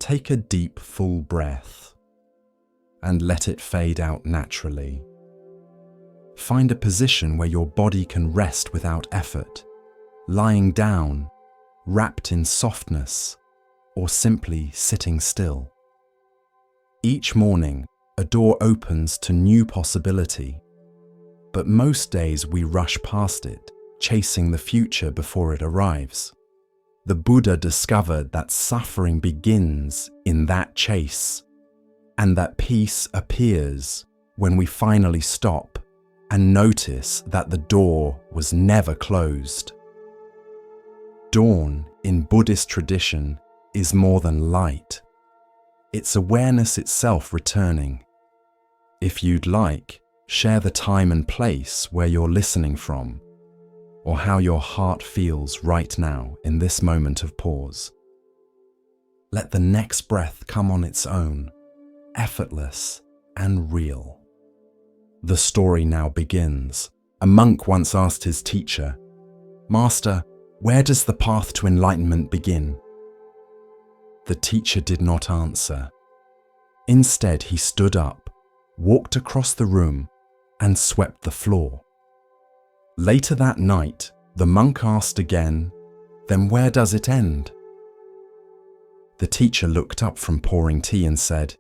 take a deep, full breath and let it fade out naturally. Find a position where your body can rest without effort, lying down, wrapped in softness, or simply sitting still. Each morning, a door opens to new possibility, but most days we rush past it, chasing the future before it arrives. The Buddha discovered that suffering begins in that chase, and that peace appears when we finally stop and notice that the door was never closed. Dawn, in Buddhist tradition, is more than light. It's awareness itself returning. If you'd like, share the time and place where you're listening from, or how your heart feels right now in this moment of pause. Let the next breath come on its own, effortless and real. The story now begins. A monk once asked his teacher, "Master, where does the path to enlightenment begin?" The teacher did not answer. Instead, he stood up, walked across the room, and swept the floor. Later that night, the monk asked again, "Then where does it end?" The teacher looked up from pouring tea and said,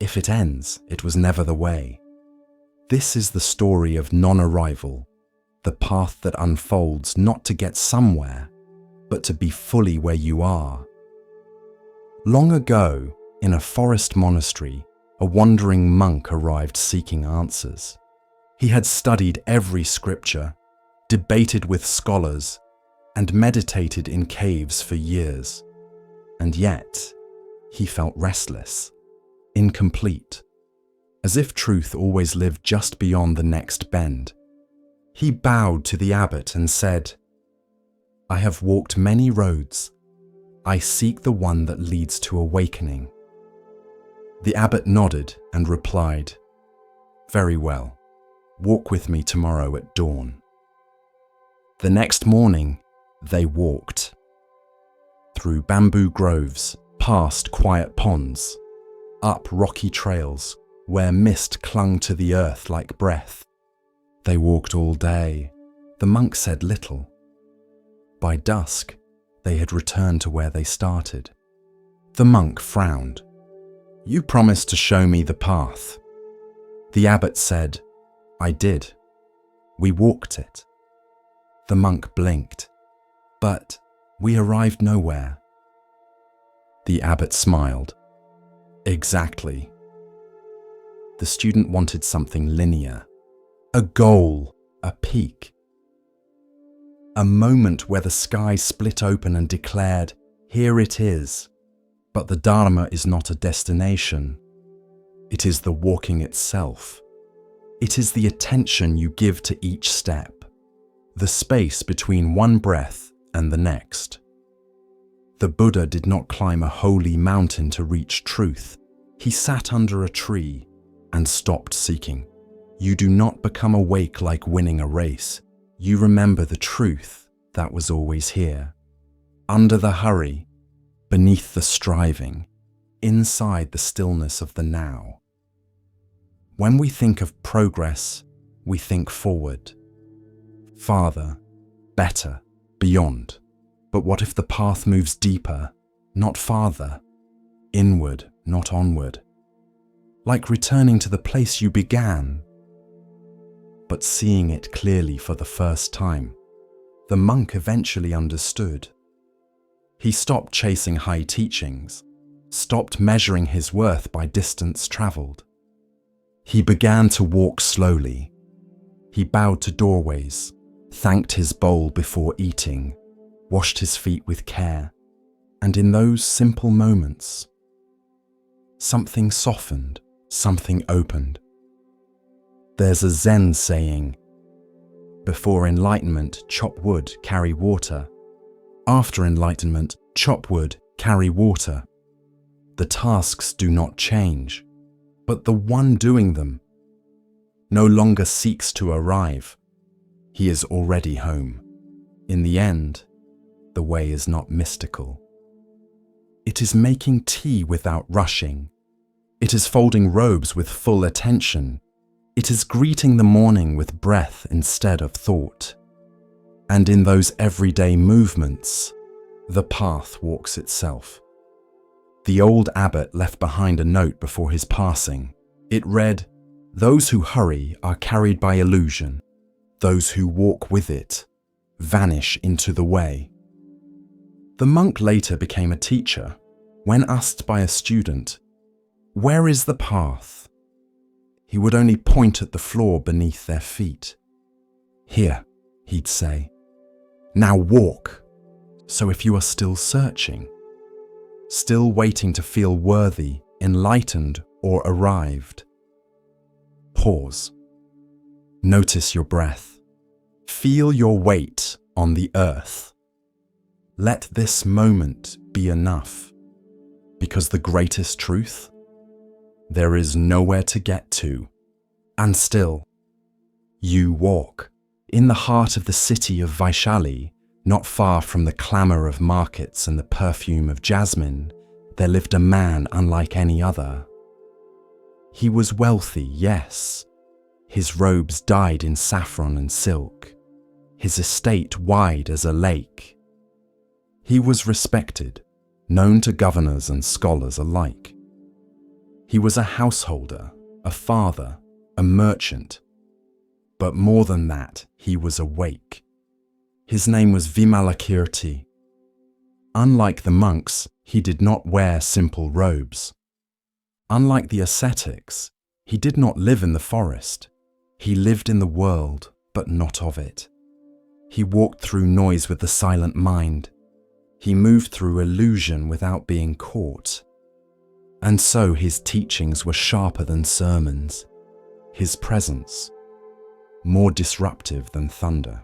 "If it ends, it was never the way." This is the story of non-arrival, the path that unfolds not to get somewhere, but to be fully where you are. Long ago, in a forest monastery, a wandering monk arrived seeking answers. He had studied every scripture, debated with scholars, and meditated in caves for years. And yet, he felt restless, incomplete, as if truth always lived just beyond the next bend. He bowed to the abbot and said, "I have walked many roads. I seek the one that leads to awakening." The abbot nodded and replied, "Very well. Walk with me tomorrow at dawn." The next morning, they walked. Through bamboo groves, past quiet ponds, up rocky trails where mist clung to the earth like breath. They walked all day. The monk said little. By dusk, they had returned to where they started. The monk frowned. "You promised to show me the path." The abbot said, "I did. We walked it." The monk blinked. "But we arrived nowhere." The abbot smiled. "Exactly." The student wanted something linear, a goal, a peak. A moment where the sky split open and declared, "Here it is." But the Dharma is not a destination. It is the walking itself. It is the attention you give to each step, the space between one breath and the next. The Buddha did not climb a holy mountain to reach truth. He sat under a tree and stopped seeking. You do not become awake like winning a race. You remember the truth that was always here. Under the hurry, beneath the striving, inside the stillness of the now. When we think of progress, we think forward. Farther, better, beyond. But what if the path moves deeper, not farther? Inward, not onward. Like returning to the place you began, but seeing it clearly for the first time. The monk eventually understood. He stopped chasing high teachings, stopped measuring his worth by distance traveled. He began to walk slowly. He bowed to doorways, thanked his bowl before eating, washed his feet with care, and in those simple moments, something softened, something opened. There's a Zen saying, "Before enlightenment, chop wood, carry water. After enlightenment, chop wood, carry water." The tasks do not change, but the one doing them no longer seeks to arrive. He is already home. In the end, the way is not mystical. It is making tea without rushing. It is folding robes with full attention. It is greeting the morning with breath instead of thought. And in those everyday movements, the path walks itself. The old abbot left behind a note before his passing. It read, "Those who hurry are carried by illusion. Those who walk with it vanish into the way." The monk later became a teacher. When asked by a student, "Where is the path?" he would only point at the floor beneath their feet. "Here," he'd say. "Now walk." So if you are still searching, still waiting to feel worthy, enlightened, or arrived, pause. Notice your breath. Feel your weight on the earth. Let this moment be enough, because the greatest truth, there is nowhere to get to, and still, you walk. In the heart of the city of Vaishali, not far from the clamour of markets and the perfume of jasmine, there lived a man unlike any other. He was wealthy, yes. His robes dyed in saffron and silk. His estate wide as a lake. He was respected, known to governors and scholars alike. He was a householder, a father, a merchant. But more than that, he was awake. His name was Vimalakirti. Unlike the monks, he did not wear simple robes. Unlike the ascetics, he did not live in the forest. He lived in the world, but not of it. He walked through noise with the silent mind. He moved through illusion without being caught. And so his teachings were sharper than sermons. His presence, more disruptive than thunder.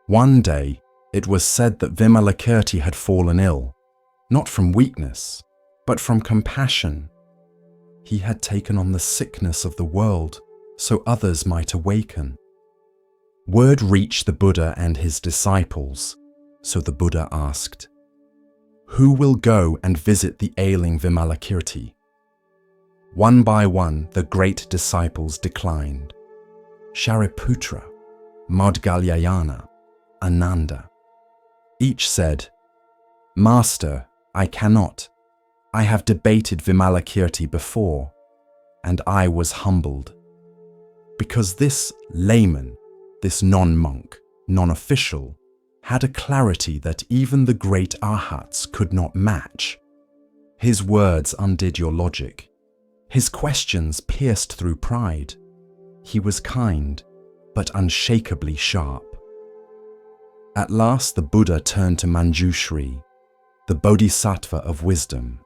One day, it was said that Vimalakirti had fallen ill, not from weakness, but from compassion. He had taken on the sickness of the world so others might awaken. Word reached the Buddha and his disciples, so the Buddha asked, "Who will go and visit the ailing Vimalakirti?" One by one, the great disciples declined. Shariputra, Maudgalyayana, Ananda. Each said, "Master, I cannot. I have debated Vimalakirti before, and I was humbled." Because this layman, this non-monk, non-official, had a clarity that even the great arhats could not match. His words undid your logic. His questions pierced through pride. He was kind, but unshakably sharp. At last the Buddha turned to Manjushri, the bodhisattva of wisdom,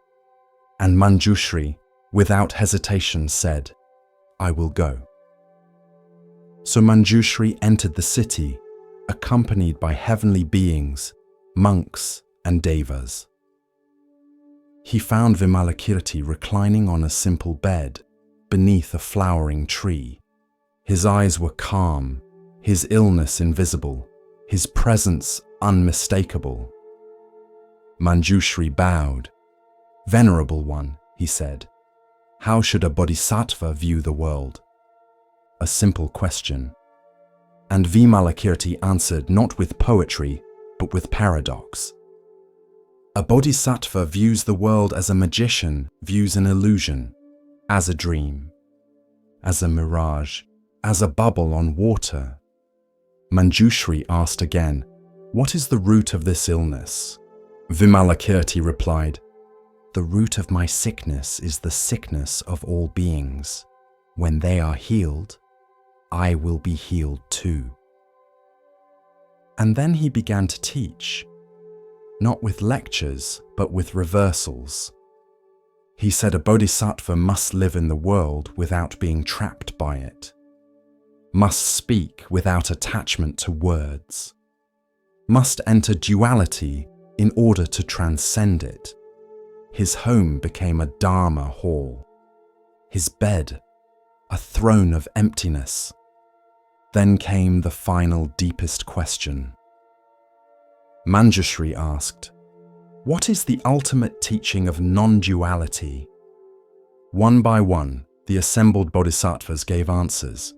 and Manjushri, without hesitation, said, "I will go." So Manjushri entered the city, accompanied by heavenly beings, monks, and devas. He found Vimalakirti reclining on a simple bed beneath a flowering tree. His eyes were calm, his illness invisible, his presence unmistakable. Manjushri bowed. "Venerable one," he said, "how should a bodhisattva view the world?" A simple question. And Vimalakirti answered not with poetry, but with paradox. A bodhisattva views the world as a magician views an illusion, as a dream, as a mirage, as a bubble on water. Manjushri asked again, "What is the root of this illness?" Vimalakirti replied, "The root of my sickness is the sickness of all beings. When they are healed, I will be healed too." And then he began to teach, not with lectures, but with reversals. He said a bodhisattva must live in the world without being trapped by it, must speak without attachment to words, must enter duality in order to transcend it. His home became a Dharma hall, his bed a throne of emptiness. Then came the final deepest question. Manjushri asked, What is the ultimate teaching of non-duality? One by one, the assembled bodhisattvas gave answers,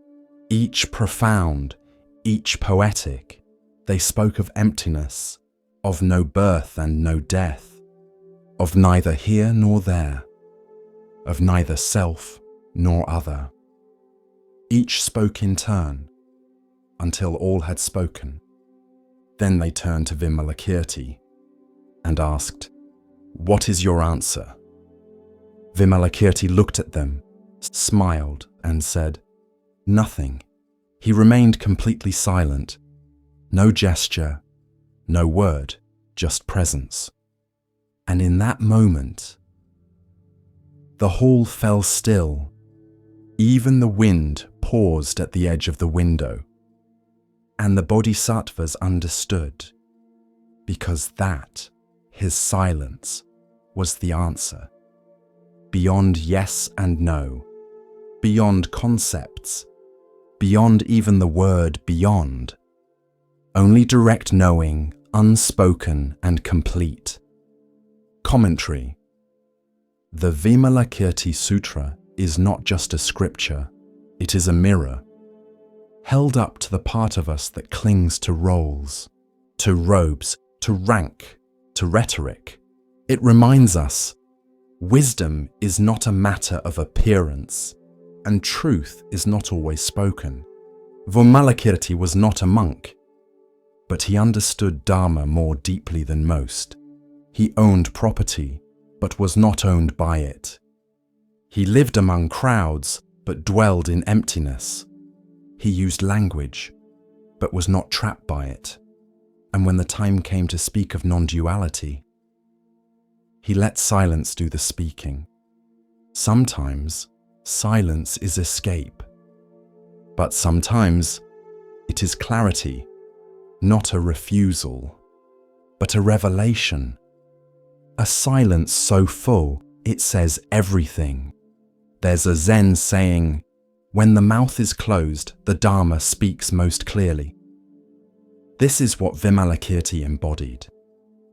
each profound, each poetic. They spoke of emptiness, of no birth and no death, of neither here nor there, of neither self nor other. Each spoke in turn, until all had spoken. Then they turned to Vimalakirti and asked, "What is your answer?" Vimalakirti looked at them, smiled, and said, "Nothing." He remained completely silent. No gesture, no word, just presence. And in that moment, the hall fell still. Even the wind paused at the edge of the window. And the bodhisattvas understood, because that, his silence, was the answer. Beyond yes and no, beyond concepts, beyond even the word beyond. Only direct knowing, unspoken and complete. Commentary. The Vimalakirti Sutra is not just a scripture, it is a mirror, held up to the part of us that clings to roles, to robes, to rank, to rhetoric. It reminds us, wisdom is not a matter of appearance, and truth is not always spoken. Vimalakirti was not a monk, but he understood Dharma more deeply than most. He owned property, but was not owned by it. He lived among crowds, but dwelled in emptiness. He used language, but was not trapped by it. And when the time came to speak of non-duality, he let silence do the speaking. Sometimes, silence is escape. But sometimes, it is clarity, not a refusal, but a revelation. A silence so full, it says everything. There's a Zen saying, when the mouth is closed, the Dharma speaks most clearly. This is what Vimalakirti embodied,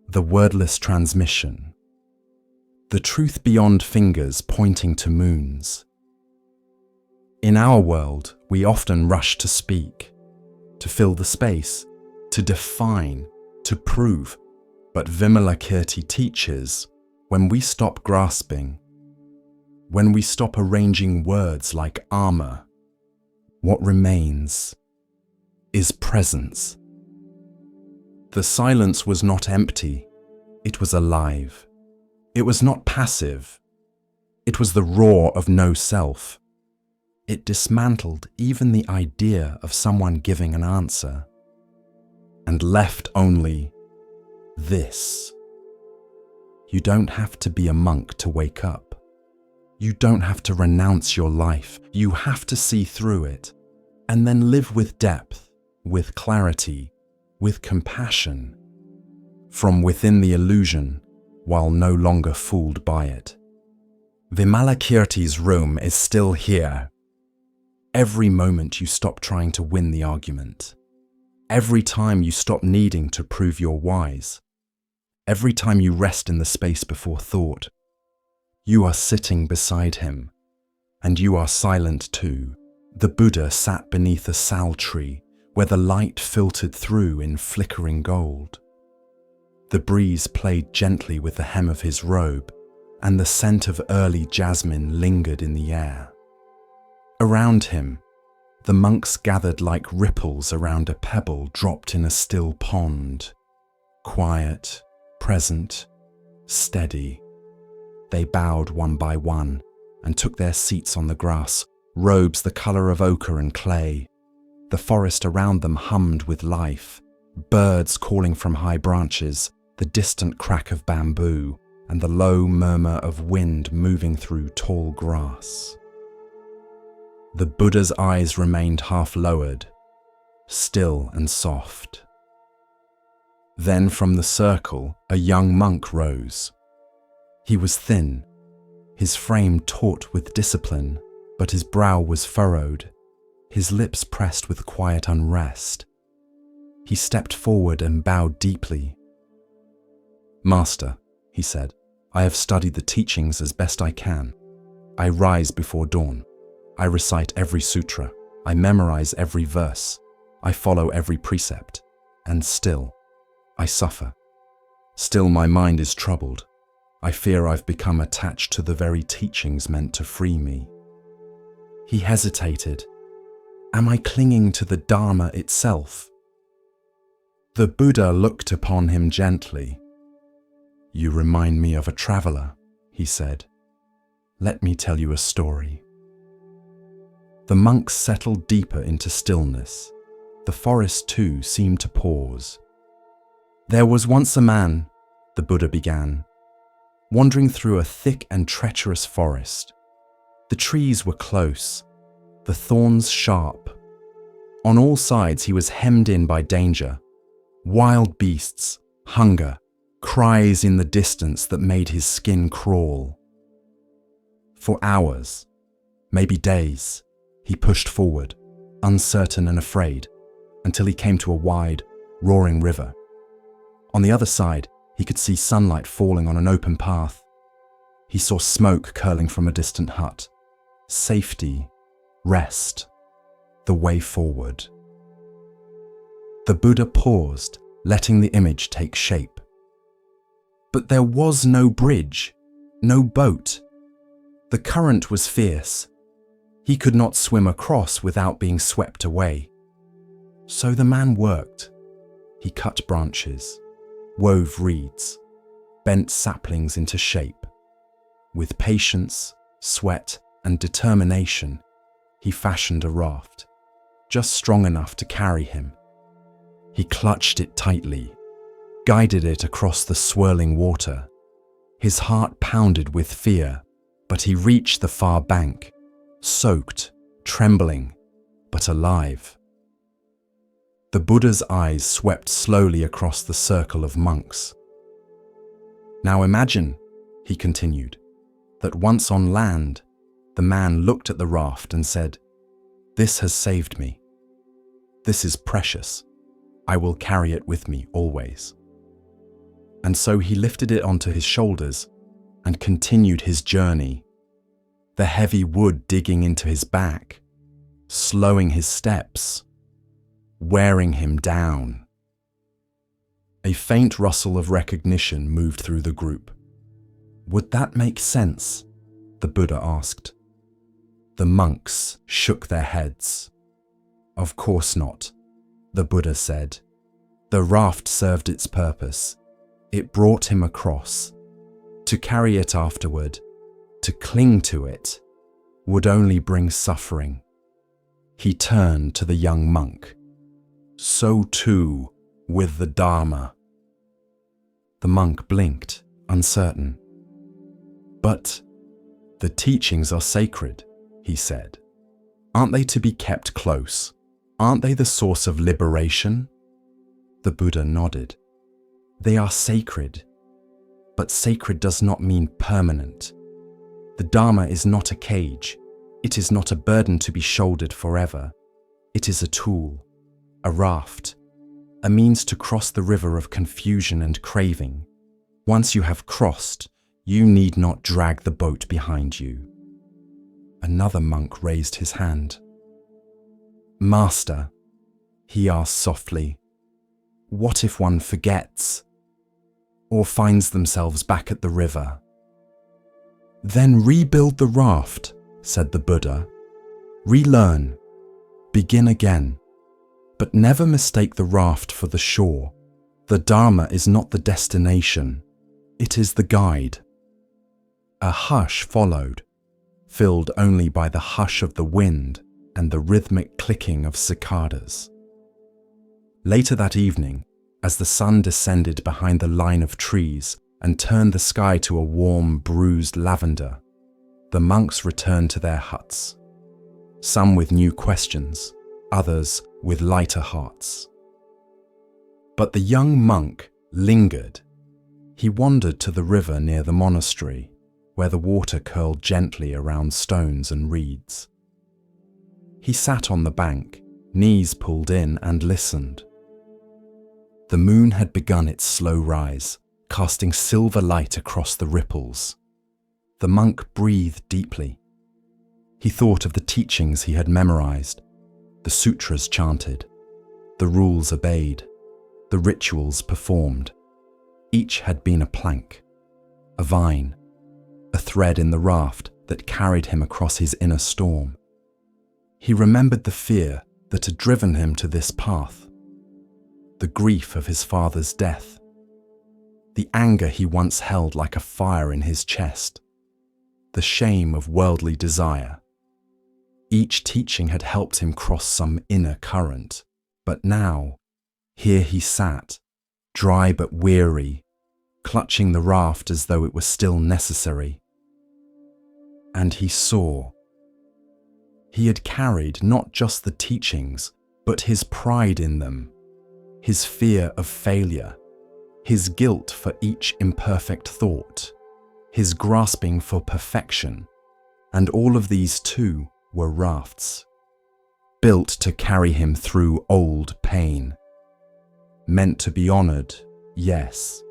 the wordless transmission, the truth beyond fingers pointing to moons. In our world, we often rush to speak, to fill the space, to define, to prove. But Vimalakirti teaches, when we stop grasping, when we stop arranging words like armor, what remains is presence. The silence was not empty, it was alive. It was not passive, it was the roar of no self. It dismantled even the idea of someone giving an answer, and left only this. You don't have to be a monk to wake up. You don't have to renounce your life. You have to see through it, and then live with depth, with clarity, with compassion, from within the illusion, while no longer fooled by it. Vimalakirti's room is still here. Every moment you stop trying to win the argument, every time you stop needing to prove you're wise, every time you rest in the space before thought, you are sitting beside him, and you are silent too. The Buddha sat beneath a sal tree where the light filtered through in flickering gold. The breeze played gently with the hem of his robe, and the scent of early jasmine lingered in the air. Around him, the monks gathered like ripples around a pebble dropped in a still pond. Quiet, present, steady. They bowed one by one and took their seats on the grass, robes the color of ochre and clay. The forest around them hummed with life, birds calling from high branches, the distant crack of bamboo, and the low murmur of wind moving through tall grass. The Buddha's eyes remained half lowered, still and soft. Then from the circle, a young monk rose. He was thin, his frame taut with discipline, but his brow was furrowed, his lips pressed with quiet unrest. He stepped forward and bowed deeply. "Master," he said. "I have studied the teachings as best I can. I rise before dawn. I recite every sutra. I memorize every verse. I follow every precept. And still, I suffer. Still, my mind is troubled. I fear I've become attached to the very teachings meant to free me." He hesitated. "Am I clinging to the Dharma itself?" The Buddha looked upon him gently. "You remind me of a traveler," he said. "Let me tell you a story." The monks settled deeper into stillness. The forest too seemed to pause. "There was once a man," the Buddha began, "wandering through a thick and treacherous forest. The trees were close, the thorns sharp. On all sides he was hemmed in by danger, wild beasts, hunger, cries in the distance that made his skin crawl. For hours, maybe days, he pushed forward, uncertain and afraid, until he came to a wide, roaring river. On the other side, he could see sunlight falling on an open path. He saw smoke curling from a distant hut. Safety, rest, the way forward." The Buddha paused, letting the image take shape. But there was no bridge, no boat. The current was fierce. He could not swim across without being swept away. So the man worked. He cut branches, wove reeds, bent saplings into shape. With patience, sweat, and determination, he fashioned a raft, just strong enough to carry him. He clutched it tightly, guided it across the swirling water. His heart pounded with fear, but he reached the far bank, soaked, trembling, but alive. The Buddha's eyes swept slowly across the circle of monks. "Now imagine," he continued, "that once on land, the man looked at the raft and said, 'This has saved me. This is precious. I will carry it with me always.' And so he lifted it onto his shoulders and continued his journey, the heavy wood digging into his back, slowing his steps, wearing him down." A faint rustle of recognition moved through the group. "Would that make sense?" the Buddha asked. The monks shook their heads. "Of course not," the Buddha said. "The raft served its purpose. It brought him across. To carry it afterward, to cling to it, would only bring suffering." He turned to the young monk. "So too with the Dharma." The monk blinked, uncertain. "But the teachings are sacred," he said. "Aren't they to be kept close? Aren't they the source of liberation?" The Buddha nodded. "They are sacred, but sacred does not mean permanent. The Dharma is not a cage. It is not a burden to be shouldered forever. It is a tool, a raft, a means to cross the river of confusion and craving. Once you have crossed, you need not drag the boat behind you." Another monk raised his hand. "Master," he asked softly, "what if one forgets or finds themselves back at the river?" "Then rebuild the raft," said the Buddha. "Relearn, begin again, but never mistake the raft for the shore. The Dharma is not the destination, it is the guide." A hush followed, filled only by the hush of the wind and the rhythmic clicking of cicadas. Later that evening, as the sun descended behind the line of trees and turned the sky to a warm, bruised lavender, the monks returned to their huts, some with new questions, others with lighter hearts. But the young monk lingered. He wandered to the river near the monastery, where the water curled gently around stones and reeds. He sat on the bank, knees pulled in, and listened. The moon had begun its slow rise, casting silver light across the ripples. The monk breathed deeply. He thought of the teachings he had memorized, the sutras chanted, the rules obeyed, the rituals performed. Each had been a plank, a vine, a thread in the raft that carried him across his inner storm. He remembered the fear that had driven him to this path, the grief of his father's death, the anger he once held like a fire in his chest, the shame of worldly desire. Each teaching had helped him cross some inner current, but now, here he sat, dry but weary, clutching the raft as though it were still necessary. And he saw. He had carried not just the teachings, but his pride in them, his fear of failure, his guilt for each imperfect thought, his grasping for perfection, and all of these too were rafts, built to carry him through old pain, meant to be honored, yes,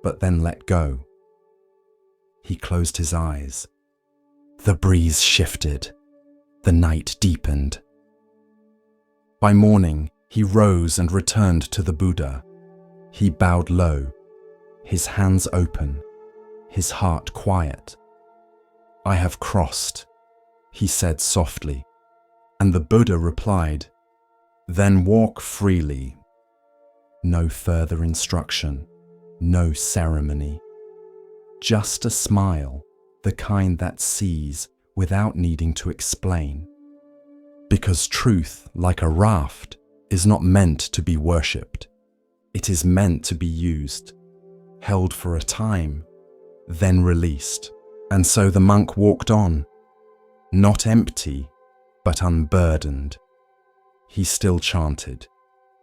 but then let go. He closed his eyes. The breeze shifted. The night deepened. By morning, he rose and returned to the Buddha. He bowed low, his hands open, his heart quiet. I have crossed, he said softly, and the Buddha replied, then walk freely. No further instruction, no ceremony. Just a smile, the kind that sees without needing to explain. Because truth, like a raft, is not meant to be worshipped. It is meant to be used, held for a time, then released. And so the monk walked on, not empty, but unburdened. He still chanted,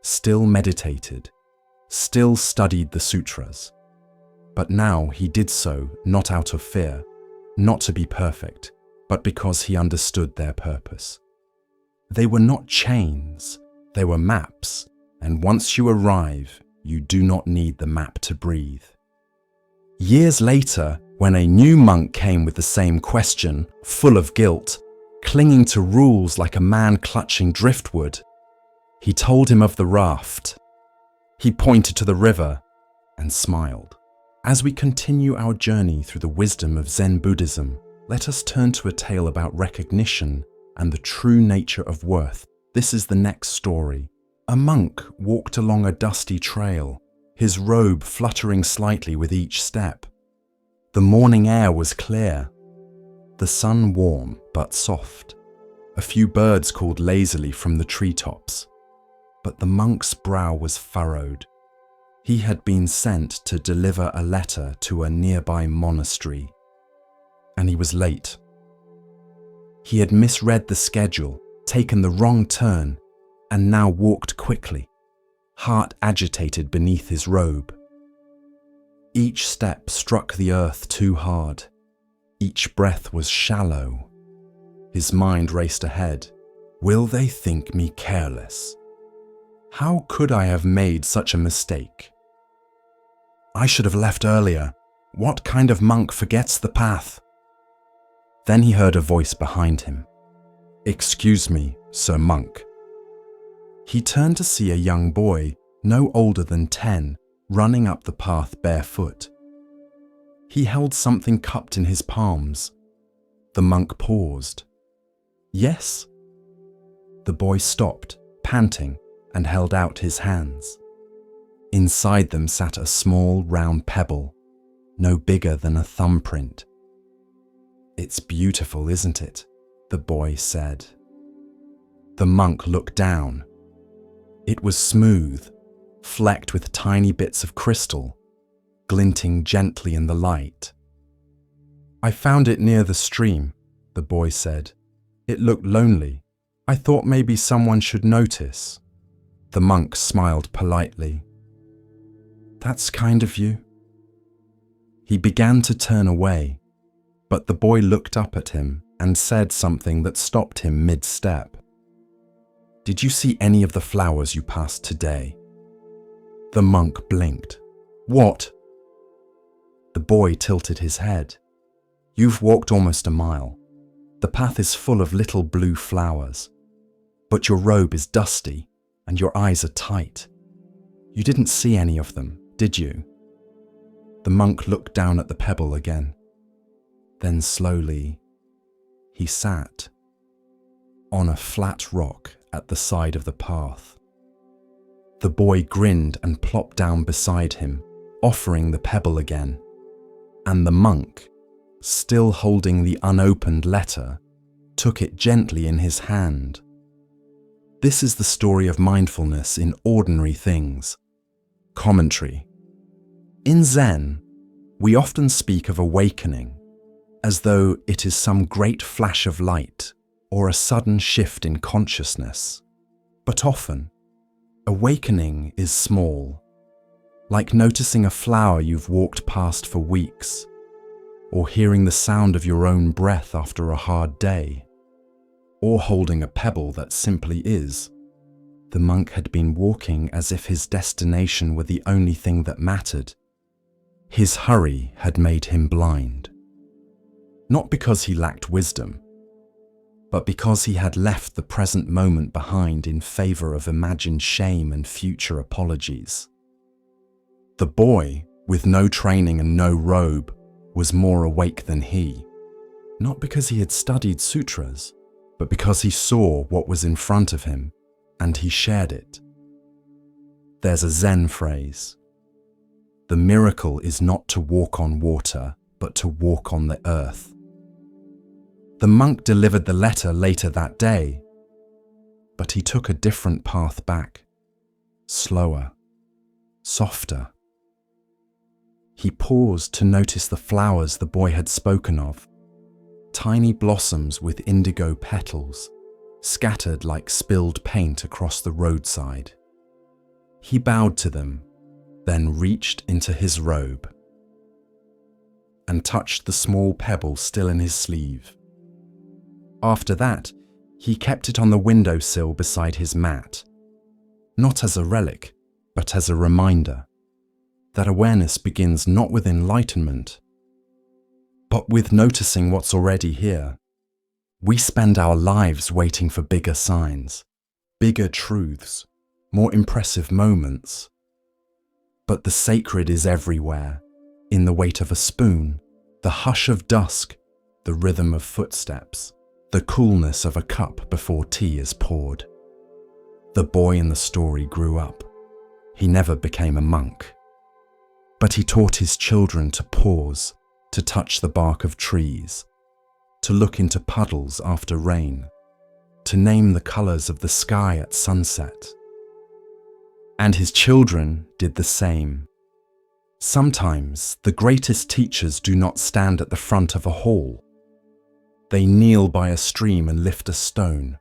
still meditated, still studied the sutras. But now he did so not out of fear, not to be perfect, but because he understood their purpose. They were not chains, they were maps, and once you arrive, you do not need the map to breathe. Years later, when a new monk came with the same question, full of guilt, clinging to rules like a man clutching driftwood, he told him of the raft. He pointed to the river and smiled. As we continue our journey through the wisdom of Zen Buddhism, let us turn to a tale about recognition and the true nature of worth. This is the next story. A monk walked along a dusty trail, his robe fluttering slightly with each step. The morning air was clear, the sun warm but soft. A few birds called lazily from the treetops, but the monk's brow was furrowed. He had been sent to deliver a letter to a nearby monastery, and he was late. He had misread the schedule, taken the wrong turn, and now walked quickly, heart agitated beneath his robe. Each step struck the earth too hard. Each breath was shallow. His mind raced ahead. Will they think me careless? How could I have made such a mistake? I should have left earlier. What kind of monk forgets the path? Then he heard a voice behind him. Excuse me, Sir Monk. He turned to see a young boy, no older than 10, running up the path barefoot. He held something cupped in his palms. The monk paused. Yes? The boy stopped, panting, and held out his hands. Inside them sat a small round pebble, no bigger than a thumbprint. It's beautiful, isn't it? The boy said. The monk looked down. It was smooth, flecked with tiny bits of crystal, glinting gently in the light. I found it near the stream, the boy said. It looked lonely. I thought maybe someone should notice. The monk smiled politely. That's kind of you. He began to turn away, but the boy looked up at him and said something that stopped him mid-step. Did you see any of the flowers you passed today? The monk blinked. What? The boy tilted his head. You've walked almost a mile. The path is full of little blue flowers. But your robe is dusty and your eyes are tight. You didn't see any of them, did you? The monk looked down at the pebble again. Then slowly, he sat on a flat rock at the side of the path. The boy grinned and plopped down beside him, offering the pebble again. And the monk, still holding the unopened letter, took it gently in his hand. This is the story of mindfulness in ordinary things. Commentary. In Zen, we often speak of awakening as though it is some great flash of light or a sudden shift in consciousness. But often, awakening is small, like noticing a flower you've walked past for weeks, or hearing the sound of your own breath after a hard day, or holding a pebble that simply is. The monk had been walking as if his destination were the only thing that mattered. His hurry had made him blind. Not because he lacked wisdom, but because he had left the present moment behind in favor of imagined shame and future apologies. The boy, with no training and no robe, was more awake than he, not because he had studied sutras, but because he saw what was in front of him, and he shared it. There's a Zen phrase: the miracle is not to walk on water, but to walk on the earth. The monk delivered the letter later that day, but he took a different path back, slower, softer. He paused to notice the flowers the boy had spoken of, tiny blossoms with indigo petals, scattered like spilled paint across the roadside. He bowed to them, then reached into his robe and touched the small pebble still in his sleeve. After that, he kept it on the windowsill beside his mat, not as a relic, but as a reminder that awareness begins not with enlightenment, but with noticing what's already here. We spend our lives waiting for bigger signs, bigger truths, more impressive moments. But the sacred is everywhere, in the weight of a spoon, the hush of dusk, the rhythm of footsteps, the coolness of a cup before tea is poured. The boy in the story grew up. He never became a monk. But he taught his children to pause, to touch the bark of trees, to look into puddles after rain, to name the colors of the sky at sunset. And his children did the same. Sometimes the greatest teachers do not stand at the front of a hall. They kneel by a stream and lift a stone,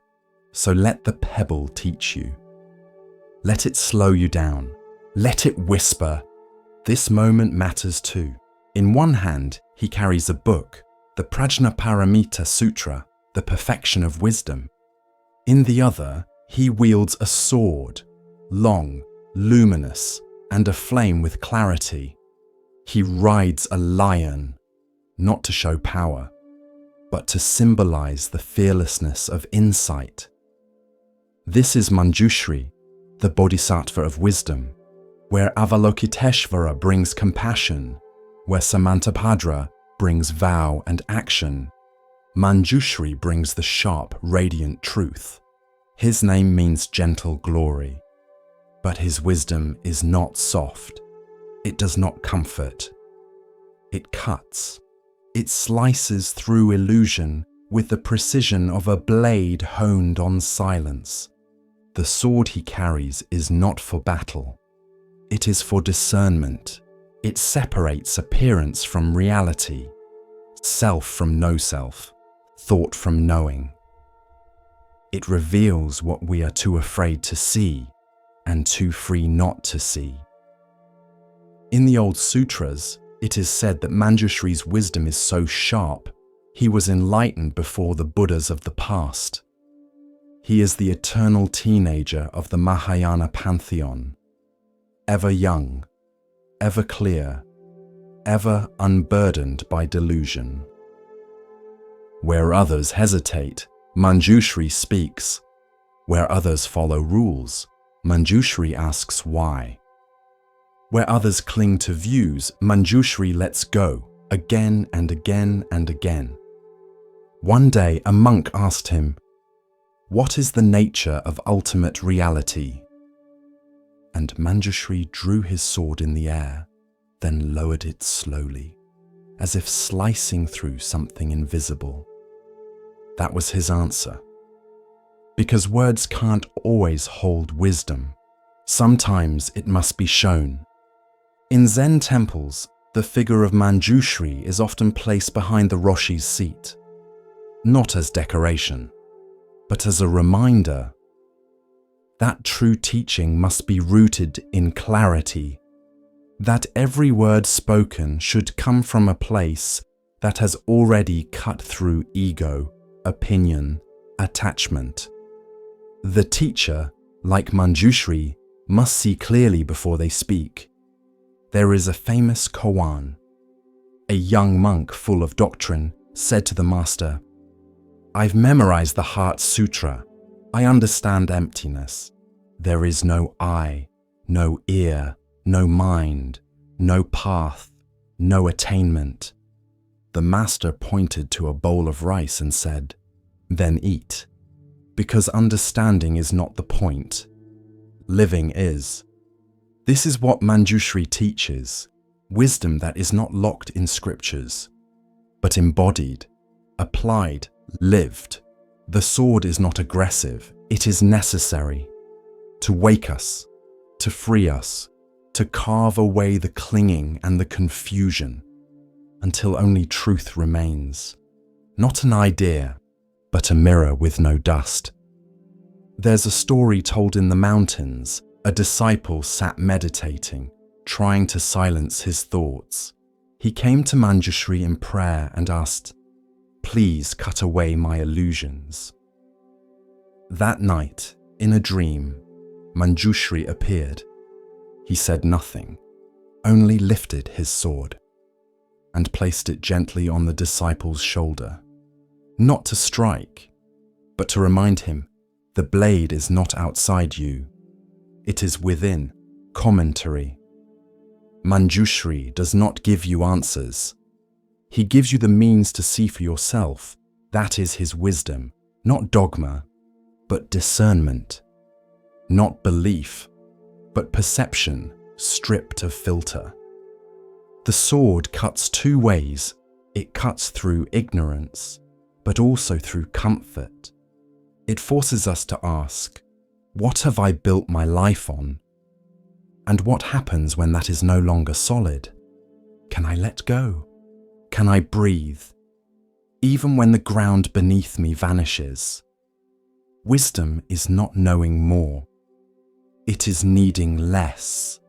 so let the pebble teach you. Let it slow you down. Let it whisper. This moment matters too. In one hand, he carries a book, the Prajnaparamita Sutra, the perfection of wisdom. In the other, he wields a sword, long, luminous, and aflame with clarity. He rides a lion, not to show power, but to symbolize the fearlessness of insight. This is Manjushri, the bodhisattva of wisdom, where Avalokiteshvara brings compassion, where Samantabhadra brings vow and action. Manjushri brings the sharp, radiant truth. His name means gentle glory. But his wisdom is not soft. It does not comfort. It cuts. It slices through illusion with the precision of a blade honed on silence. The sword he carries is not for battle. It is for discernment. It separates appearance from reality, self from no self, thought from knowing. It reveals what we are too afraid to see and too free not to see. In the old sutras, it is said that Manjushri's wisdom is so sharp, he was enlightened before the Buddhas of the past. He is the eternal teenager of the Mahayana pantheon, ever young, ever clear, ever unburdened by delusion. Where others hesitate, Manjushri speaks. Where others follow rules, Manjushri asks why. Where others cling to views, Manjushri lets go, again and again and again. One day a monk asked him, "What is the nature of ultimate reality?" And Manjushri drew his sword in the air, then lowered it slowly, as if slicing through something invisible. That was his answer. Because words can't always hold wisdom. Sometimes it must be shown. In Zen temples, the figure of Manjushri is often placed behind the Roshi's seat, not as decoration, but as a reminder that true teaching must be rooted in clarity, that every word spoken should come from a place that has already cut through ego, opinion, attachment. The teacher, like Manjushri, must see clearly before they speak. There is a famous koan. A young monk full of doctrine said to the master, "I've memorized the Heart Sutra. I understand emptiness. There is no I, no ear, no mind, no path, no attainment." The master pointed to a bowl of rice and said, "Then eat, because understanding is not the point. Living is." This is what Manjushri teaches, wisdom that is not locked in scriptures, but embodied, applied, lived. The sword is not aggressive, it is necessary to wake us, to free us, to carve away the clinging and the confusion until only truth remains, not an idea, but a mirror with no dust. There's a story told in the mountains. A disciple sat meditating, trying to silence his thoughts. He came to Manjushri in prayer and asked, "Please cut away my illusions." That night, in a dream, Manjushri appeared. He said nothing, only lifted his sword and placed it gently on the disciple's shoulder, not to strike, but to remind him, the blade is not outside you. It is within. Commentary. Manjushri does not give you answers. He gives you the means to see for yourself. That is his wisdom, not dogma, but discernment. Not belief, but perception stripped of filter. The sword cuts two ways. It cuts through ignorance, but also through comfort. It forces us to ask, what have I built my life on? And what happens when that is no longer solid? Can I let go? Can I breathe? Even when the ground beneath me vanishes. Wisdom is not knowing more. It is needing less.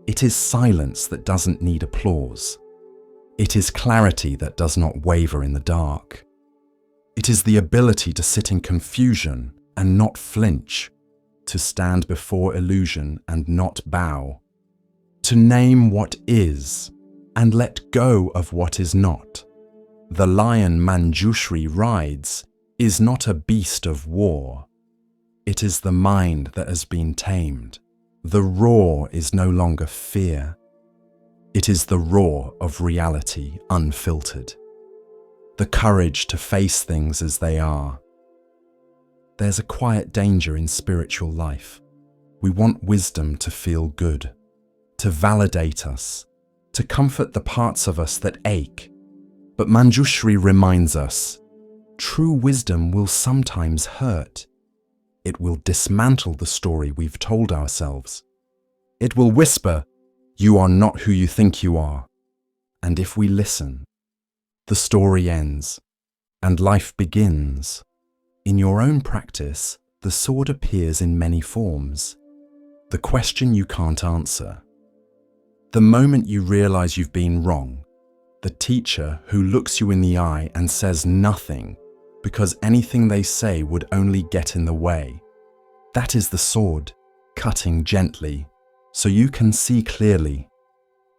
It is silence that doesn't need applause. It is clarity that does not waver in the dark. It is the ability to sit in confusion and not flinch, to stand before illusion and not bow, to name what is and let go of what is not. The lion Manjushri rides is not a beast of war. It is the mind that has been tamed. The roar is no longer fear. It is the roar of reality unfiltered. The courage to face things as they are. There's a quiet danger in spiritual life. We want wisdom to feel good, to validate us, to comfort the parts of us that ache. But Manjushri reminds us, true wisdom will sometimes hurt. It will dismantle the story we've told ourselves. It will whisper, "You are not who you think you are." And if we listen, the story ends and life begins. In your own practice, the sword appears in many forms. The question you can't answer. The moment you realize you've been wrong. The teacher who looks you in the eye and says nothing because anything they say would only get in the way. That is the sword, cutting gently, so you can see clearly,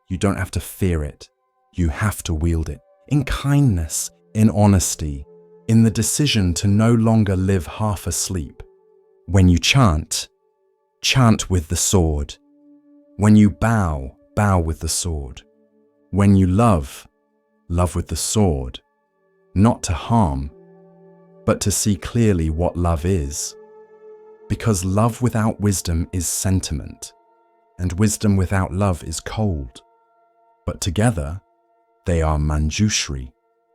You don't have to fear it. You have to wield it. In kindness, in honesty, in the decision to no longer live half asleep. When you chant, chant with the sword. When you bow, bow with the sword. When you love, love with the sword. Not to harm, but to see clearly what love is. Because love without wisdom is sentiment, and wisdom without love is cold. But together, they are Manjushri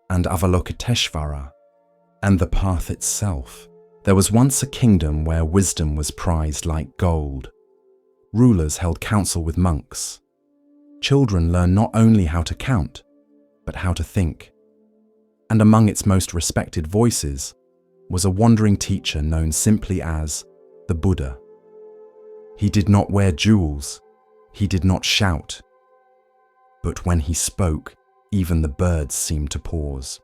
and Avalokiteshvara, and the path itself. There was once a kingdom where wisdom was prized like gold. Rulers held counsel with monks. Children learn not only how to count, but how to think. And among its most respected voices was a wandering teacher known simply as the Buddha. He did not wear jewels, he did not shout, but when he spoke, even the birds seemed to pause.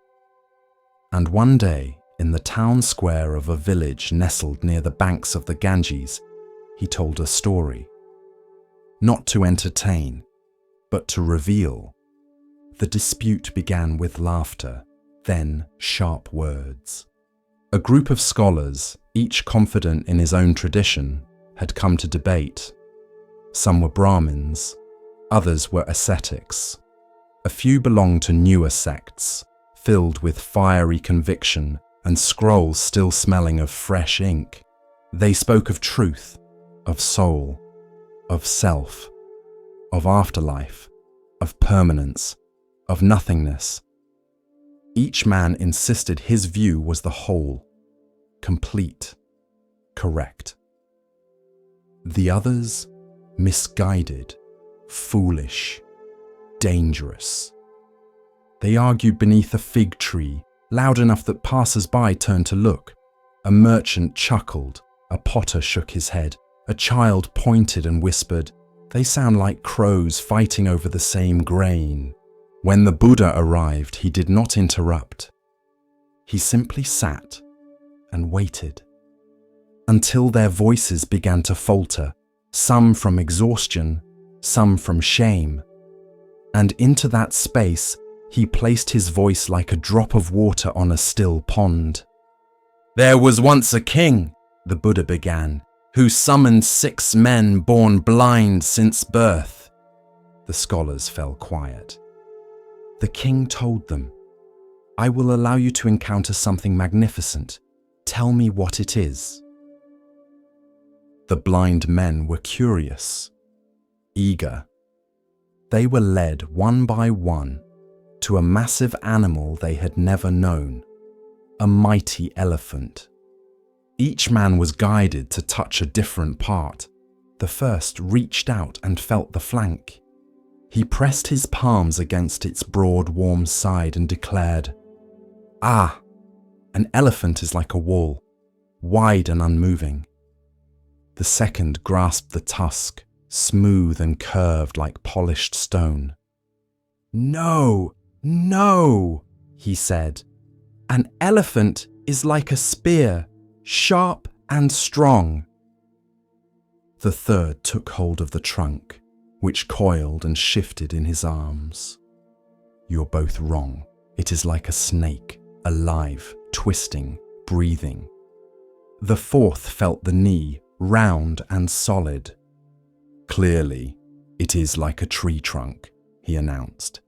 And one day, in the town square of a village nestled near the banks of the Ganges, he told a story. Not to entertain, but to reveal. The dispute began with laughter, then sharp words. A group of scholars, each confident in his own tradition, had come to debate. Some were Brahmins, others were ascetics. A few belonged to newer sects, filled with fiery conviction and scrolls still smelling of fresh ink. They spoke of truth, of soul, of self, of afterlife, of permanence, of nothingness. Each man insisted his view was the whole, complete, correct. The others, misguided, foolish, dangerous. They argued beneath a fig tree, loud enough that passers-by turned to look. A merchant chuckled, a potter shook his head, a child pointed and whispered, "They sound like crows fighting over the same grain." When the Buddha arrived, he did not interrupt. He simply sat and waited until their voices began to falter, some from exhaustion, some from shame. And into that space, he placed his voice like a drop of water on a still pond. "There was once a king," the Buddha began, "who summoned 6 men born blind since birth." The scholars fell quiet. The king told them, "I will allow you to encounter something magnificent. Tell me what it is." The blind men were curious, eager. They were led one by one to a massive animal they had never known, a mighty elephant. Each man was guided to touch a different part. The first reached out and felt the flank. He pressed his palms against its broad, warm side and declared, "Ah, an elephant is like a wall, wide and unmoving." The second grasped the tusk, smooth and curved like polished stone. "No, no," he said. "An elephant is like a spear, sharp and strong." The third took hold of the trunk, which coiled and shifted in his arms. "You're both wrong. It is like a snake, alive, twisting, breathing." The fourth felt the knee, round and solid. "Clearly, it is like a tree trunk," he announced,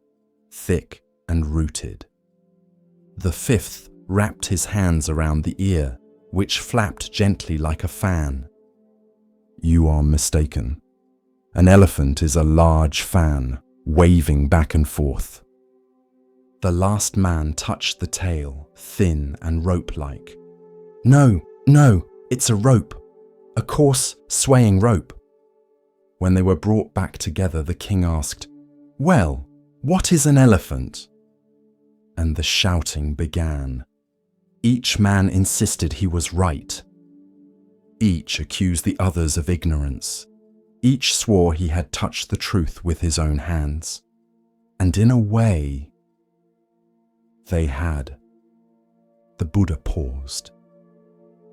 "thick and rooted." The fifth wrapped his hands around the ear, which flapped gently like a fan. "You are mistaken. An elephant is a large fan, waving back and forth." The last man touched the tail, thin and rope-like. No, it's a rope. A coarse, swaying rope." When they were brought back together, the king asked, "Well, what is an elephant?" And the shouting began. Each man insisted he was right. Each accused the others of ignorance. Each swore he had touched the truth with his own hands. And in a way, they had. The Buddha paused.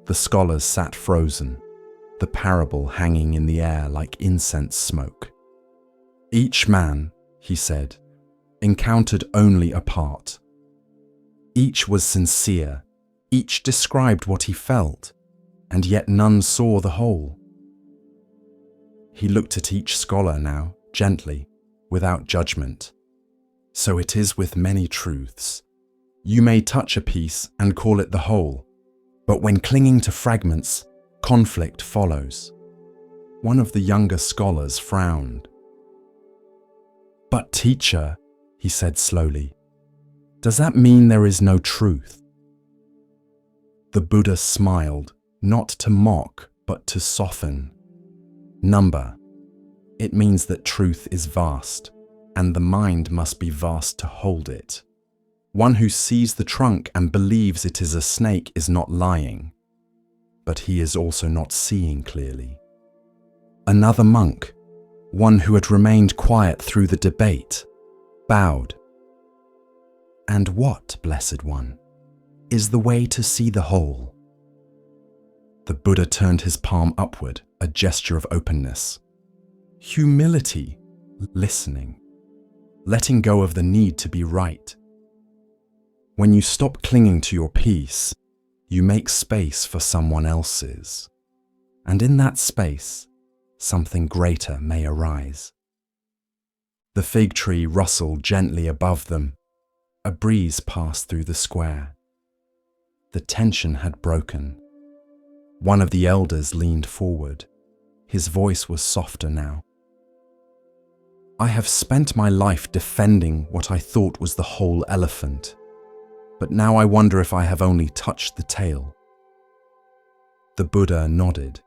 The scholars sat frozen, the parable hanging in the air like incense smoke. Each man, he said, encountered only a part. Each was sincere, each described what he felt, and yet none saw the whole. He looked at each scholar now, gently, without judgment. So it is with many truths. You may touch a piece and call it the whole, but when clinging to fragments, conflict follows. One of the younger scholars frowned. "But teacher," he said slowly, "does that mean there is no truth?" The Buddha smiled, not to mock, but to soften. "Number, it means that truth is vast, and the mind must be vast to hold it. One who sees the trunk and believes it is a snake is not lying, but he is also not seeing clearly." Another monk, one who had remained quiet through the debate, bowed. "And what, Blessed One, is the way to see the whole?" The Buddha turned his palm upward, a gesture of openness. "Humility, listening, letting go of the need to be right. When you stop clinging to your peace, you make space for someone else's. And in that space, something greater may arise." The fig tree rustled gently above them. A breeze passed through the square. The tension had broken. One of the elders leaned forward. His voice was softer now. "I have spent my life defending what I thought was the whole elephant, but now I wonder if I have only touched the tail." The Buddha nodded.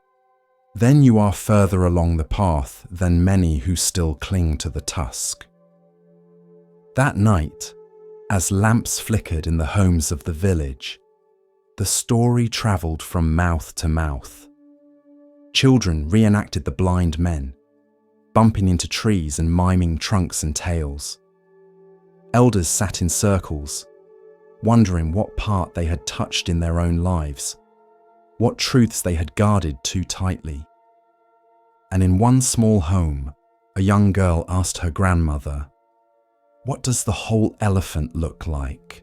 "Then you are further along the path than many who still cling to the tusk." That night, as lamps flickered in the homes of the village, the story travelled from mouth to mouth. Children reenacted the blind men, bumping into trees and miming trunks and tails. Elders sat in circles, wondering what part they had touched in their own lives, what truths they had guarded too tightly. And in one small home, a young girl asked her grandmother, "What does the whole elephant look like?"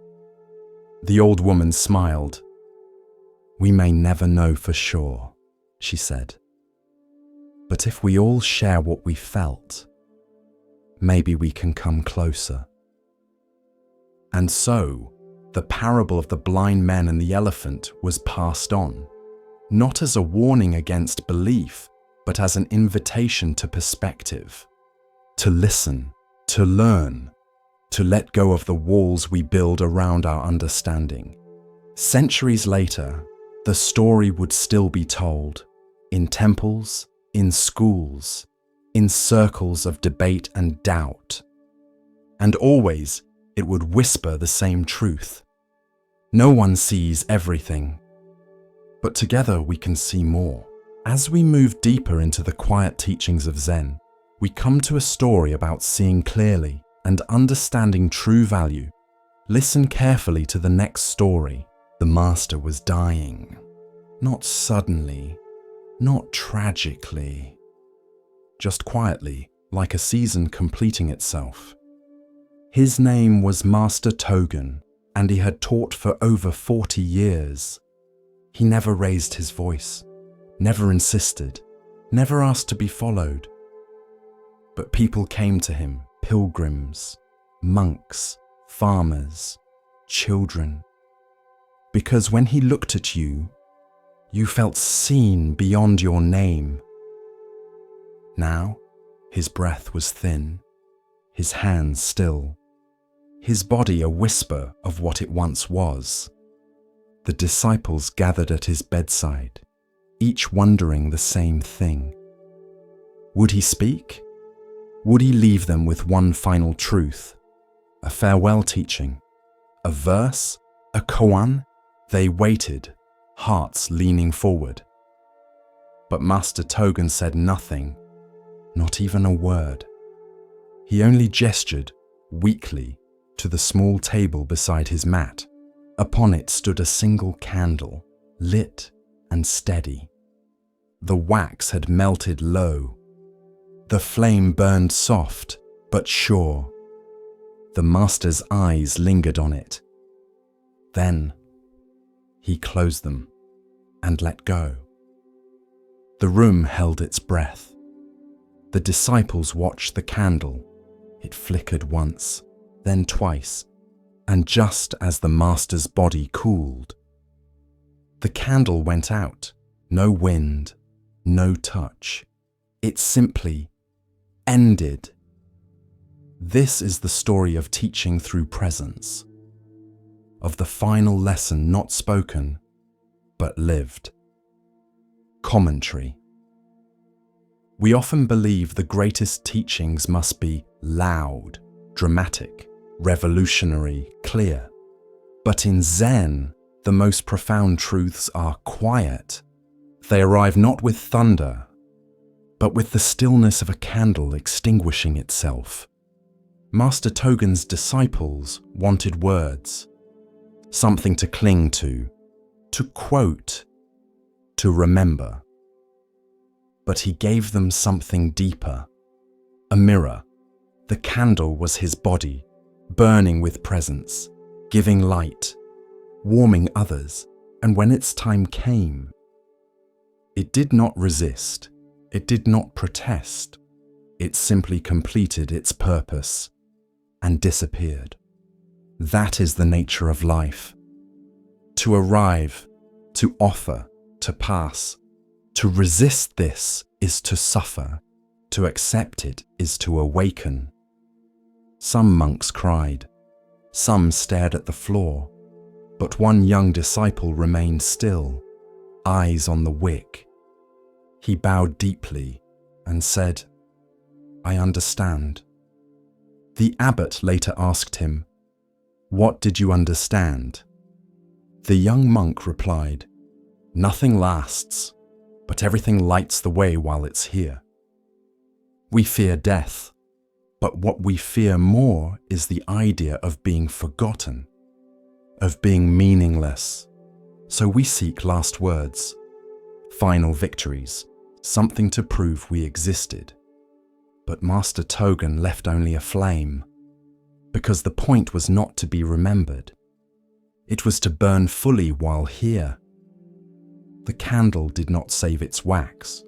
The old woman smiled. "We may never know for sure," she said. "But if we all share what we felt, maybe we can come closer." And so, the parable of the blind men and the elephant was passed on, not as a warning against belief, but as an invitation to perspective, to listen, to learn, to let go of the walls we build around our understanding. Centuries later, the story would still be told, in temples, in schools, in circles of debate and doubt. And always, it would whisper the same truth. No one sees everything, but together we can see more. As we move deeper into the quiet teachings of Zen, we come to a story about seeing clearly and understanding true value. Listen carefully to the next story. The master was dying. Not suddenly, not tragically, just quietly, like a season completing itself. His name was Master Togen, and he had taught for over 40 years. He never raised his voice, never insisted, never asked to be followed. But people came to him, pilgrims, monks, farmers, children. Because when he looked at you, you felt seen beyond your name. Now, his breath was thin, his hands still, his body a whisper of what it once was. The disciples gathered at his bedside, each wondering the same thing. Would he speak? Would he leave them with one final truth, a farewell teaching, a verse, a koan? They waited, hearts leaning forward. But Master Togen said nothing, not even a word. He only gestured, weakly, to the small table beside his mat. Upon it stood a single candle, lit and steady. The wax had melted low. The flame burned soft, but sure. The master's eyes lingered on it. Then he closed them and let go. The room held its breath. The disciples watched the candle. It flickered once, then twice, and just as the master's body cooled, the candle went out. No wind, no touch. It simply ended. This is the story of teaching through presence, of the final lesson not spoken, but lived. Commentary. We often believe the greatest teachings must be loud, dramatic, revolutionary, clear. But in Zen, the most profound truths are quiet. They arrive not with thunder, but with the stillness of a candle extinguishing itself. Master Togen's disciples wanted words, something to cling to quote, to remember. But he gave them something deeper, a mirror. The candle was his body, burning with presence, giving light, warming others, and when its time came, it did not resist, it did not protest, it simply completed its purpose and disappeared. That is the nature of life. To arrive, to offer, to pass. To resist this is to suffer. To accept it is to awaken. Some monks cried. Some stared at the floor. But one young disciple remained still, eyes on the wick. He bowed deeply and said, "I understand." The abbot later asked him, "What did you understand?" The young monk replied, "Nothing lasts, but everything lights the way while it's here." We fear death, but what we fear more is the idea of being forgotten, of being meaningless. So we seek last words, final victories, something to prove we existed. But Master Togen left only a flame, because the point was not to be remembered. It was to burn fully while here. The candle did not save its wax,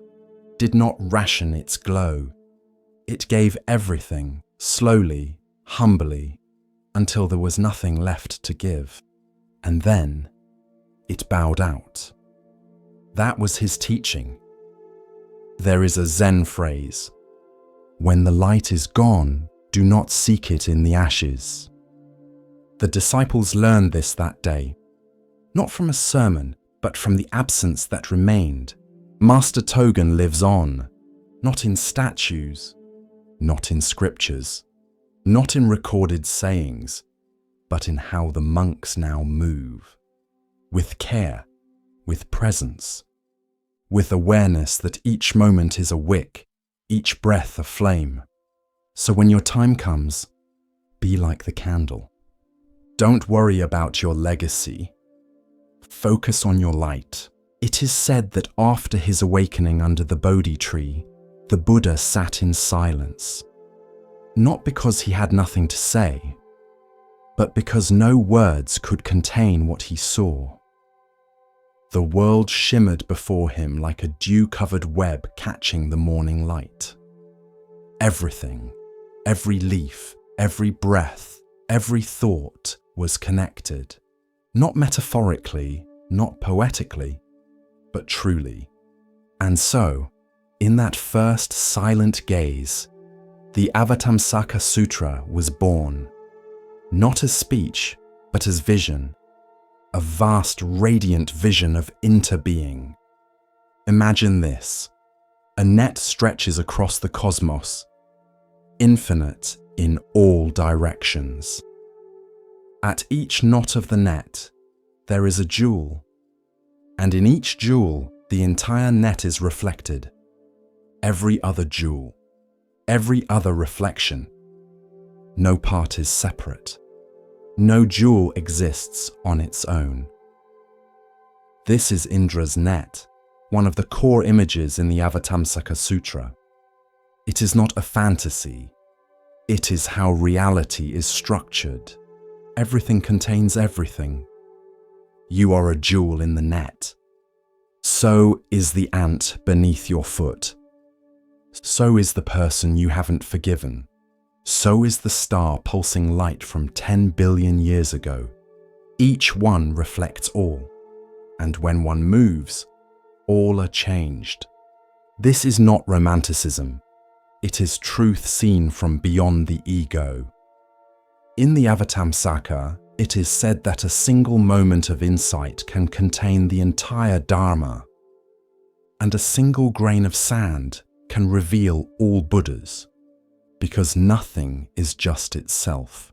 did not ration its glow. It gave everything, slowly, humbly, until there was nothing left to give. And then it bowed out. That was his teaching. There is a Zen phrase, "When the light is gone, do not seek it in the ashes." The disciples learned this that day, not from a sermon, but from the absence that remained. Master Togen lives on, not in statues, not in scriptures, not in recorded sayings, but in how the monks now move, with care, with presence, with awareness that each moment is a wick, each breath a flame. So when your time comes, be like the candle. Don't worry about your legacy. Focus on your light. It is said that after his awakening under the Bodhi tree, the Buddha sat in silence. Not because he had nothing to say, but because no words could contain what he saw. The world shimmered before him like a dew-covered web catching the morning light. Everything, every leaf, every breath, every thought was connected, not metaphorically, not poetically, but truly. And so, in that first silent gaze, the Avatamsaka Sutra was born, not as speech, but as vision, a vast radiant vision of interbeing. Imagine this: a net stretches across the cosmos, infinite in all directions. At each knot of the net, there is a jewel, and in each jewel, the entire net is reflected. Every other jewel, every other reflection. No part is separate. No jewel exists on its own. This is Indra's net, one of the core images in the Avatamsaka Sutra. It is not a fantasy. It is how reality is structured. Everything contains everything. You are a jewel in the net. So is the ant beneath your foot. So is the person you haven't forgiven. So is the star pulsing light from 10 billion years ago. Each one reflects all. And when one moves, all are changed. This is not romanticism. It is truth seen from beyond the ego. In the Avatamsaka, it is said that a single moment of insight can contain the entire Dharma, and a single grain of sand can reveal all Buddhas, because nothing is just itself.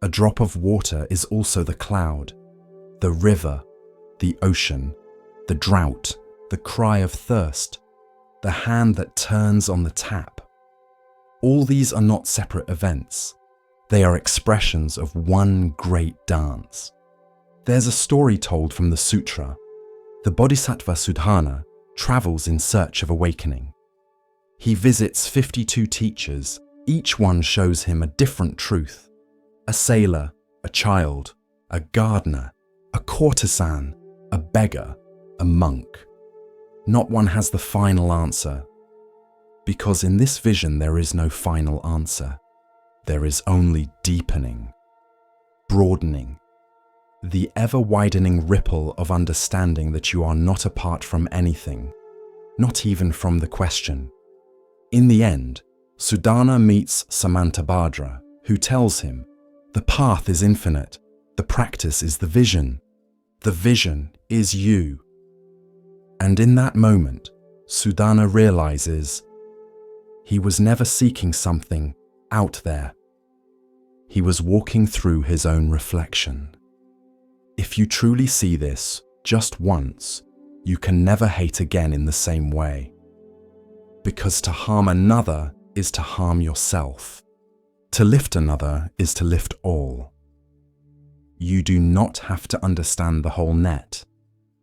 A drop of water is also the cloud, the river, the ocean, the drought, the cry of thirst, the hand that turns on the tap. All these are not separate events. They are expressions of one great dance. There's a story told from the sutra. The Bodhisattva Sudhana travels in search of awakening. He visits 52 teachers. Each one shows him a different truth. A sailor, a child, a gardener, a courtesan, a beggar, a monk. Not one has the final answer, because in this vision there is no final answer. There is only deepening, broadening, the ever-widening ripple of understanding that you are not apart from anything, not even from the question. In the end, Sudhana meets Samantabhadra, who tells him, the path is infinite, the practice is the vision is you. And in that moment, Sudhana realizes he was never seeking something out there. He was walking through his own reflection. If you truly see this just once, you can never hate again in the same way. Because to harm another is to harm yourself. To lift another is to lift all. You do not have to understand the whole net.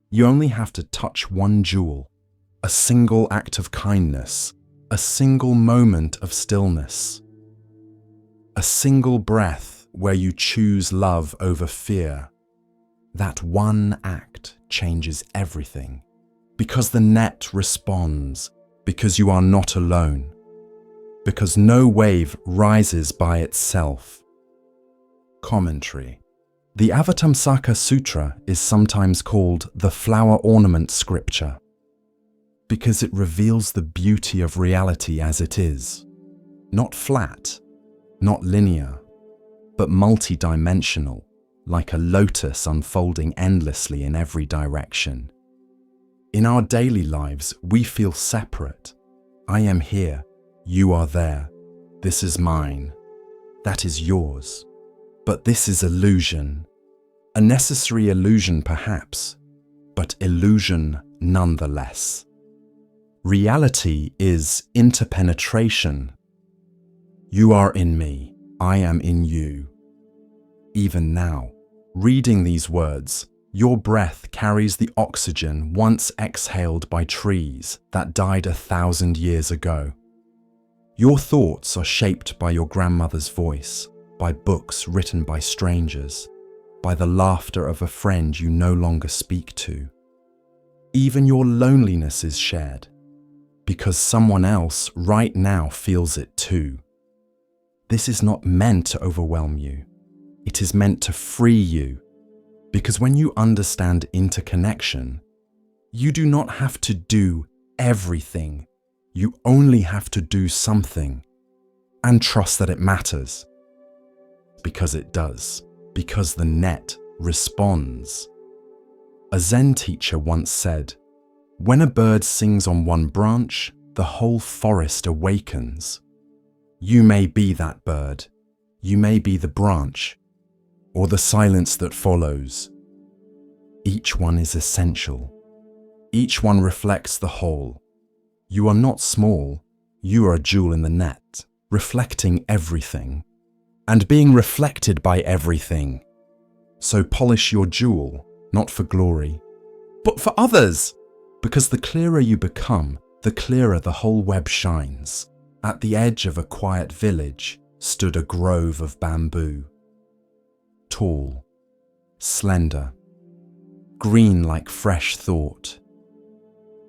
You only have to touch one jewel, a single act of kindness, a single moment of stillness, a single breath where you choose love over fear. That one act changes everything, because the net responds, because you are not alone, because no wave rises by itself. Commentary. The Avatamsaka Sutra is sometimes called the flower ornament scripture, because it reveals the beauty of reality as it is, not flat, not linear, but multi-dimensional, like a lotus unfolding endlessly in every direction. In our daily lives, we feel separate. I am here, you are there, this is mine, that is yours. But this is illusion. A necessary illusion perhaps, but illusion nonetheless. Reality is interpenetration. You are in me, I am in you. Even now, reading these words, your breath carries the oxygen once exhaled by trees that died 1,000 years ago. Your thoughts are shaped by your grandmother's voice, by books written by strangers, by the laughter of a friend you no longer speak to. Even your loneliness is shared, because someone else right now feels it too. This is not meant to overwhelm you. It is meant to free you, because when you understand interconnection, you do not have to do everything. You only have to do something, and trust that it matters. Because it does, because the net responds. A Zen teacher once said, "When a bird sings on one branch, the whole forest awakens." You may be that bird, you may be the branch, or the silence that follows. Each one is essential. Each one reflects the whole. You are not small, you are a jewel in the net, reflecting everything, and being reflected by everything. So polish your jewel, not for glory, but for others, because the clearer you become, the clearer the whole web shines. At the edge of a quiet village, stood a grove of bamboo. Tall, slender, green like fresh thought.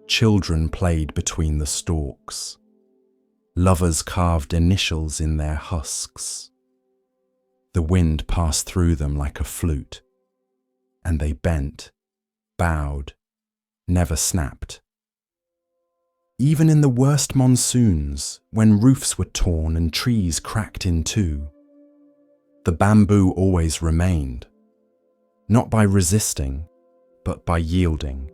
Children played between the stalks. Lovers carved initials in their husks. The wind passed through them like a flute, and they bent, bowed, never snapped. Even in the worst monsoons, when roofs were torn and trees cracked in two, the bamboo always remained, not by resisting, but by yielding.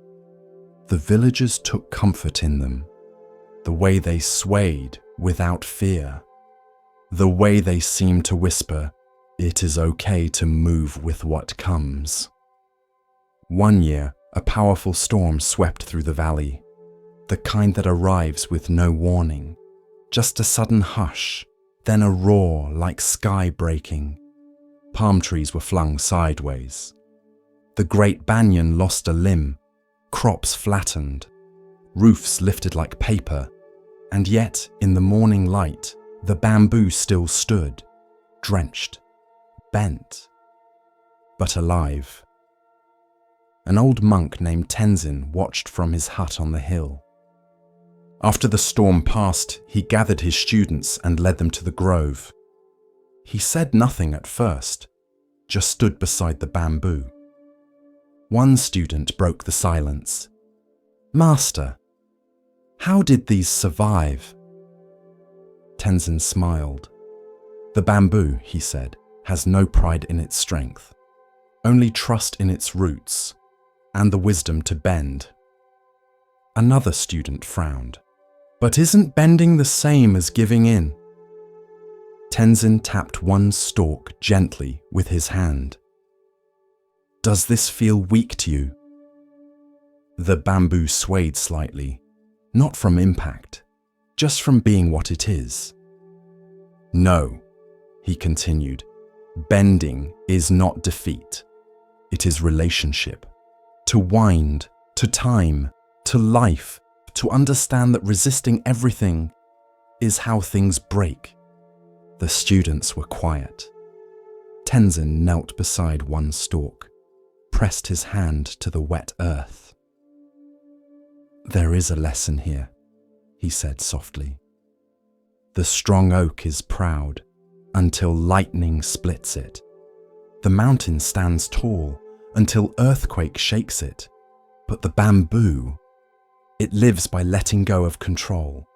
The villagers took comfort in them, the way they swayed without fear, the way they seemed to whisper, "It is okay to move with what comes." One year, a powerful storm swept through the valley, the kind that arrives with no warning, just a sudden hush, then a roar like sky breaking. Palm trees were flung sideways. The great banyan lost a limb, crops flattened, roofs lifted like paper, and yet, in the morning light, the bamboo still stood, drenched, bent, but alive. An old monk named Tenzin watched from his hut on the hill. After the storm passed, he gathered his students and led them to the grove. He said nothing at first, just stood beside the bamboo. One student broke the silence. "Master, how did these survive?" Tenzin smiled. "The bamboo," he said, "has no pride in its strength, only trust in its roots and the wisdom to bend." Another student frowned. "But isn't bending the same as giving in?" Tenzin tapped one stalk gently with his hand. "Does this feel weak to you?" The bamboo swayed slightly, not from impact, just from being what it is. "No," he continued, "bending is not defeat. It is relationship. To wind, to time, to life, to understand that resisting everything is how things break." The students were quiet. Tenzin knelt beside one stalk, pressed his hand to the wet earth. "There is a lesson here," he said softly. "The strong oak is proud until lightning splits it. The mountain stands tall until earthquake shakes it. But the bamboo, it lives by letting go of control.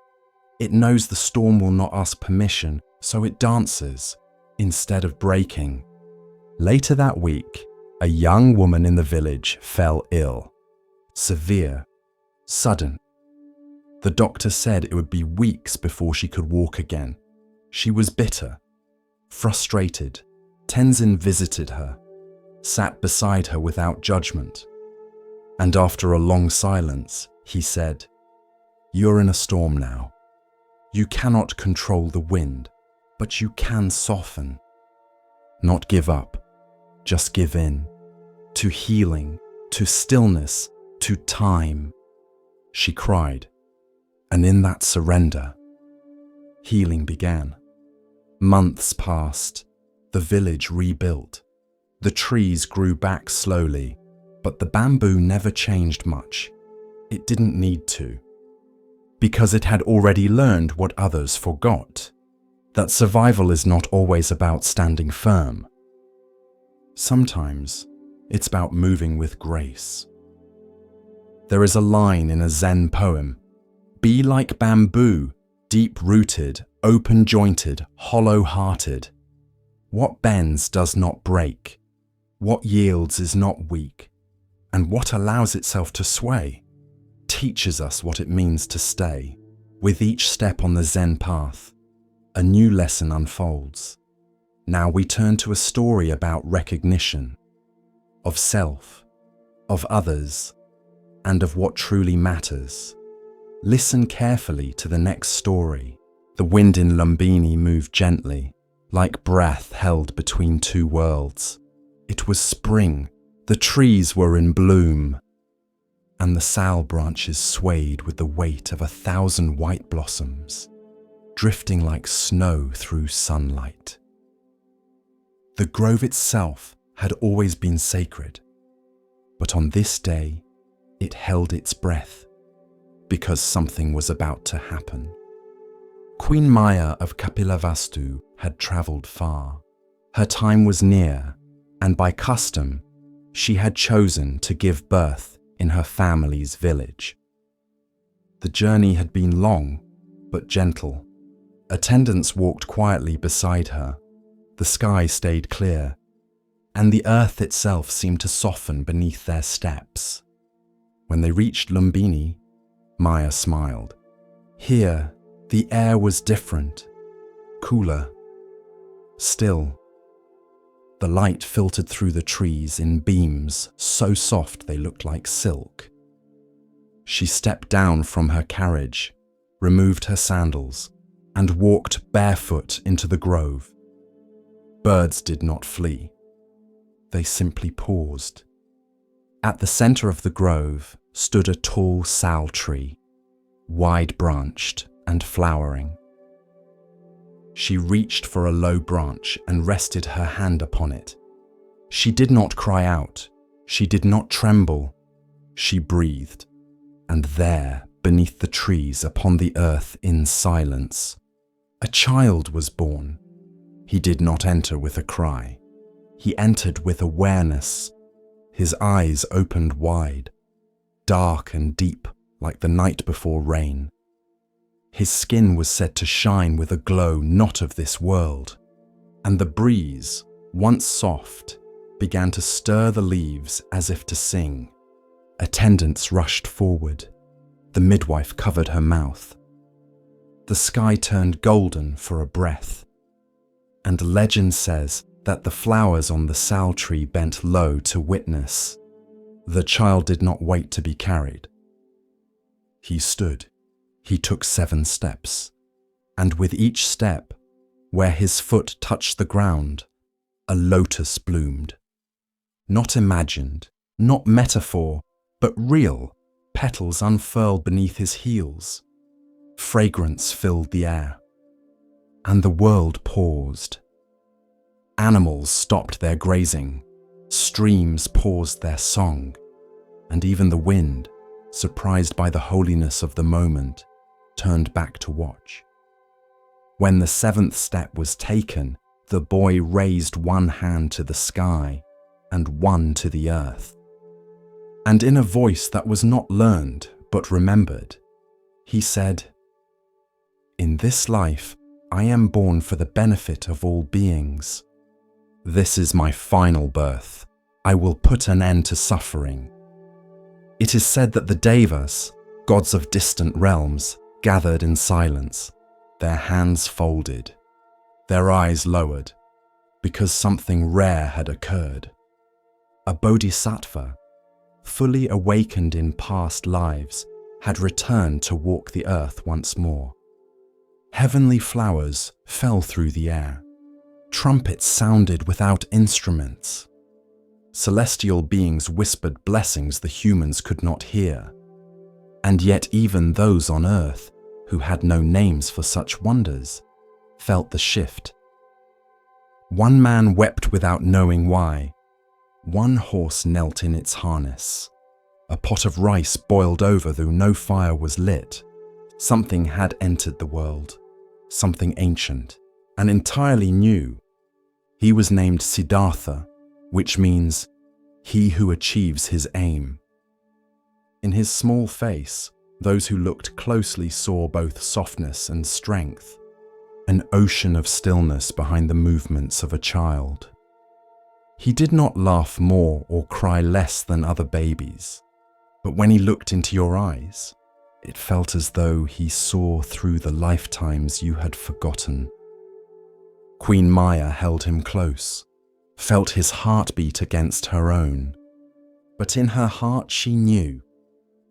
It knows the storm will not ask permission, so it dances instead of breaking." Later that week, a young woman in the village fell ill. Severe, sudden. The doctor said it would be weeks before she could walk again. She was bitter, frustrated. Tenzin visited her, sat beside her without judgment. And after a long silence, he said, "You're in a storm now. You cannot control the wind, but you can soften. Not give up, just give in. To healing, to stillness, to time." She cried, and in that surrender, healing began. Months passed, the village rebuilt. The trees grew back slowly, but the bamboo never changed much. It didn't need to, because it had already learned what others forgot, that survival is not always about standing firm. Sometimes it's about moving with grace. There is a line in a Zen poem, "Be like bamboo, deep-rooted, open-jointed, hollow-hearted. What bends does not break. What yields is not weak. And what allows itself to sway teaches us what it means to stay." With each step on the Zen path, a new lesson unfolds. Now we turn to a story about recognition, of self, of others, and of what truly matters. Listen carefully to the next story. The wind in Lumbini moved gently, like breath held between two worlds. It was spring, the trees were in bloom, and the sal branches swayed with the weight of 1,000 white blossoms. drifting like snow through sunlight. The grove itself had always been sacred, but on this day it held its breath because something was about to happen. Queen Maya of Kapilavastu had travelled far. Her time was near, and by custom, she had chosen to give birth in her family's village. The journey had been long, but gentle. Attendants walked quietly beside her. The sky stayed clear, and the earth itself seemed to soften beneath their steps. When they reached Lumbini, Maya smiled. Here, the air was different, cooler, still. The light filtered through the trees in beams so soft they looked like silk. She stepped down from her carriage, removed her sandals, and walked barefoot into the grove. Birds did not flee. They simply paused. At the center of the grove stood a tall sal tree, wide-branched and flowering. She reached for a low branch and rested her hand upon it. She did not cry out. She did not tremble. She breathed. And there, beneath the trees upon the earth in silence, a child was born. He did not enter with a cry. He entered with awareness. His eyes opened wide, dark and deep like the night before rain. His skin was said to shine with a glow not of this world, and the breeze, once soft, began to stir the leaves as if to sing. Attendants rushed forward. The midwife covered her mouth. The sky turned golden for a breath, and legend says that the flowers on the sal tree bent low to witness. The child did not wait to be carried. He stood. He took 7 steps, and with each step, where his foot touched the ground, a lotus bloomed. Not imagined, not metaphor, but real. Petals unfurled beneath his heels. Fragrance filled the air, and the world paused. Animals stopped their grazing, streams paused their song, and even the wind, surprised by the holiness of the moment, turned back to watch. When the 7th step was taken, the boy raised one hand to the sky and one to the earth. And in a voice that was not learned but remembered, he said, "In this life, I am born for the benefit of all beings. This is my final birth. I will put an end to suffering." It is said that the Devas, gods of distant realms, gathered in silence, their hands folded, their eyes lowered, because something rare had occurred. A bodhisattva, fully awakened in past lives, had returned to walk the earth once more. Heavenly flowers fell through the air. Trumpets sounded without instruments. Celestial beings whispered blessings the humans could not hear. And yet even those on earth, who had no names for such wonders, felt the shift. One man wept without knowing why. One horse knelt in its harness. A pot of rice boiled over though no fire was lit. Something had entered the world, something ancient, and entirely new. He was named Siddhartha, which means he who achieves his aim. In his small face, those who looked closely saw both softness and strength, an ocean of stillness behind the movements of a child. He did not laugh more or cry less than other babies, but when he looked into your eyes, it felt as though he saw through the lifetimes you had forgotten. Queen Maya held him close, felt his heartbeat against her own, but in her heart she knew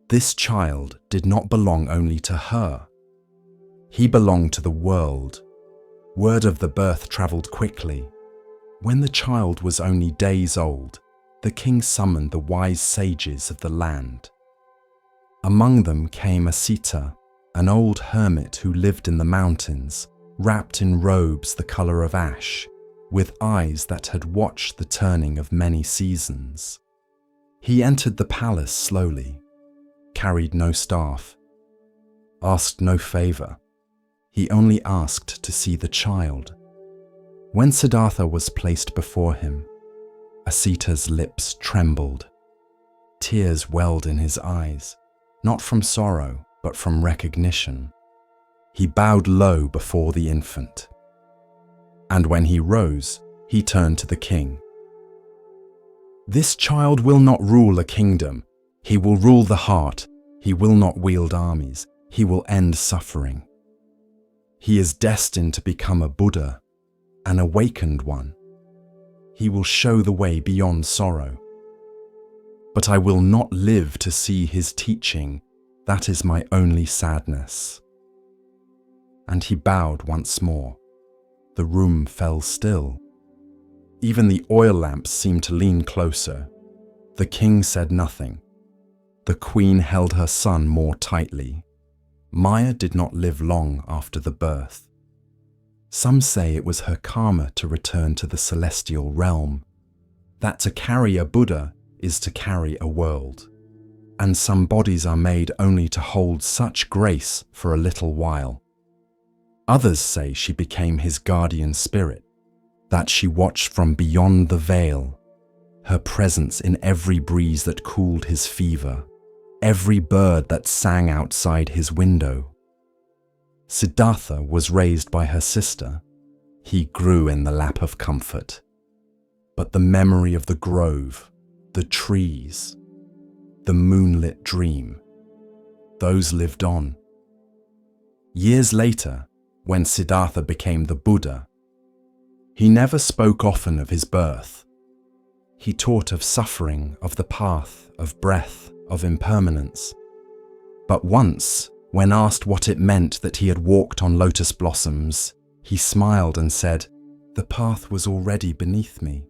this child did not belong only to her. He belonged to the world. Word of the birth travelled quickly. When the child was only days old, the king summoned the wise sages of the land. Among them came Asita, an old hermit who lived in the mountains, wrapped in robes the color of ash, with eyes that had watched the turning of many seasons. He entered the palace slowly, carried no staff, asked no favor. He only asked to see the child. When Siddhartha was placed before him, Asita's lips trembled. Tears welled in his eyes, not from sorrow, but from recognition. He bowed low before the infant. And when he rose, he turned to the king. "This child will not rule a kingdom. He will rule the heart. He will not wield armies. He will end suffering. He is destined to become a Buddha, an awakened one. He will show the way beyond sorrow. But I will not live to see his teaching. That is my only sadness." And he bowed once more. The room fell still. Even the oil lamps seemed to lean closer. The king said nothing. The queen held her son more tightly. Maya did not live long after the birth. Some say it was her karma to return to the celestial realm, that to carry a Buddha is to carry a world, and some bodies are made only to hold such grace for a little while. Others say she became his guardian spirit, that she watched from beyond the veil, her presence in every breeze that cooled his fever, every bird that sang outside his window. Siddhartha was raised by her sister. He grew in the lap of comfort. But the memory of the grove, the trees, the moonlit dream, those lived on. Years later, when Siddhartha became the Buddha, he never spoke often of his birth. He taught of suffering, of the path, of breath, of impermanence. But once, when asked what it meant that he had walked on lotus blossoms, he smiled and said, "The path was already beneath me.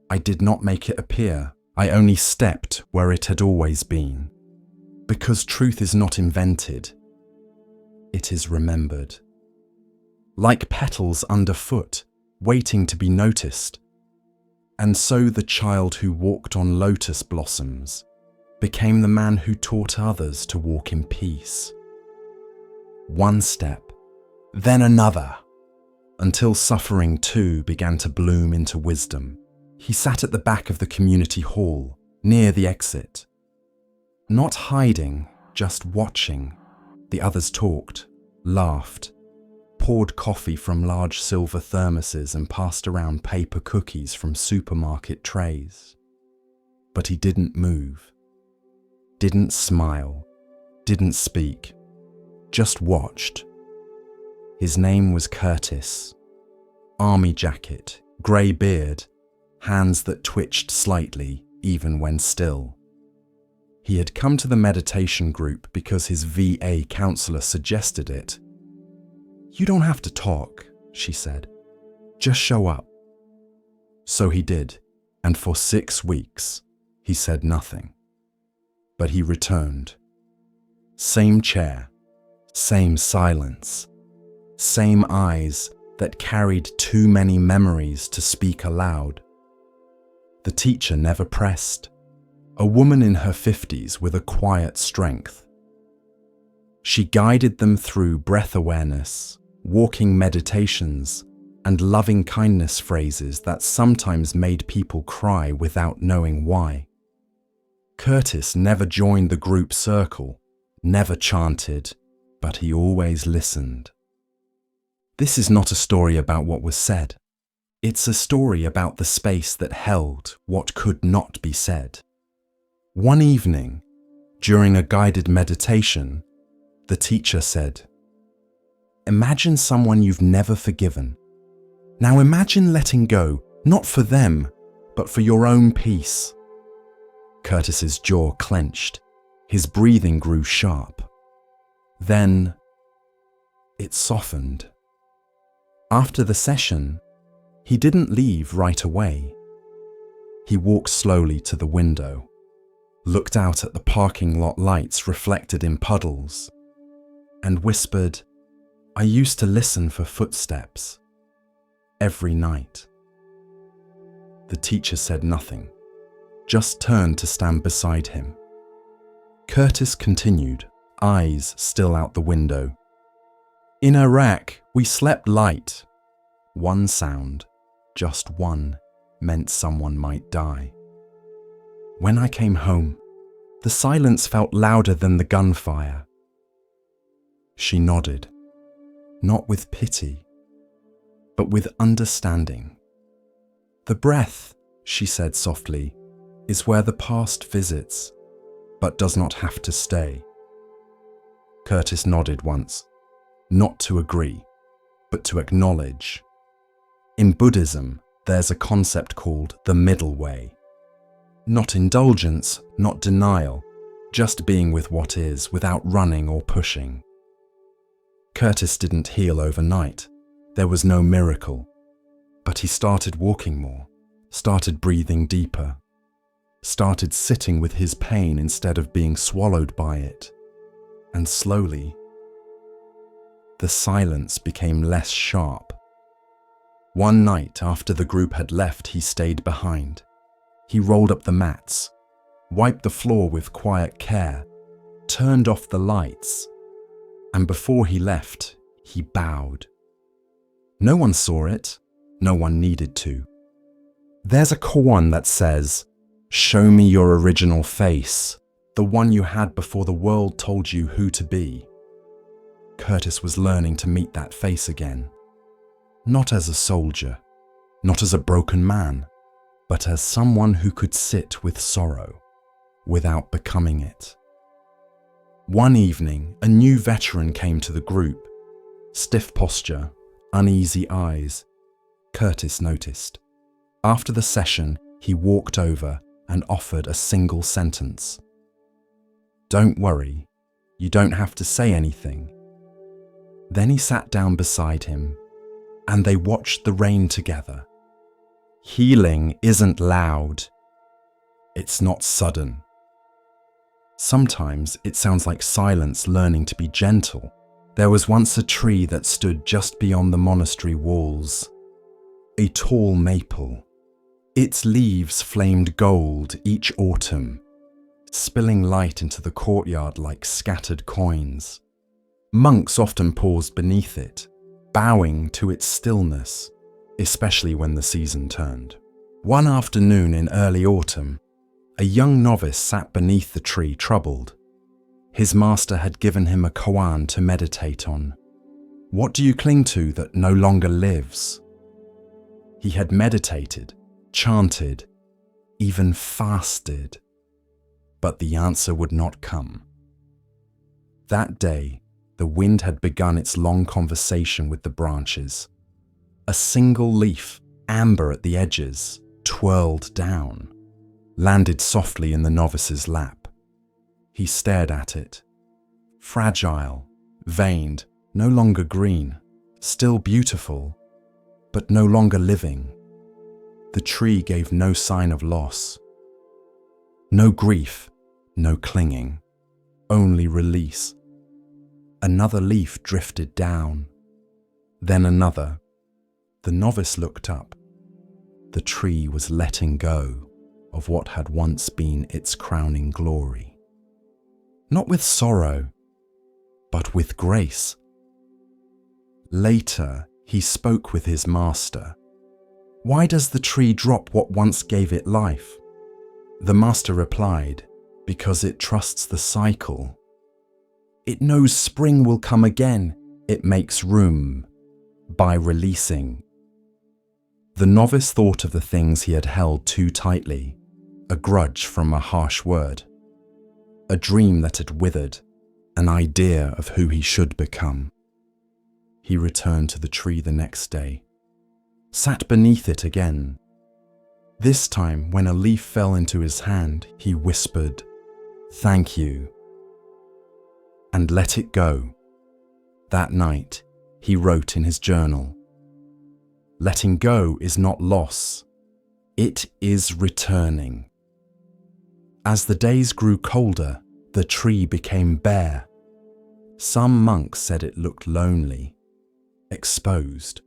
I did not make it appear. I only stepped where it had always been. Because truth is not invented, it is remembered." Like petals underfoot, waiting to be noticed. And so the child who walked on lotus blossoms became the man who taught others to walk in peace. One step, then another, until suffering too began to bloom into wisdom. He sat at the back of the community hall, near the exit. Not hiding, just watching. The others talked, laughed, poured coffee from large silver thermoses and passed around paper cookies from supermarket trays. But he didn't move, didn't smile, didn't speak, just watched. His name was Curtis. Army jacket, grey beard, hands that twitched slightly even when still. He had come to the meditation group because his VA counselor suggested it. "You don't have to talk," she said. "Just show up." So he did, and for 6 weeks, he said nothing. But he returned. Same chair, same silence, same eyes that carried too many memories to speak aloud. The teacher never pressed, a woman in her 50s with a quiet strength. She guided them through breath awareness, walking meditations, and loving kindness phrases that sometimes made people cry without knowing why. Curtis never joined the group circle, never chanted, but he always listened. This is not a story about what was said. It's a story about the space that held what could not be said. One evening, during a guided meditation, the teacher said, "Imagine someone you've never forgiven. Now imagine letting go, not for them, but for your own peace." Curtis's jaw clenched. His breathing grew sharp. Then it softened. After the session, he didn't leave right away. He walked slowly to the window, looked out at the parking lot lights reflected in puddles. and whispered, "I used to listen for footsteps every night." The teacher said nothing, just turned to stand beside him. Curtis continued, eyes still out the window. "In Iraq, we slept light." One sound, just one, meant someone might die. "When I came home, the silence felt louder than the gunfire." She nodded, not with pity, but with understanding. "The breath," she said softly, "is where the past visits, but does not have to stay." Curtis nodded once, not to agree, but to acknowledge. In Buddhism, there's a concept called the middle way. Not indulgence, not denial, just being with what is without running or pushing. Curtis didn't heal overnight. There was no miracle. But he started walking more, started breathing deeper, started sitting with his pain instead of being swallowed by it. And slowly, the silence became less sharp. One night after the group had left, he stayed behind. He rolled up the mats, wiped the floor with quiet care, turned off the lights, and before he left, he bowed. No one saw it, no one needed to. There's a koan that says, "Show me your original face, the one you had before the world told you who to be." Curtis was learning to meet that face again. Not as a soldier, not as a broken man, but as someone who could sit with sorrow without becoming it. One evening, a new veteran came to the group. Stiff posture, uneasy eyes. Curtis noticed. After the session, he walked over and offered a single sentence. "Don't worry, you don't have to say anything." Then he sat down beside him, and they watched the rain together. Healing isn't loud. It's not sudden. Sometimes it sounds like silence learning to be gentle. There was once a tree that stood just beyond the monastery walls. A tall maple. Its leaves flamed gold each autumn, spilling light into the courtyard like scattered coins. Monks often paused beneath it, bowing to its stillness, especially when the season turned. One afternoon in early autumn, a young novice sat beneath the tree, troubled. His master had given him a koan to meditate on. What do you cling to that no longer lives? He had meditated, chanted, even fasted, but the answer would not come. That day, the wind had begun its long conversation with the branches. A single leaf, amber at the edges, twirled down, landed softly in the novice's lap. He stared at it. Fragile, veined, no longer green, still beautiful, but no longer living. The tree gave no sign of loss. No grief, no clinging, only release. Another leaf drifted down, then another. The novice looked up. The tree was letting go of what had once been its crowning glory. Not with sorrow, but with grace. Later, he spoke with his master. Why does the tree drop what once gave it life? The master replied, because it trusts the cycle. It knows spring will come again. It makes room by releasing. The novice thought of the things he had held too tightly, a grudge from a harsh word, a dream that had withered, an idea of who he should become. He returned to the tree the next day, sat beneath it again. This time, when a leaf fell into his hand, he whispered, "Thank you," and let it go. That night, he wrote in his journal, "Letting go is not loss, it is returning." As the days grew colder, the tree became bare. Some monks said it looked lonely, exposed,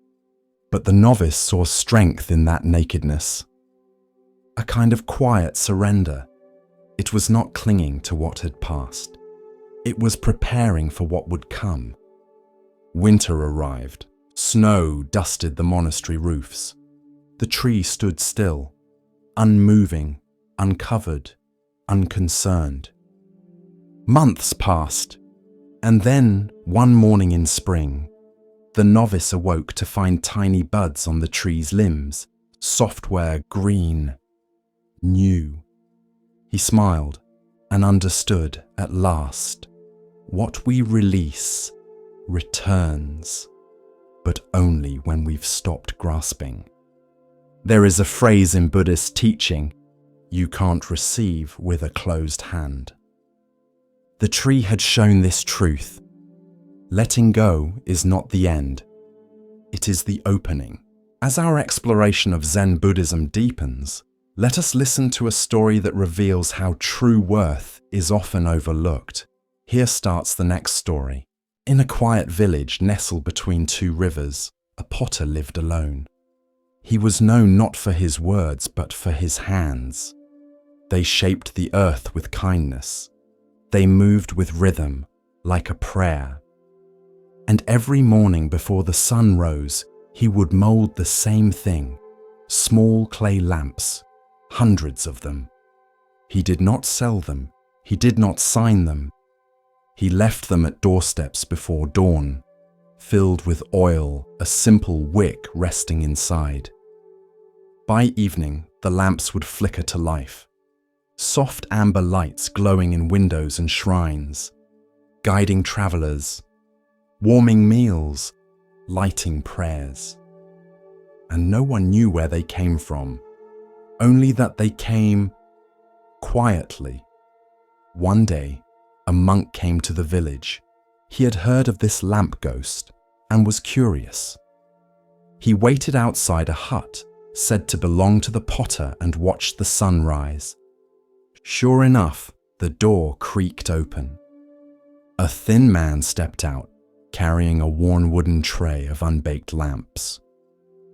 but the novice saw strength in that nakedness. A kind of quiet surrender. It was not clinging to what had passed. It was preparing for what would come. Winter arrived. Snow dusted the monastery roofs. The tree stood still, unmoving, uncovered, unconcerned. Months passed, and then, one morning in spring, the novice awoke to find tiny buds on the tree's limbs, software green, new. He smiled and understood at last. What we release returns, but only when we've stopped grasping. There is a phrase in Buddhist teaching, you can't receive with a closed hand. The tree had shown this truth. Letting go is not the end. It is the opening. As our exploration of Zen Buddhism deepens, let us listen to a story that reveals how true worth is often overlooked. Here starts the next story. In a quiet village nestled between two rivers, a potter lived alone. He was known not for his words, but for his hands. They shaped the earth with kindness. They moved with rhythm, like a prayer. And every morning before the sun rose, he would mold the same thing, small clay lamps, hundreds of them. He did not sell them. He did not sign them. He left them at doorsteps before dawn, filled with oil, a simple wick resting inside. By evening, the lamps would flicker to life, soft amber lights glowing in windows and shrines, guiding travelers, warming meals, lighting prayers. And no one knew where they came from, only that they came quietly. One day, a monk came to the village. He had heard of this lamp ghost and was curious. He waited outside a hut, said to belong to the potter, and watched the sun rise. Sure enough, the door creaked open. A thin man stepped out, carrying a worn wooden tray of unbaked lamps.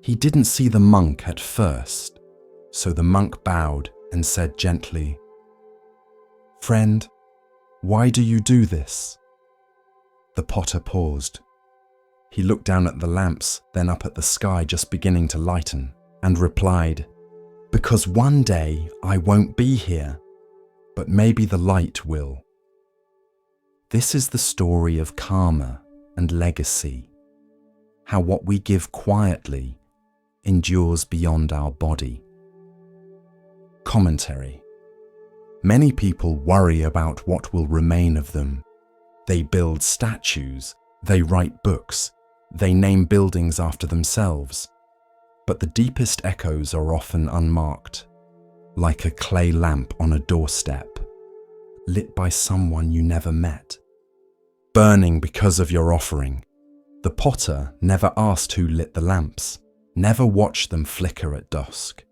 He didn't see the monk at first, so the monk bowed and said gently, "Friend, why do you do this?" The potter paused. He looked down at the lamps, then up at the sky just beginning to lighten, and replied, "Because one day I won't be here, but maybe the light will." This is the story of karma and legacy, how what we give quietly endures beyond our body. Commentary. Many people worry about what will remain of them. They build statues, they write books, they name buildings after themselves. But the deepest echoes are often unmarked, like a clay lamp on a doorstep, lit by someone you never met, burning because of your offering. The potter never asked who lit the lamps, never watched them flicker at dusk,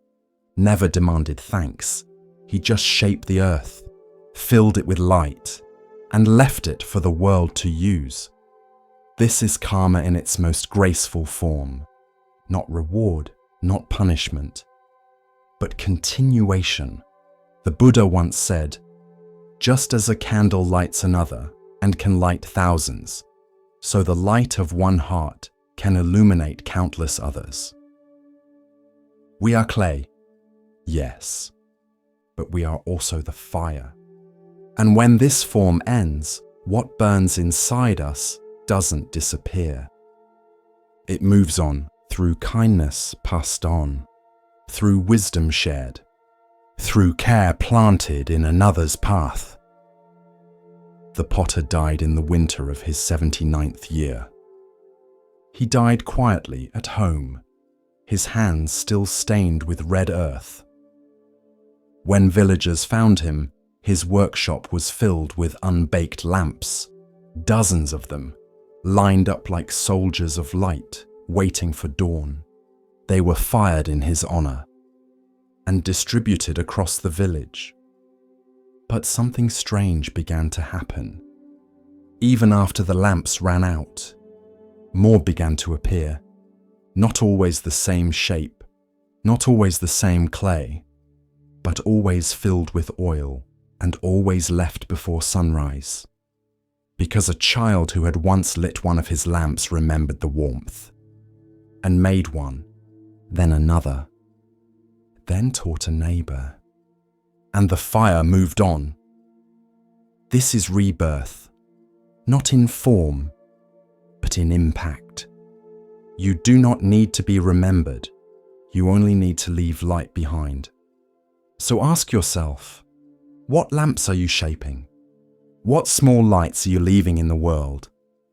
never demanded thanks. He just shaped the earth, filled it with light, and left it for the world to use. This is karma in its most graceful form. Not reward, not punishment, but continuation. The Buddha once said, "Just as a candle lights another and can light thousands, so the light of one heart can illuminate countless others." We are clay, yes, but we are also the fire. And when this form ends, what burns inside us doesn't disappear. It moves on through kindness passed on, through wisdom shared, through care planted in another's path. The potter died in the winter of his 79th year. He died quietly at home, his hands still stained with red earth. When villagers found him, his workshop was filled with unbaked lamps, dozens of them, lined up like soldiers of light, waiting for dawn. They were fired in his honor and distributed across the village. But something strange began to happen. Even after the lamps ran out, more began to appear. Not always the same shape, not always the same clay, but always filled with oil and always left before sunrise. Because a child who had once lit one of his lamps remembered the warmth, and made one, then another, then taught a neighbor, and the fire moved on. This is rebirth, not in form, but in impact. You do not need to be remembered, you only need to leave light behind. So ask yourself, what lamps are you shaping? What small lights are you leaving in the world?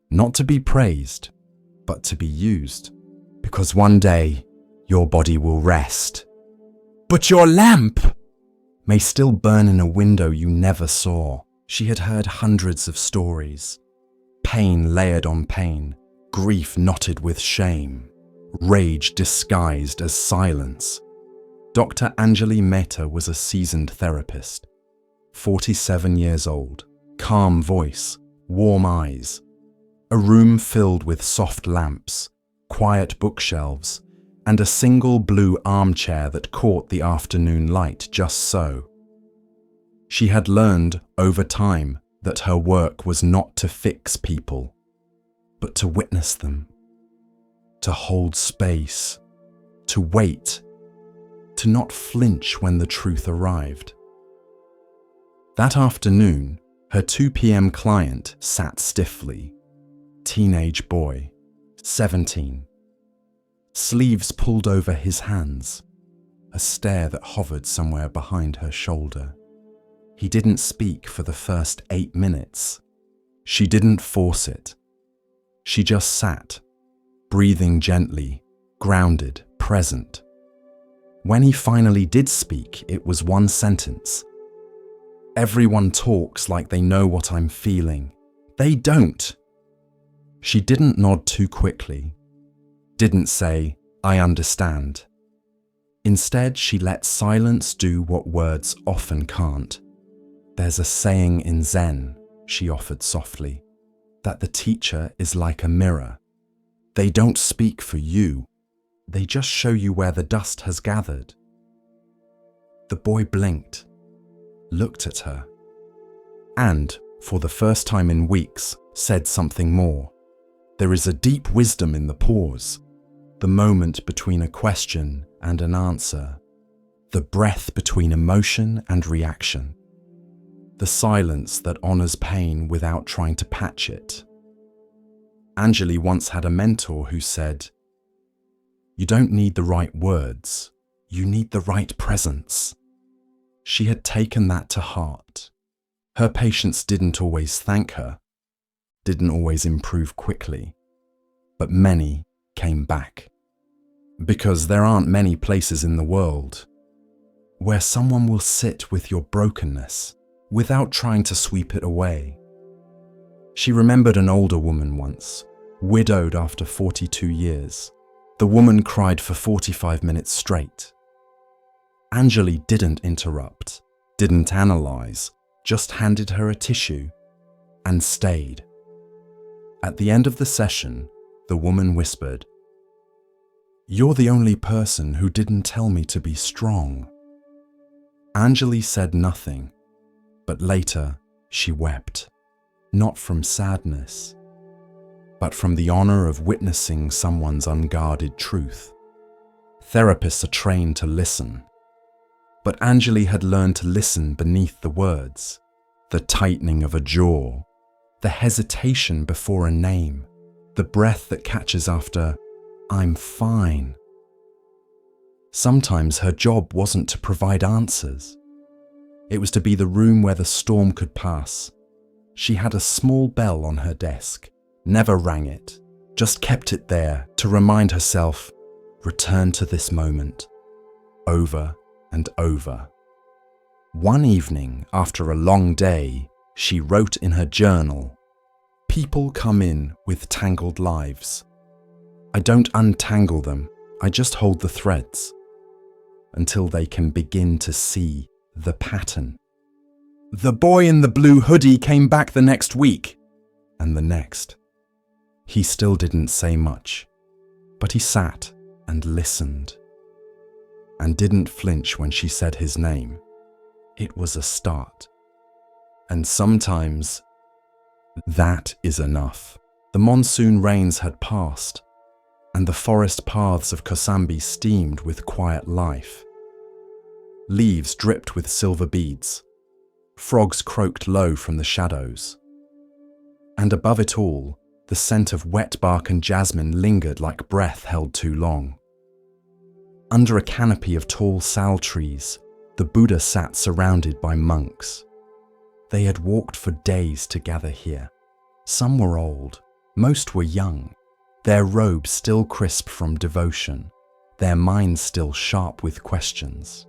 Not to be praised, but to be used. Because one day, your body will rest. But your lamp may still burn in a window you never saw. She had heard hundreds of stories. Pain layered on pain, grief knotted with shame, rage disguised as silence. Dr. Anjali Mehta was a seasoned therapist, 47 years old, calm voice, warm eyes, a room filled with soft lamps, quiet bookshelves, and a single blue armchair that caught the afternoon light just so. She had learned over time that her work was not to fix people, but to witness them, to hold space, to wait, to not flinch when the truth arrived. That afternoon, her 2 p.m. client sat stiffly, teenage boy, 17, sleeves pulled over his hands, a stare that hovered somewhere behind her shoulder. He didn't speak for the first 8 minutes. She didn't force it. She just sat, breathing gently, grounded, present. When he finally did speak, it was one sentence. Everyone talks like they know what I'm feeling. They don't. She didn't nod too quickly, didn't say, I understand. Instead, she let silence do what words often can't. There's a saying in Zen, she offered softly, that the teacher is like a mirror. They don't speak for you. They just show you where the dust has gathered. The boy blinked, looked at her, and, for the first time in weeks, said something more. There is a deep wisdom in the pause, the moment between a question and an answer, the breath between emotion and reaction, the silence that honors pain without trying to patch it. Anjali once had a mentor who said, "You don't need the right words, you need the right presence." She had taken that to heart. Her patients didn't always thank her, didn't always improve quickly, but many came back. Because there aren't many places in the world where someone will sit with your brokenness without trying to sweep it away. She remembered an older woman once, widowed after 42 years. The woman cried for 45 minutes straight. Anjali didn't interrupt, didn't analyze, just handed her a tissue and stayed. At the end of the session, the woman whispered, "You're the only person who didn't tell me to be strong." Anjali said nothing, but later she wept, not from sadness, but from the honor of witnessing someone's unguarded truth. Therapists are trained to listen, but Anjali had learned to listen beneath the words, the tightening of a jaw, the hesitation before a name, the breath that catches after, "I'm fine." Sometimes her job wasn't to provide answers. It was to be the room where the storm could pass. She had a small bell on her desk, never rang it, just kept it there to remind herself, return to this moment, over and over. One evening, after a long day, she wrote in her journal, "People come in with tangled lives. I don't untangle them, I just hold the threads until they can begin to see the pattern." The boy in the blue hoodie came back the next week. and the next. He still didn't say much, but he sat and listened, and didn't flinch when she said his name. It was a start. And sometimes that is enough. The monsoon rains had passed, and the forest paths of Kosambi steamed with quiet life. Leaves dripped with silver beads. Frogs croaked low from the shadows. And above it all, the scent of wet bark and jasmine lingered like breath held too long. Under a canopy of tall sal trees, the Buddha sat surrounded by monks. They had walked for days to gather here. Some were old, most were young, their robes still crisp from devotion, their minds still sharp with questions.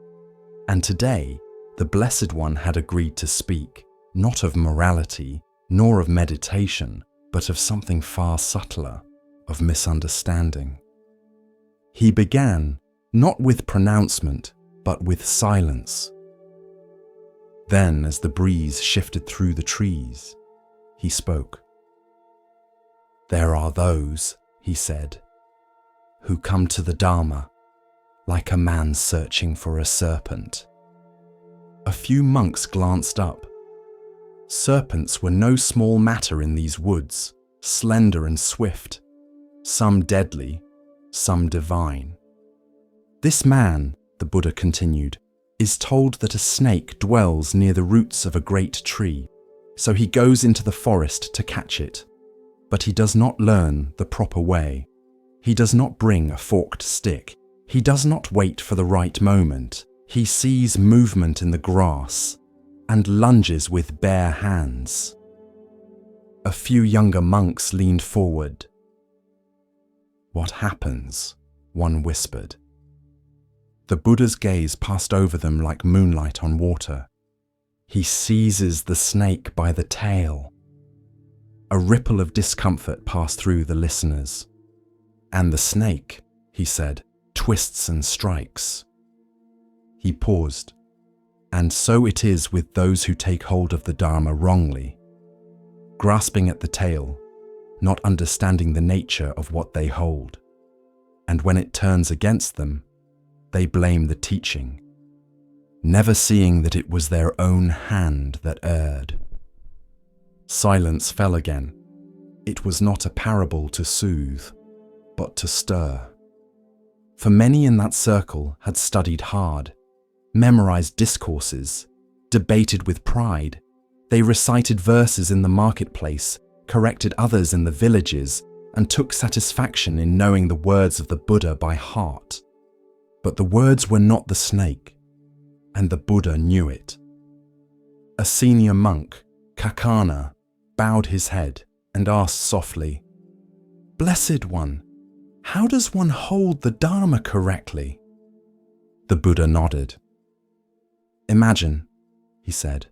And today, the Blessed One had agreed to speak, not of morality, nor of meditation, but of something far subtler, of misunderstanding. He began, not with pronouncement, but with silence. Then, as the breeze shifted through the trees, he spoke. "There are those," he said, "who come to the Dharma like a man searching for a serpent." A few monks glanced up. Serpents were no small matter in these woods, slender and swift, some deadly, some divine. "This man," the Buddha continued, "is told that a snake dwells near the roots of a great tree, so he goes into the forest to catch it. But he does not learn the proper way. He does not bring a forked stick. He does not wait for the right moment. He sees movement in the grass and lunges with bare hands." A few younger monks leaned forward. "What happens?" one whispered. The Buddha's gaze passed over them like moonlight on water. "He seizes the snake by the tail." A ripple of discomfort passed through the listeners. "And the snake," he said, "twists and strikes." He paused. "And so it is with those who take hold of the Dharma wrongly, grasping at the tail, not understanding the nature of what they hold. And when it turns against them, they blame the teaching, never seeing that it was their own hand that erred." Silence fell again. It was not a parable to soothe, but to stir. For many in that circle had studied hard, memorized discourses, debated with pride. They recited verses in the marketplace, corrected others in the villages, and took satisfaction in knowing the words of the Buddha by heart. But the words were not the snake, and the Buddha knew it. A senior monk, Kakana, bowed his head and asked softly, "Blessed One, how does one hold the Dharma correctly?" The Buddha nodded. "Imagine," he said,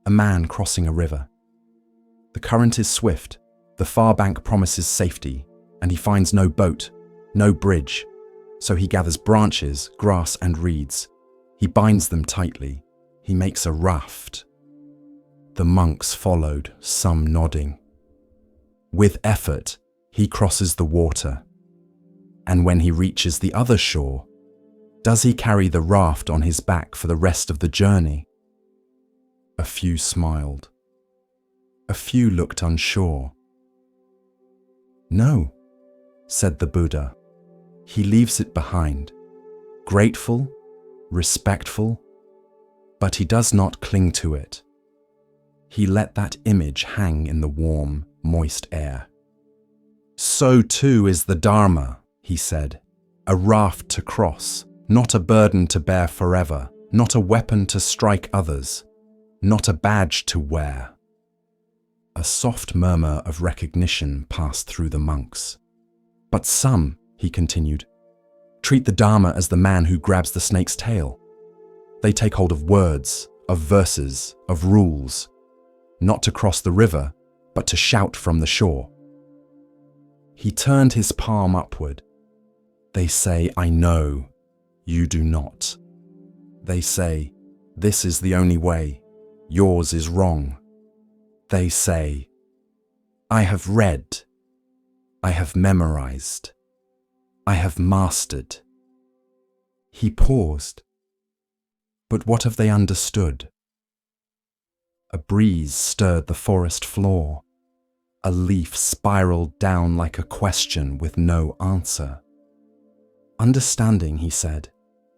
"a man crossing a river. The current is swift, the far bank promises safety, and he finds no boat, no bridge, so he gathers branches, grass, and reeds. He binds them tightly. He makes a raft." The monks followed, some nodding. With effort, he crosses the water. And when he reaches the other shore, does he carry the raft on his back for the rest of the journey? A few smiled. A few looked unsure. "No," said the Buddha. "He leaves it behind, grateful, respectful, but he does not cling to it. He let that image hang in the warm, moist air." "So too is the Dharma," he said, "a raft to cross, not a burden to bear forever, not a weapon to strike others, not a badge to wear." A soft murmur of recognition passed through the monks. "But some," he continued, "treat the Dharma as the man who grabs the snake's tail. They take hold of words, of verses, of rules, not to cross the river, but to shout from the shore." He turned his palm upward. "They say, 'I know,' you do not. They say, 'This is the only way, yours is wrong.' They say, I have read. I have memorized. I have mastered. He paused. But what have they understood? A breeze stirred the forest floor. A leaf spiraled down like a question with no answer. Understanding, he said,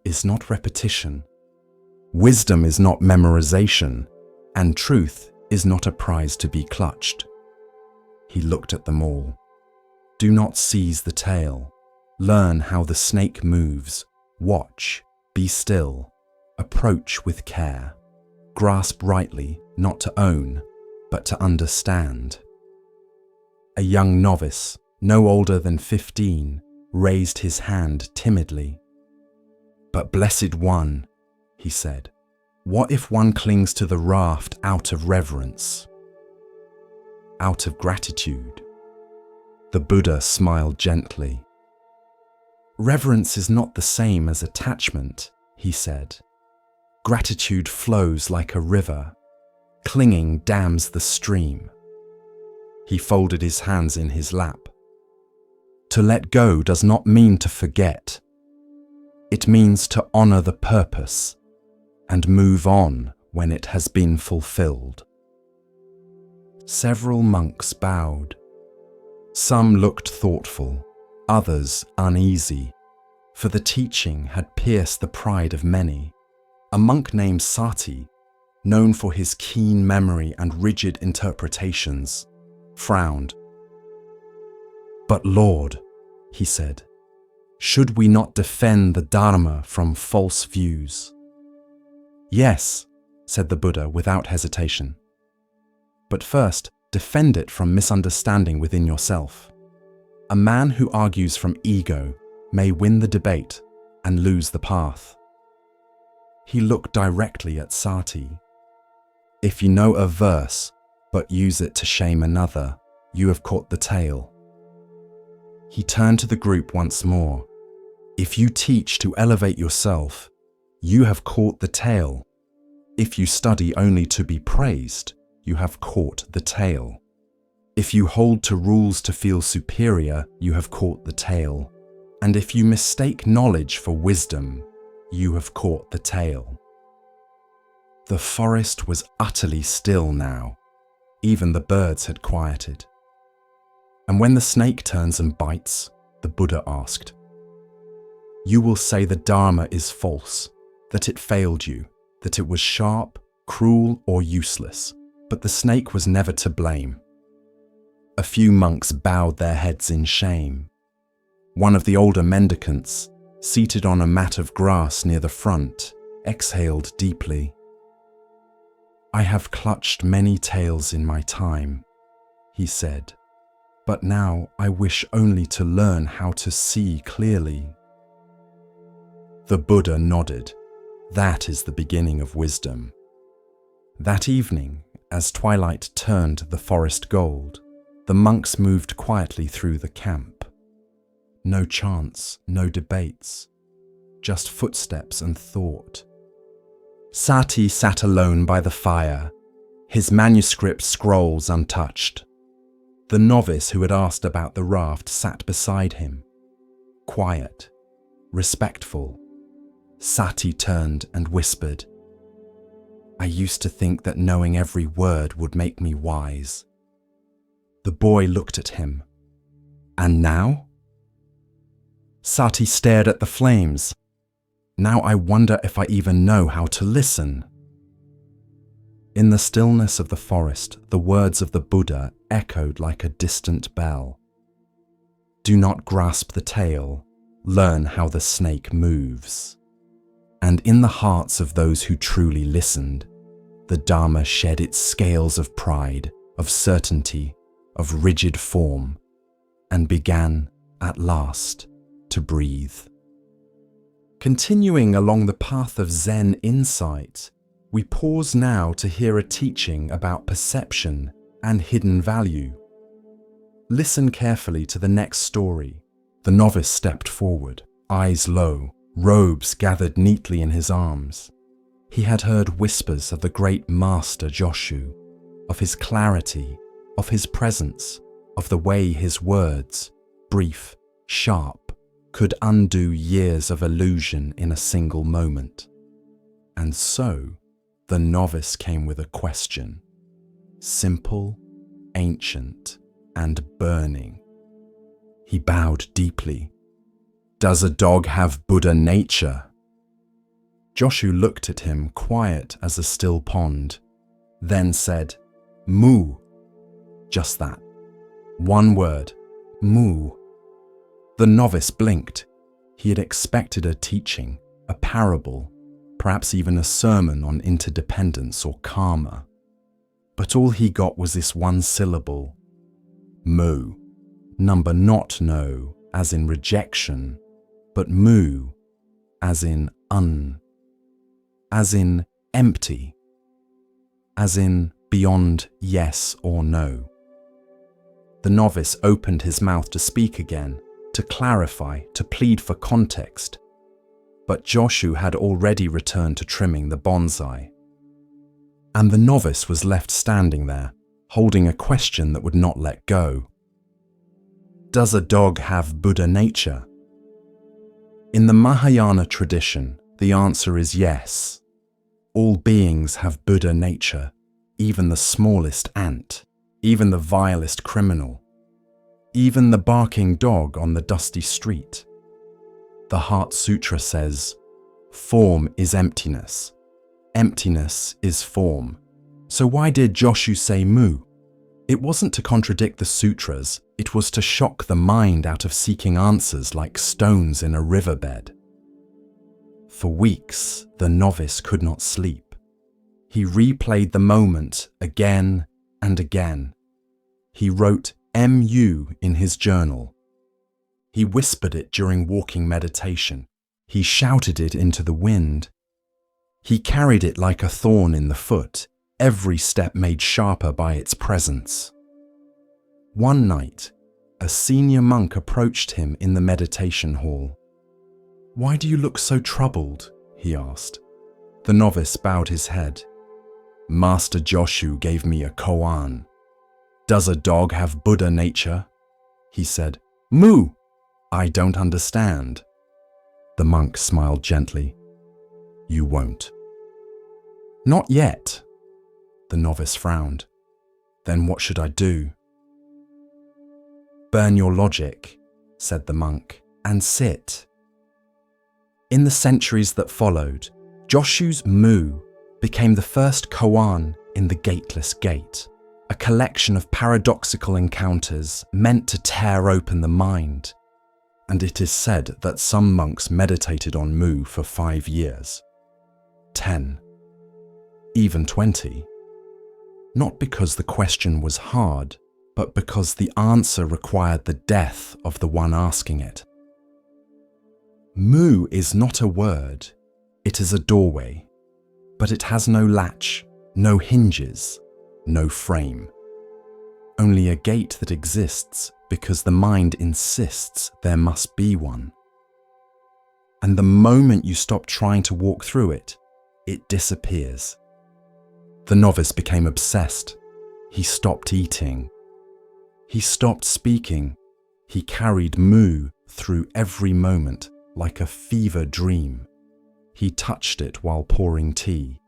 is not repetition. Wisdom is not memorization, and truth is not a prize to be clutched. He looked at them all. Do not seize the tail. Learn how the snake moves. Watch, be still, approach with care. Grasp rightly, not to own, but to understand. A young novice, no older than 15, raised his hand timidly. But blessed one, he said, what if one clings to the raft out of reverence? Out of gratitude? The Buddha smiled gently. Reverence is not the same as attachment, he said. Gratitude flows like a river. Clinging dams the stream. He folded his hands in his lap. To let go does not mean to forget. It means to honor the purpose and move on when it has been fulfilled. Several monks bowed. Some looked thoughtful, others uneasy, for the teaching had pierced the pride of many. A monk named Sati, known for his keen memory and rigid interpretations, frowned. But Lord, he said, should we not defend the Dharma from false views? Yes, said the Buddha without hesitation. But first, defend it from misunderstanding within yourself. A man who argues from ego may win the debate and lose the path. He looked directly at Sati. If you know a verse, but use it to shame another, you have caught the tail. He turned to the group once more. If you teach to elevate yourself, you have caught the tail. If you study only to be praised, you have caught the tail. If you hold to rules to feel superior, you have caught the tail. And if you mistake knowledge for wisdom, you have caught the tail. The forest was utterly still now. Even the birds had quieted. And when the snake turns and bites, the Buddha asked, you will say the Dharma is false, that it failed you, that it was sharp, cruel, or useless, but the snake was never to blame. A few monks bowed their heads in shame. One of the older mendicants, seated on a mat of grass near the front, exhaled deeply. I have clutched many tails in my time, he said, but now I wish only to learn how to see clearly. The Buddha nodded. That is the beginning of wisdom. That evening, as twilight turned the forest gold, the monks moved quietly through the camp. No chants, no debates, just footsteps and thought. Sati sat alone by the fire, his manuscript scrolls untouched. The novice who had asked about the raft sat beside him, quiet, respectful. Sati turned and whispered, I used to think that knowing every word would make me wise. The boy looked at him. And now? Sati stared at the flames. Now I wonder if I even know how to listen. In the stillness of the forest, the words of the Buddha echoed like a distant bell. Do not grasp the tail, learn how the snake moves. And in the hearts of those who truly listened, the Dharma shed its scales of pride, of certainty, of rigid form, and began, at last, to breathe. Continuing along the path of Zen insight, we pause now to hear a teaching about perception and hidden value. Listen carefully to the next story. The novice stepped forward, eyes low, robes gathered neatly in his arms. He had heard whispers of the great master Joshu, of his clarity, of his presence, of the way his words, brief, sharp, could undo years of illusion in a single moment. And so, the novice came with a question, simple, ancient, and burning. He bowed deeply. "Does a dog have Buddha nature?" Joshu looked at him, quiet as a still pond, then said, "Mu." Just that. One word, mu. The novice blinked. He had expected a teaching, a parable, perhaps even a sermon on interdependence or karma. But all he got was this one syllable, mu. Number not no, as in rejection, but mu, as in as in empty, as in beyond yes or no. The novice opened his mouth to speak again, to clarify, to plead for context. But Joshu had already returned to trimming the bonsai. And the novice was left standing there, holding a question that would not let go. Does a dog have Buddha nature? In the Mahayana tradition, the answer is yes. All beings have Buddha nature, even the smallest ant, even the vilest criminal, even the barking dog on the dusty street. The Heart Sutra says, form is emptiness. Emptiness is form. So why did Joshu say mu? It wasn't to contradict the sutras, it was to shock the mind out of seeking answers like stones in a riverbed. For weeks, the novice could not sleep. He replayed the moment again and again. He wrote MU in his journal. He whispered it during walking meditation. He shouted it into the wind. He carried it like a thorn in the foot, every step made sharper by its presence. One night, a senior monk approached him in the meditation hall. "Why do you look so troubled?" he asked. The novice bowed his head. "Master Joshu gave me a koan. Does a dog have Buddha nature?" He said, "Mu! I don't understand." The monk smiled gently. "You won't." "Not yet." The novice frowned. "Then what should I do?" "Burn your logic," said the monk, "and sit." In the centuries that followed, Joshu's Mu became the first koan in the Gateless Gate, a collection of paradoxical encounters meant to tear open the mind. And it is said that some monks meditated on Mu for 5 years, 10, even 20. Not because the question was hard, but because the answer required the death of the one asking it. Mu is not a word, it is a doorway, but it has no latch, no hinges, no frame. Only a gate that exists because the mind insists there must be one. And the moment you stop trying to walk through it, it disappears. The novice became obsessed. He stopped eating. He stopped speaking. He carried Mu through every moment like a fever dream. He touched it while pouring tea.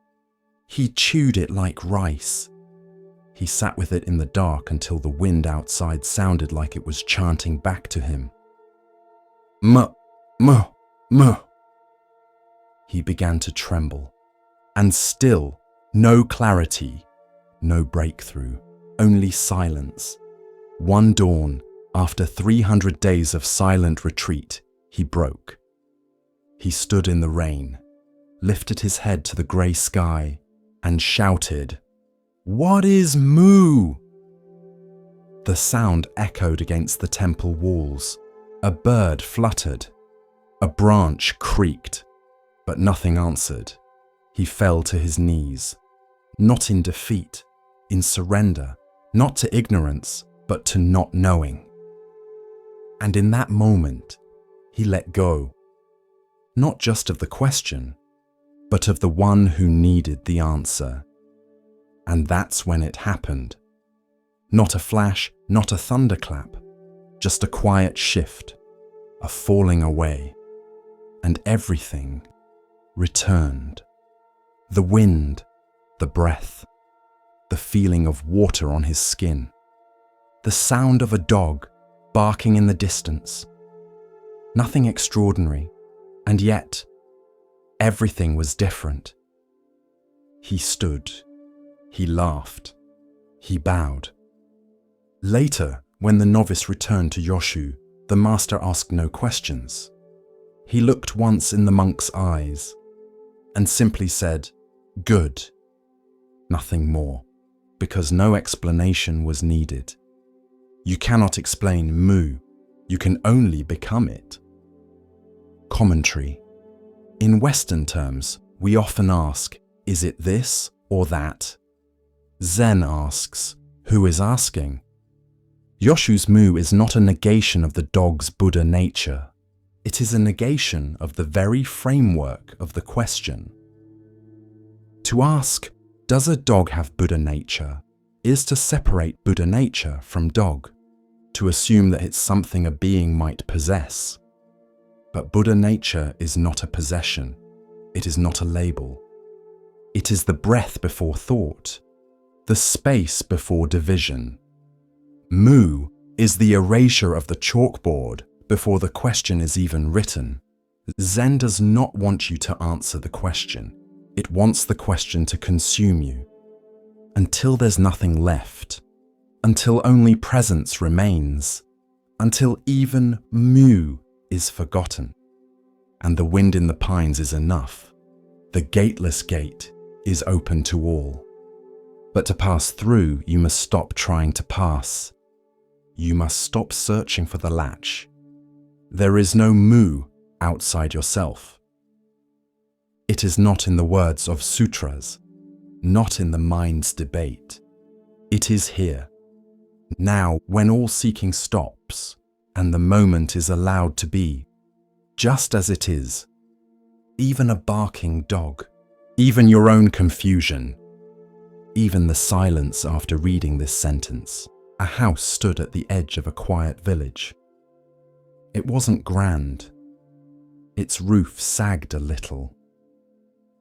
He chewed it like rice. He sat with it in the dark until the wind outside sounded like it was chanting back to him. "M, m, m." He began to tremble. And still, no clarity, no breakthrough, only silence. One dawn, after 300 days of silent retreat, he broke. He stood in the rain, lifted his head to the grey sky, and shouted, "What is Mu?" The sound echoed against the temple walls. A bird fluttered. A branch creaked, but nothing answered. He fell to his knees, not in defeat, in surrender, not to ignorance, but to not knowing. And in that moment, he let go, not just of the question, but of the one who needed the answer. And that's when it happened. Not a flash, not a thunderclap, just a quiet shift, a falling away, and everything returned. The wind, the breath, the feeling of water on his skin, the sound of a dog barking in the distance. Nothing extraordinary, and yet everything was different. He stood, he laughed, he bowed. Later, when the novice returned to Yoshu, the master asked no questions. He looked once in the monk's eyes and simply said, "Good," nothing more, because no explanation was needed. You cannot explain mu, you can only become it. Commentary. In Western terms, we often ask, is it this or that? Zen asks, who is asking? Yoshu's mu is not a negation of the dog's Buddha nature. It is a negation of the very framework of the question. To ask, does a dog have Buddha nature, is to separate Buddha nature from dog, to assume that it's something a being might possess. But Buddha nature is not a possession. It is not a label. It is the breath before thought, the space before division. Mu is the erasure of the chalkboard before the question is even written. Zen does not want you to answer the question. It wants the question to consume you. Until there's nothing left. Until only presence remains. Until even mu is forgotten. And the wind in the pines is enough. The gateless gate is open to all. But to pass through, you must stop trying to pass. You must stop searching for the latch. There is no mu outside yourself. It is not in the words of sutras, not in the mind's debate. It is here, now, when all seeking stops and the moment is allowed to be, just as it is. Even a barking dog, even your own confusion, even the silence after reading this sentence. A house stood at the edge of a quiet village. It wasn't grand. Its roof sagged a little.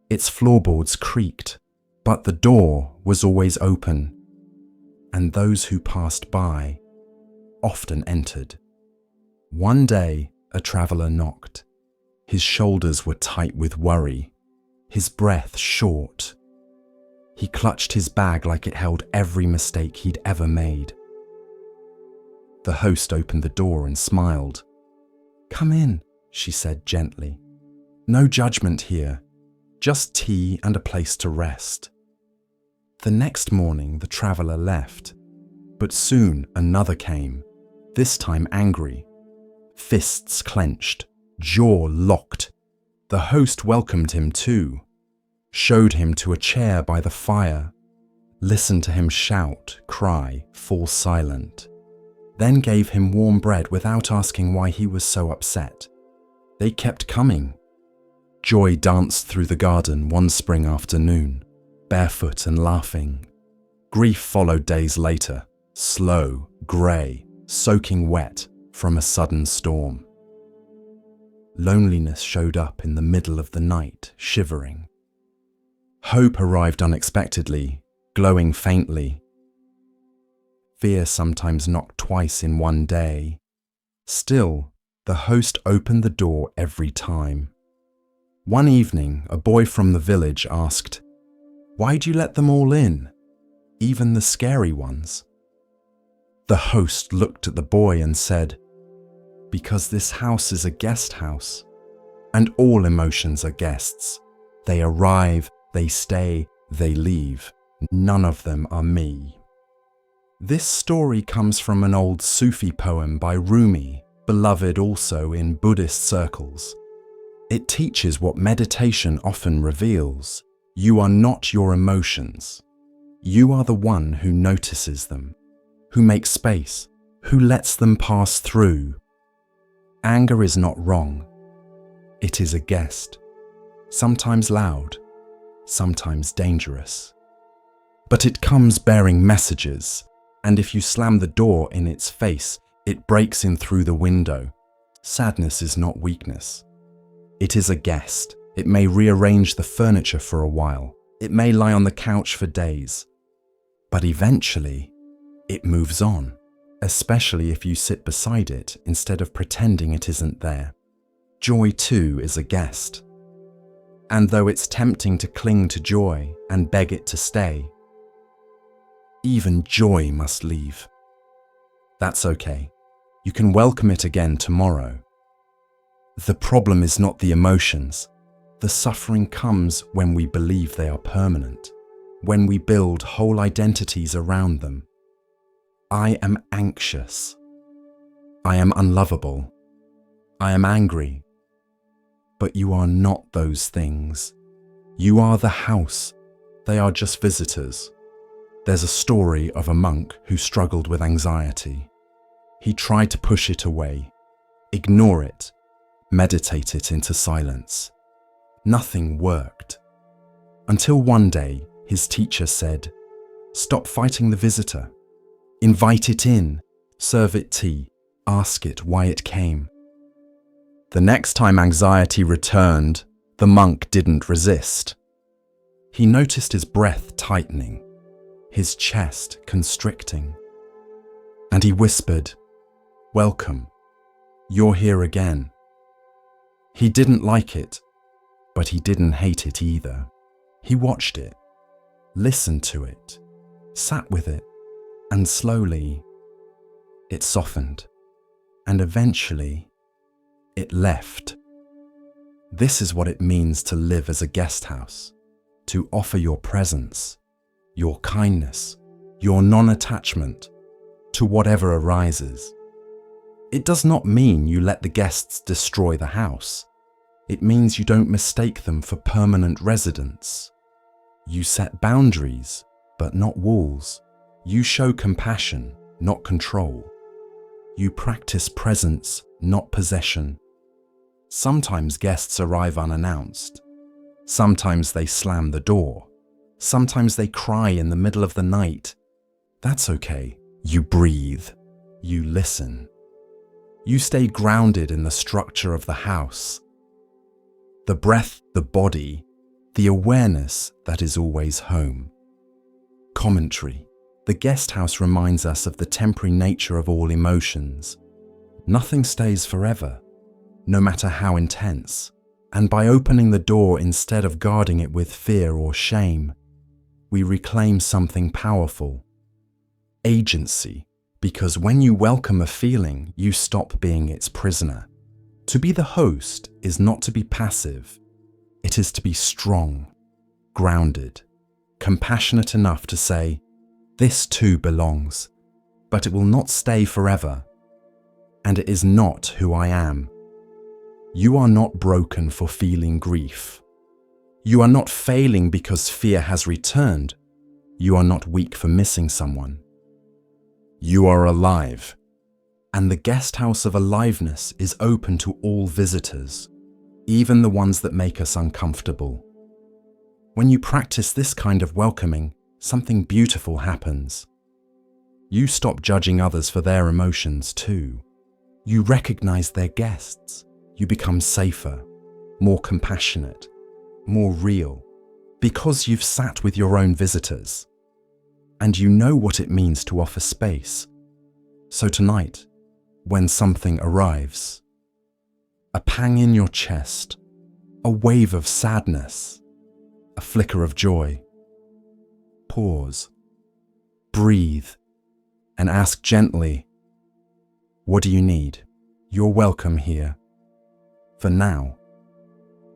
Its floorboards creaked, but the door was always open, and those who passed by often entered. One day, a traveler knocked. His shoulders were tight with worry, his breath short. He clutched his bag like it held every mistake he'd ever made. The host opened the door and smiled. "Come in," she said gently. "No judgment here, just tea and a place to rest." The next morning the traveller left, but soon another came, this time angry. Fists clenched, jaw locked. The host welcomed him too, showed him to a chair by the fire, listened to him shout, cry, fall silent. Then gave him warm bread without asking why he was so upset. They kept coming. Joy danced through the garden one spring afternoon, barefoot and laughing. Grief followed days later, slow, grey, soaking wet from a sudden storm. Loneliness showed up in the middle of the night, shivering. Hope arrived unexpectedly, glowing faintly. Fear sometimes knocked twice in one day. Still, the host opened the door every time. One evening, a boy from the village asked, "Why'd you let them all in, even the scary ones?" The host looked at the boy and said, "Because this house is a guest house, and all emotions are guests. They arrive, they stay, they leave. None of them are me." This story comes from an old Sufi poem by Rumi, beloved also in Buddhist circles. It teaches what meditation often reveals. You are not your emotions. You are the one who notices them, who makes space, who lets them pass through. Anger is not wrong. It is a guest, sometimes loud, sometimes dangerous. But it comes bearing messages, And if you slam the door in its face, it breaks in through the window. Sadness is not weakness. It is a guest. It may rearrange the furniture for a while. It may lie on the couch for days. But eventually, it moves on, especially if you sit beside it instead of pretending it isn't there. Joy too is a guest. And though it's tempting to cling to joy and beg it to stay, even joy must leave. That's okay. You can welcome it again tomorrow. The problem is not the emotions. The suffering comes when we believe they are permanent, when we build whole identities around them. I am anxious. I am unlovable. I am angry. But you are not those things. You are the house. They are just visitors. There's a story of a monk who struggled with anxiety. He tried to push it away, ignore it, meditate it into silence. Nothing worked. Until one day, his teacher said, "Stop fighting the visitor. Invite it in, serve it tea, ask it why it came." The next time anxiety returned, the monk didn't resist. He noticed his breath tightening, his chest constricting. And he whispered, "Welcome, you're here again." He didn't like it, but he didn't hate it either. He watched it, listened to it, sat with it, and slowly it softened, and eventually it left. This is what it means to live as a guest house, to offer your presence, your kindness, your non-attachment to whatever arises. It does not mean you let the guests destroy the house. It means you don't mistake them for permanent residents. You set boundaries, but not walls. You show compassion, not control. You practice presence, not possession. Sometimes guests arrive unannounced. Sometimes they slam the door. Sometimes they cry in the middle of the night. That's okay. You breathe. You listen. You stay grounded in the structure of the house. The breath, the body, the awareness that is always home. Commentary. The guest house reminds us of the temporary nature of all emotions. Nothing stays forever, no matter how intense. And by opening the door instead of guarding it with fear or shame, we reclaim something powerful. Agency. Because when you welcome a feeling, you stop being its prisoner. To be the host is not to be passive. It is to be strong, grounded, compassionate enough to say, "This too belongs, but it will not stay forever. And it is not who I am." You are not broken for feeling grief. You are not failing because fear has returned. You are not weak for missing someone. You are alive. And the guest house of aliveness is open to all visitors, even the ones that make us uncomfortable. When you practice this kind of welcoming, something beautiful happens. You stop judging others for their emotions too. You recognize their guests. You become safer, more compassionate, more real, because you've sat with your own visitors. And you know what it means to offer space. So tonight, when something arrives, a pang in your chest, a wave of sadness, a flicker of joy, pause, breathe, and ask gently, "What do you need? You're welcome here. For now."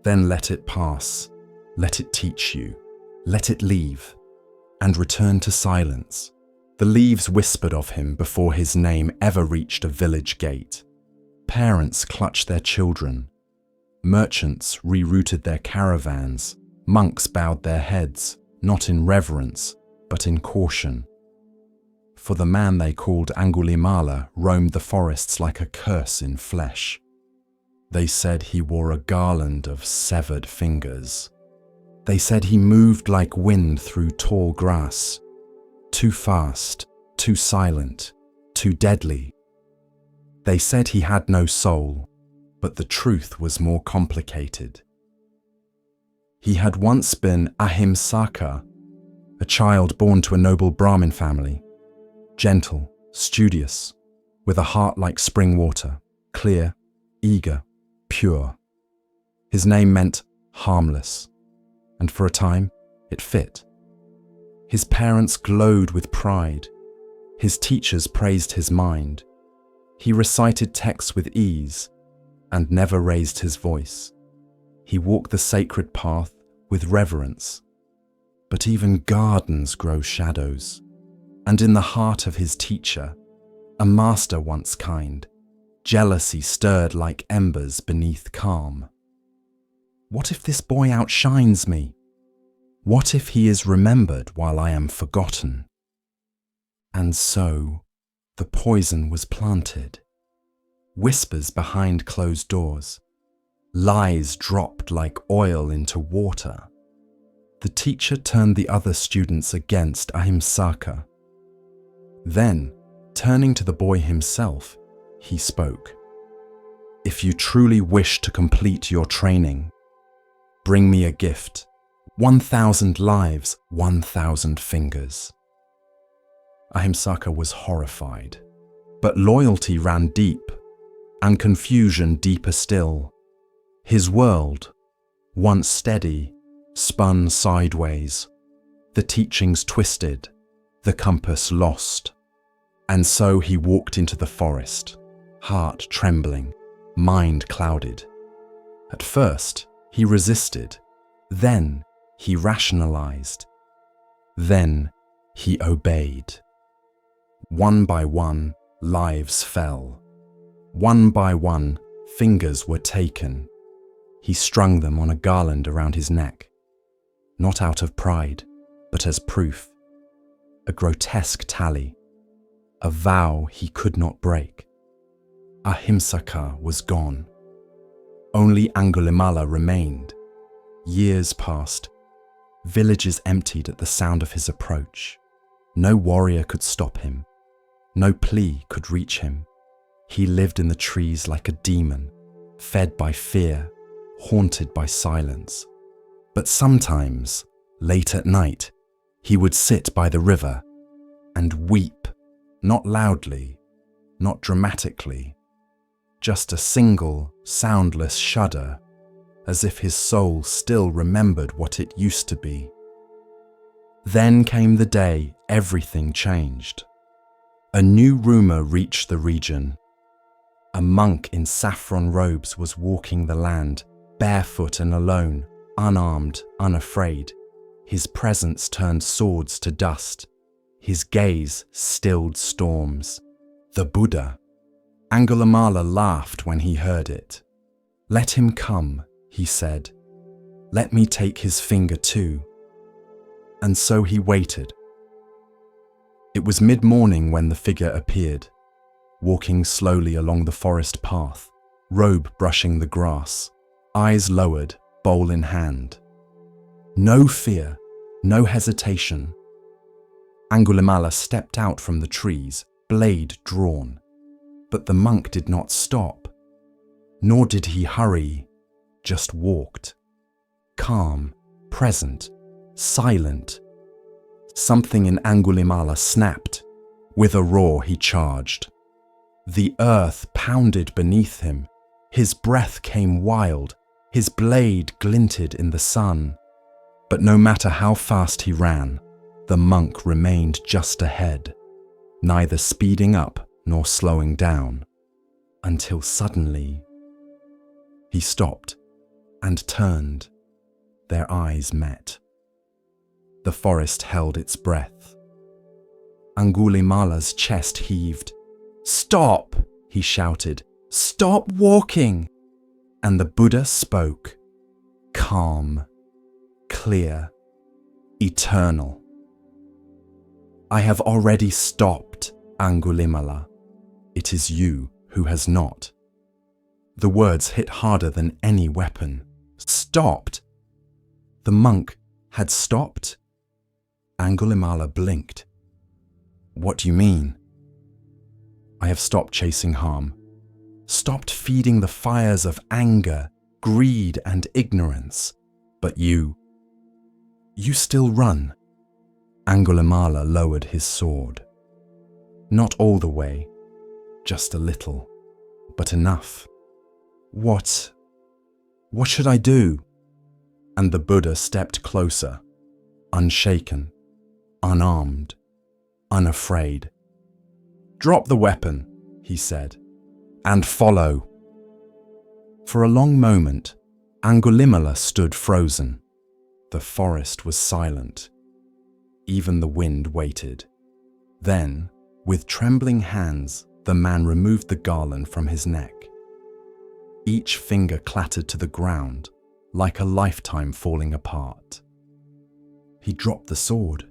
Then let it pass, let it teach you, let it leave, and return to silence. The leaves whispered of him before his name ever reached a village gate. Parents clutched their children. Merchants rerouted their caravans. Monks bowed their heads, not in reverence, but in caution. For the man they called Angulimala roamed the forests like a curse in flesh. They said he wore a garland of severed fingers. They said he moved like wind through tall grass, too fast, too silent, too deadly. They said he had no soul, but the truth was more complicated. He had once been ahimsaka, a child born to a noble Brahmin family, gentle, studious, with a heart like spring water, clear, eager, pure. His name meant harmless, and for a time it fit. His parents glowed with pride. His teachers praised his mind. He recited texts with ease and never raised his voice. He walked the sacred path with reverence. But even gardens grow shadows, and in the heart of his teacher, a master once kind, jealousy stirred like embers beneath calm. What if this boy outshines me? What if he is remembered while I am forgotten? And so, the poison was planted. Whispers behind closed doors. Lies dropped like oil into water. The teacher turned the other students against ahimsaka. Then, turning to the boy himself, he spoke. If you truly wish to complete your training, bring me a gift. 1,000 lives, 1,000 fingers. Ahimsaka was horrified, but loyalty ran deep, and confusion deeper still. His world, once steady, spun sideways. The teachings twisted, the compass lost. And so he walked into the forest, heart trembling, mind clouded. At first, he resisted. Then, he rationalized. Then, he obeyed. One by one, lives fell. One by one, fingers were taken. He strung them on a garland around his neck, not out of pride, but as proof. A grotesque tally, a vow he could not break. Ahimsaka was gone. Only Angulimala remained. Years passed. Villages emptied at the sound of his approach. No warrior could stop him. No plea could reach him. He lived in the trees like a demon, fed by fear, haunted by silence. But sometimes, late at night, he would sit by the river and weep, not loudly, not dramatically, just a single, soundless shudder, as if his soul still remembered what it used to be. Then came the day everything changed. A new rumor reached the region. A monk in saffron robes was walking the land, barefoot and alone, unarmed, unafraid. His presence turned swords to dust. His gaze stilled storms. The Buddha. Angulimala laughed when he heard it. Let him come, he said. Let me take his finger too. And so he waited. It was mid-morning when the figure appeared, walking slowly along the forest path, robe brushing the grass, eyes lowered, bowl in hand. No fear, no hesitation. Angulimala stepped out from the trees, blade drawn. But the monk did not stop, nor did he hurry, just walked. Calm, present, silent. Something in Angulimala snapped. With a roar he charged. The earth pounded beneath him. His breath came wild. His blade glinted in the sun. But no matter how fast he ran, the monk remained just ahead, neither speeding up nor slowing down, until suddenly he stopped and turned. Their eyes met. The forest held its breath. Angulimala's chest heaved. "Stop!" he shouted. "Stop walking!" And the Buddha spoke, calm, clear, eternal. "I have already stopped, Angulimala. It is you who has not." The words hit harder than any weapon. Stopped? The monk had stopped? Angulimala blinked. What do you mean? I have stopped chasing harm, stopped feeding the fires of anger, greed, and ignorance. But you still run. Angulimala lowered his sword. Not all the way, just a little, but enough. What should I do? And the Buddha stepped closer, unshaken, unarmed, unafraid. Drop the weapon, he said, and follow. For a long moment, Angulimala stood frozen. The forest was silent. Even the wind waited. Then, with trembling hands, the man removed the garland from his neck. Each finger clattered to the ground, like a lifetime falling apart. He dropped the sword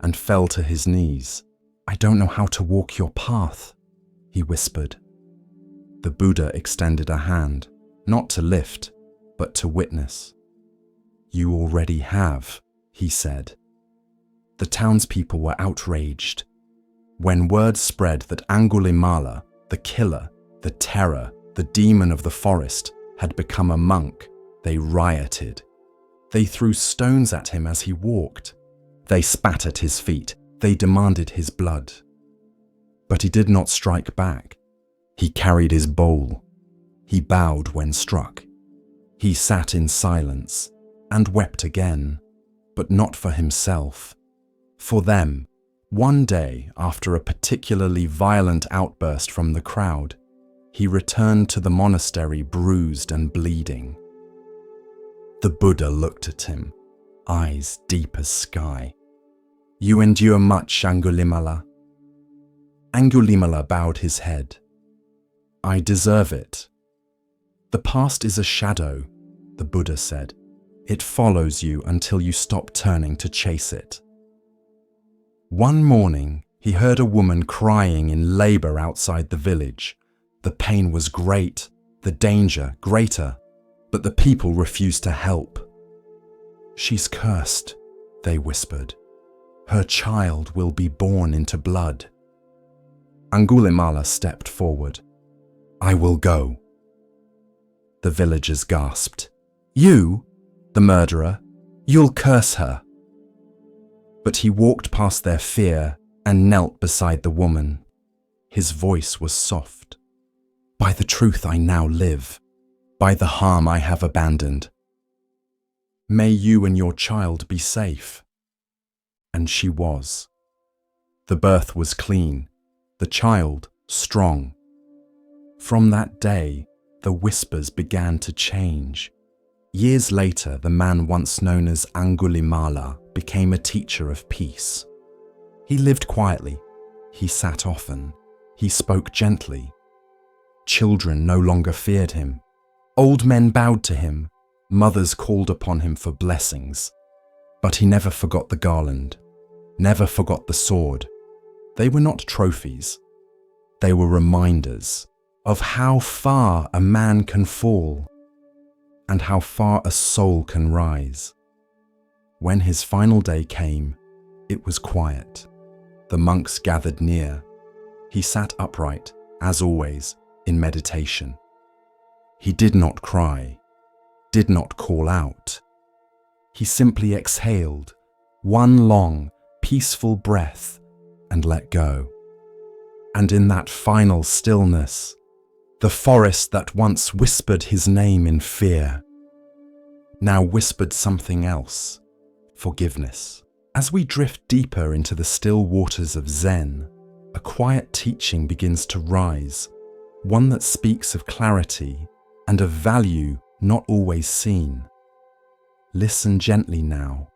and fell to his knees. I don't know how to walk your path, he whispered. The Buddha extended a hand, not to lift, but to witness. You already have, he said. The townspeople were outraged. When word spread that Angulimala, the killer, the terror, the demon of the forest, had become a monk, they rioted. They threw stones at him as he walked. They spat at his feet. They demanded his blood. But he did not strike back. He carried his bowl. He bowed when struck. He sat in silence and wept again, but not for himself. For them, one day after a particularly violent outburst from the crowd, he returned to the monastery bruised and bleeding. The Buddha looked at him, eyes deep as sky. You endure much, Angulimala. Angulimala bowed his head. I deserve it. The past is a shadow, the Buddha said. It follows you until you stop turning to chase it. One morning, he heard a woman crying in labor outside the village. The pain was great, the danger greater, but the people refused to help. She's cursed, they whispered. Her child will be born into blood. Angulimala stepped forward. I will go. The villagers gasped. You, the murderer, you'll curse her. But he walked past their fear and knelt beside the woman. His voice was soft. By the truth I now live, by the harm I have abandoned. May you and your child be safe. And she was. The birth was clean, the child strong. From that day, the whispers began to change. Years later, the man once known as Angulimala became a teacher of peace. He lived quietly, he sat often, he spoke gently. Children no longer feared him. Old men bowed to him, mothers called upon him for blessings. But he never forgot the garland, never forgot the sword. They were not trophies. They were reminders of how far a man can fall and how far a soul can rise. When his final day came, it was quiet. The monks gathered near. He sat upright, as always, in meditation. He did not cry, did not call out. He simply exhaled, one long, peaceful breath, and let go. And in that final stillness, the forest that once whispered his name in fear, now whispered something else, forgiveness. As we drift deeper into the still waters of Zen, a quiet teaching begins to rise, one that speaks of clarity and of value not always seen. Listen gently now.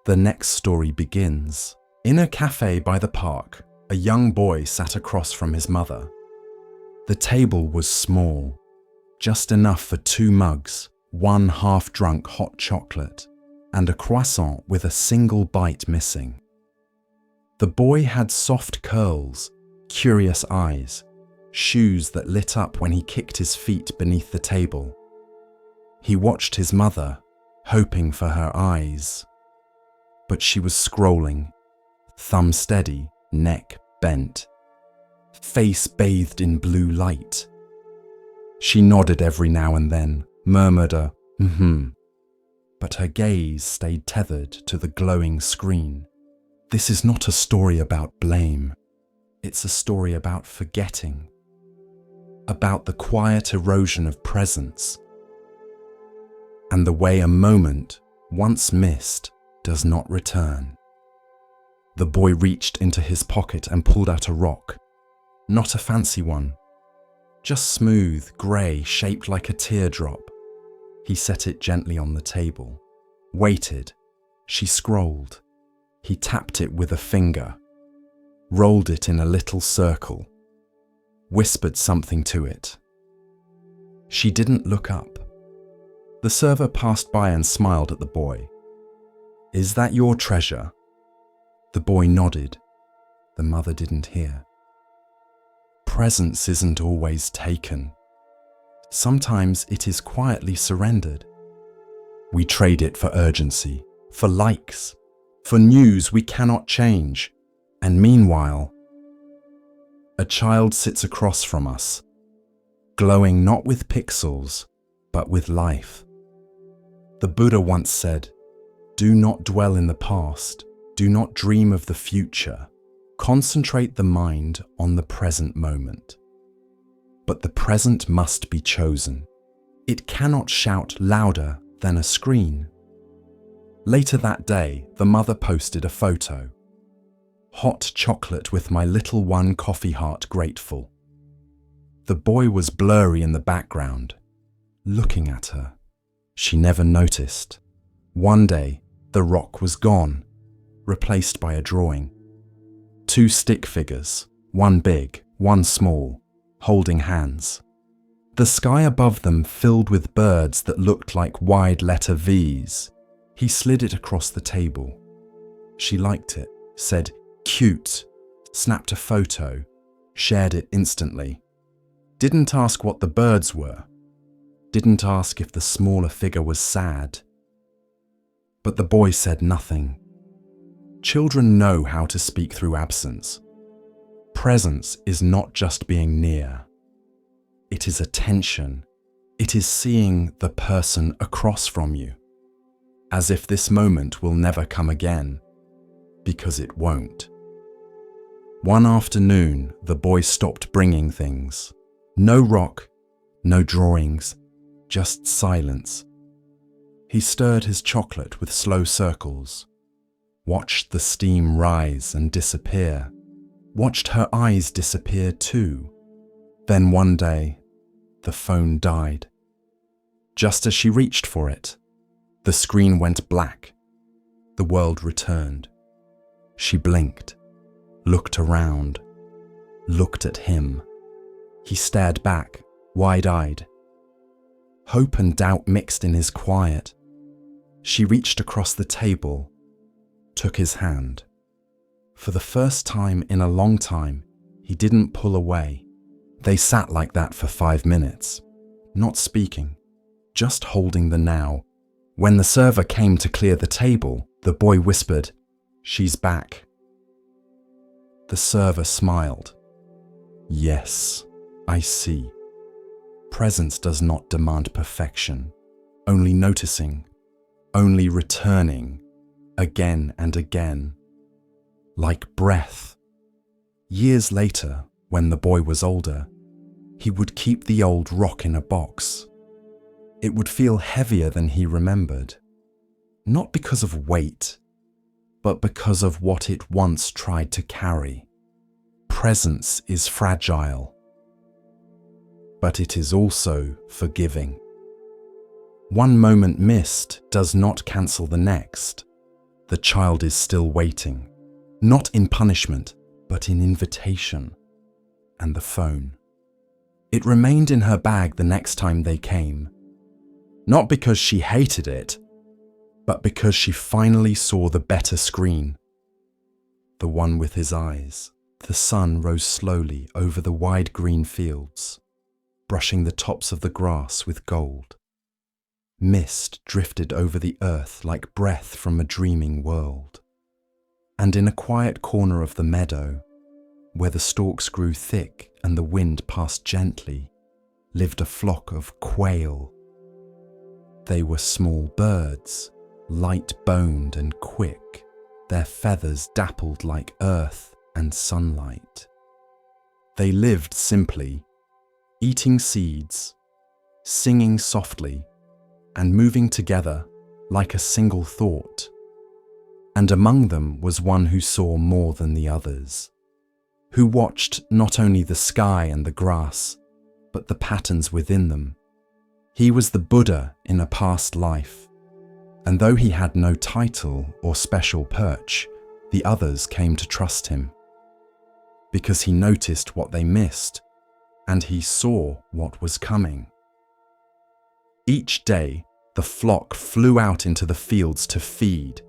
The next story begins. In a cafe by the park, a young boy sat across from his mother. The table was small, just enough for 2 mugs, 1 half-drunk hot chocolate, and a croissant with a single bite missing. The boy had soft curls, curious eyes, shoes that lit up when he kicked his feet beneath the table. He watched his mother, hoping for her eyes. But she was scrolling, thumb steady, neck bent, face bathed in blue light. She nodded every now and then, murmured a but her gaze stayed tethered to the glowing screen. This is not a story about blame. It's a story about forgetting, about the quiet erosion of presence, and the way a moment, once missed, does not return. The boy reached into his pocket and pulled out a rock. Not a fancy one, just smooth, grey, shaped like a teardrop. He set it gently on the table, waited. She scrolled. He tapped it with a finger, rolled it in a little circle, whispered something to it. She didn't look up. The server passed by and smiled at the boy. "Is that your treasure?" The boy nodded. The mother didn't hear. Presence isn't always taken. Sometimes it is quietly surrendered. We trade it for urgency, for likes, for news we cannot change. And meanwhile, a child sits across from us, glowing not with pixels, but with life. The Buddha once said, "Do not dwell in the past, do not dream of the future. Concentrate the mind on the present moment." But the present must be chosen. It cannot shout louder than a screen. Later that day, the mother posted a photo. "Hot chocolate with my little one, coffee heart grateful." The boy was blurry in the background, looking at her. She never noticed. One day, the rock was gone, replaced by a drawing. 2 stick figures, one big, one small, holding hands. The sky above them filled with birds that looked like wide letter V's. He slid it across the table. She liked it, said, "Cute," snapped a photo, shared it instantly. Didn't ask what the birds were. Didn't ask if the smaller figure was sad. But the boy said nothing. Children know how to speak through absence. Presence is not just being near. It is attention. It is seeing the person across from you, as if this moment will never come again, because it won't. One afternoon, the boy stopped bringing things. No rock, no drawings, just silence. He stirred his chocolate with slow circles, watched the steam rise and disappear, watched her eyes disappear too. Then one day, the phone died. Just as she reached for it, the screen went black. The world returned. She blinked, looked around, looked at him. He stared back, wide-eyed. Hope and doubt mixed in his quiet. She reached across the table, took his hand. For the first time in a long time, he didn't pull away. They sat like that for 5 minutes, not speaking, just holding the now. When the server came to clear the table, the boy whispered, "She's back." The server smiled. "Yes, I see." Presence does not demand perfection, only noticing, only returning, again and again. Like breath. Years later, when the boy was older, he would keep the old rock in a box. It would feel heavier than he remembered, not because of weight, but because of what it once tried to carry. Presence is fragile, but it is also forgiving. One moment missed does not cancel the next. The child is still waiting, not in punishment, but in invitation. And the phone. It remained in her bag the next time they came, not because she hated it, but because she finally saw the better screen, the one with his eyes. The sun rose slowly over the wide green fields, brushing the tops of the grass with gold. Mist drifted over the earth like breath from a dreaming world. And in a quiet corner of the meadow, where the stalks grew thick and the wind passed gently, lived a flock of quail. They were small birds, light-boned and quick, their feathers dappled like earth and sunlight. They lived simply, eating seeds, singing softly, and moving together like a single thought. And among them was one who saw more than the others, who watched not only the sky and the grass, but the patterns within them. He was the Buddha in a past life, and though he had no title or special perch, the others came to trust him, because he noticed what they missed, and he saw what was coming. Each day, the flock flew out into the fields to feed.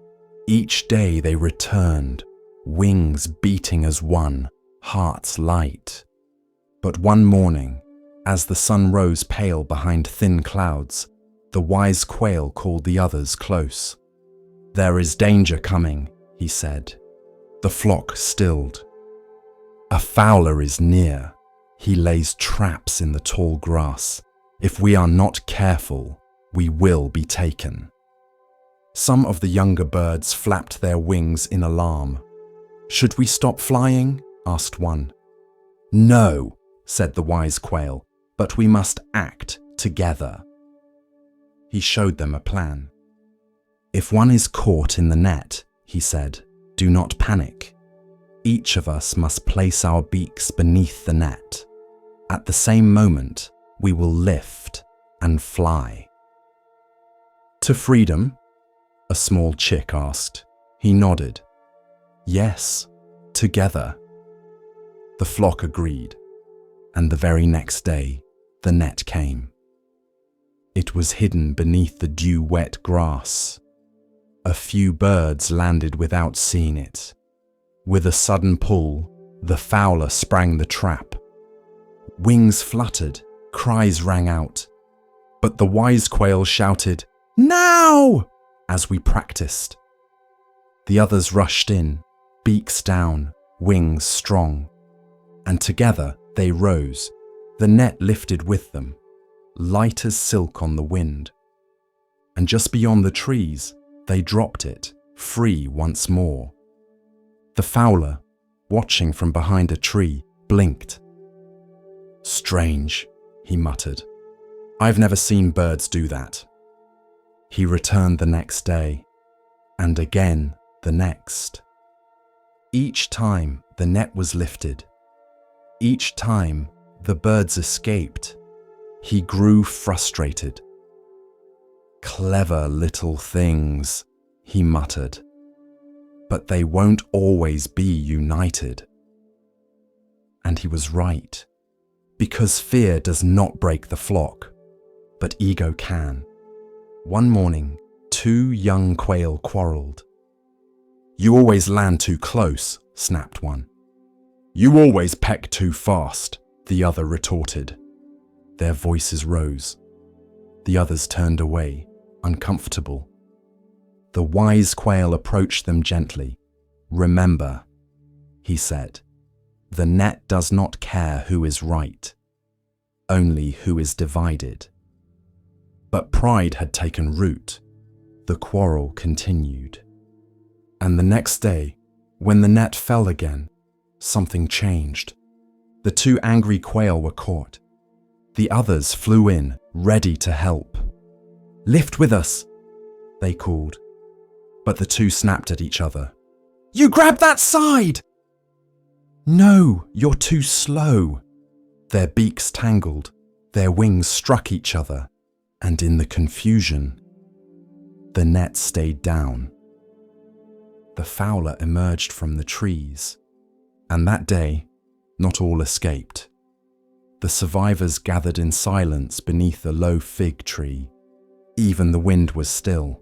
Each day they returned, wings beating as one, hearts light. But one morning, as the sun rose pale behind thin clouds, the wise quail called the others close. "There is danger coming," he said. The flock stilled. "A fowler is near. He lays traps in the tall grass. If we are not careful, we will be taken." Some of the younger birds flapped their wings in alarm. "Should we stop flying?" asked one. "No," said the wise quail, "but we must act together." He showed them a plan. "If one is caught in the net," he said, "do not panic. Each of us must place our beaks beneath the net. At the same moment, we will lift and fly." "To freedom?" a small chick asked. He nodded. "Yes, together." The flock agreed, and the very next day, the net came. It was hidden beneath the dew-wet grass. A few birds landed without seeing it. With a sudden pull, the fowler sprang the trap. Wings fluttered, cries rang out, but the wise quail shouted, "Now!" as we practiced. The others rushed in, beaks down, wings strong, and together they rose, the net lifted with them, light as silk on the wind. And just beyond the trees, they dropped it, free once more. The fowler, watching from behind a tree, blinked. "Strange," he muttered. "I've never seen birds do that." He returned the next day, and again the next. Each time the net was lifted. Each time the birds escaped. He grew frustrated. "Clever little things," he muttered. "But they won't always be united." And he was right, because fear does not break the flock, but ego can. One morning, two young quail quarreled. "You always land too close," snapped one. "You always peck too fast," the other retorted. Their voices rose. The others turned away, uncomfortable. The wise quail approached them gently. "Remember," he said, "the net does not care who is right, only who is divided." But pride had taken root. The quarrel continued. And the next day, when the net fell again, something changed. The two angry quail were caught. The others flew in, ready to help. "Lift with us," they called. But the two snapped at each other. "You grab that side!" "No, you're too slow." Their beaks tangled, their wings struck each other, and in the confusion, the net stayed down. The fowler emerged from the trees, and that day, not all escaped. The survivors gathered in silence beneath a low fig tree. Even the wind was still.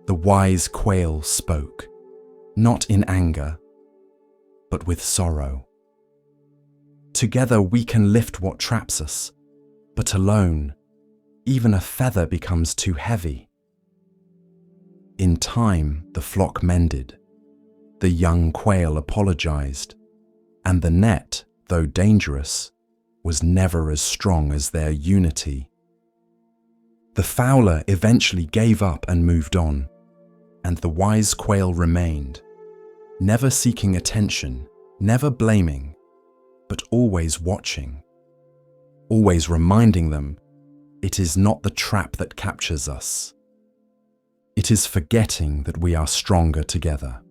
The wise quail spoke, not in anger, but with sorrow. "Together we can lift what traps us, but alone, even a feather becomes too heavy." In time, the flock mended. The young quail apologized, and the net, though dangerous, was never as strong as their unity. The fowler eventually gave up and moved on, and the wise quail remained, never seeking attention, never blaming, but always watching, always reminding them it is not the trap that captures us. It is forgetting that we are stronger together.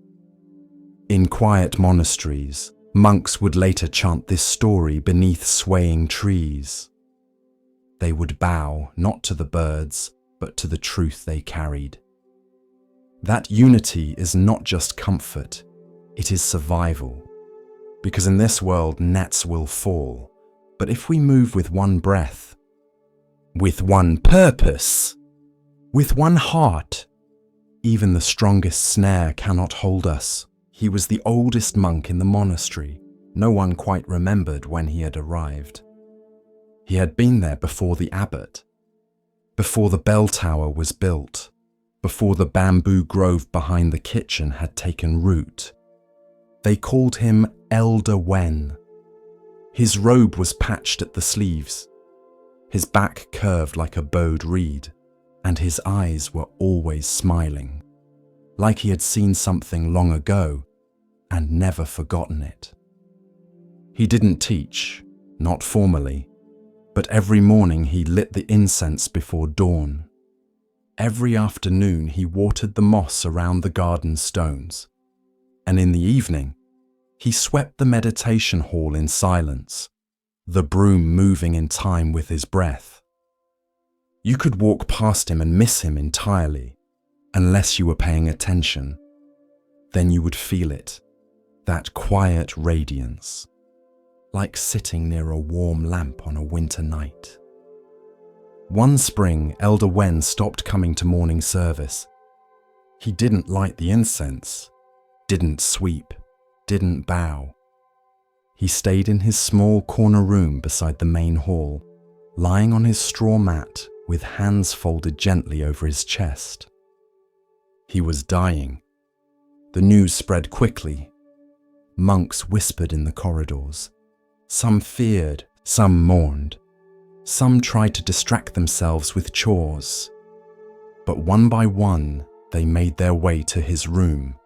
In quiet monasteries, monks would later chant this story beneath swaying trees. They would bow not to the birds, but to the truth they carried. That unity is not just comfort, it is survival. Because in this world, nets will fall. But if we move with one breath, with one purpose, with one heart, even the strongest snare cannot hold us. He was the oldest monk in the monastery. No one quite remembered when he had arrived. He had been there before the abbot, before the bell tower was built, before the bamboo grove behind the kitchen had taken root. They called him Elder Wen. His robe was patched at the sleeves, his back curved like a bowed reed, and his eyes were always smiling, like he had seen something long ago and never forgotten it. He didn't teach, not formally, but every morning he lit the incense before dawn. Every afternoon he watered the moss around the garden stones, and in the evening he swept the meditation hall in silence, the broom moving in time with his breath. You could walk past him and miss him entirely, unless you were paying attention. Then you would feel it, that quiet radiance, like sitting near a warm lamp on a winter night. One spring, Elder Wen stopped coming to morning service. He didn't light the incense, didn't sweep, didn't bow. He stayed in his small corner room beside the main hall, lying on his straw mat with hands folded gently over his chest. He was dying. The news spread quickly. Monks whispered in the corridors. Some feared, some mourned. Some tried to distract themselves with chores. But one by one, they made their way to his room.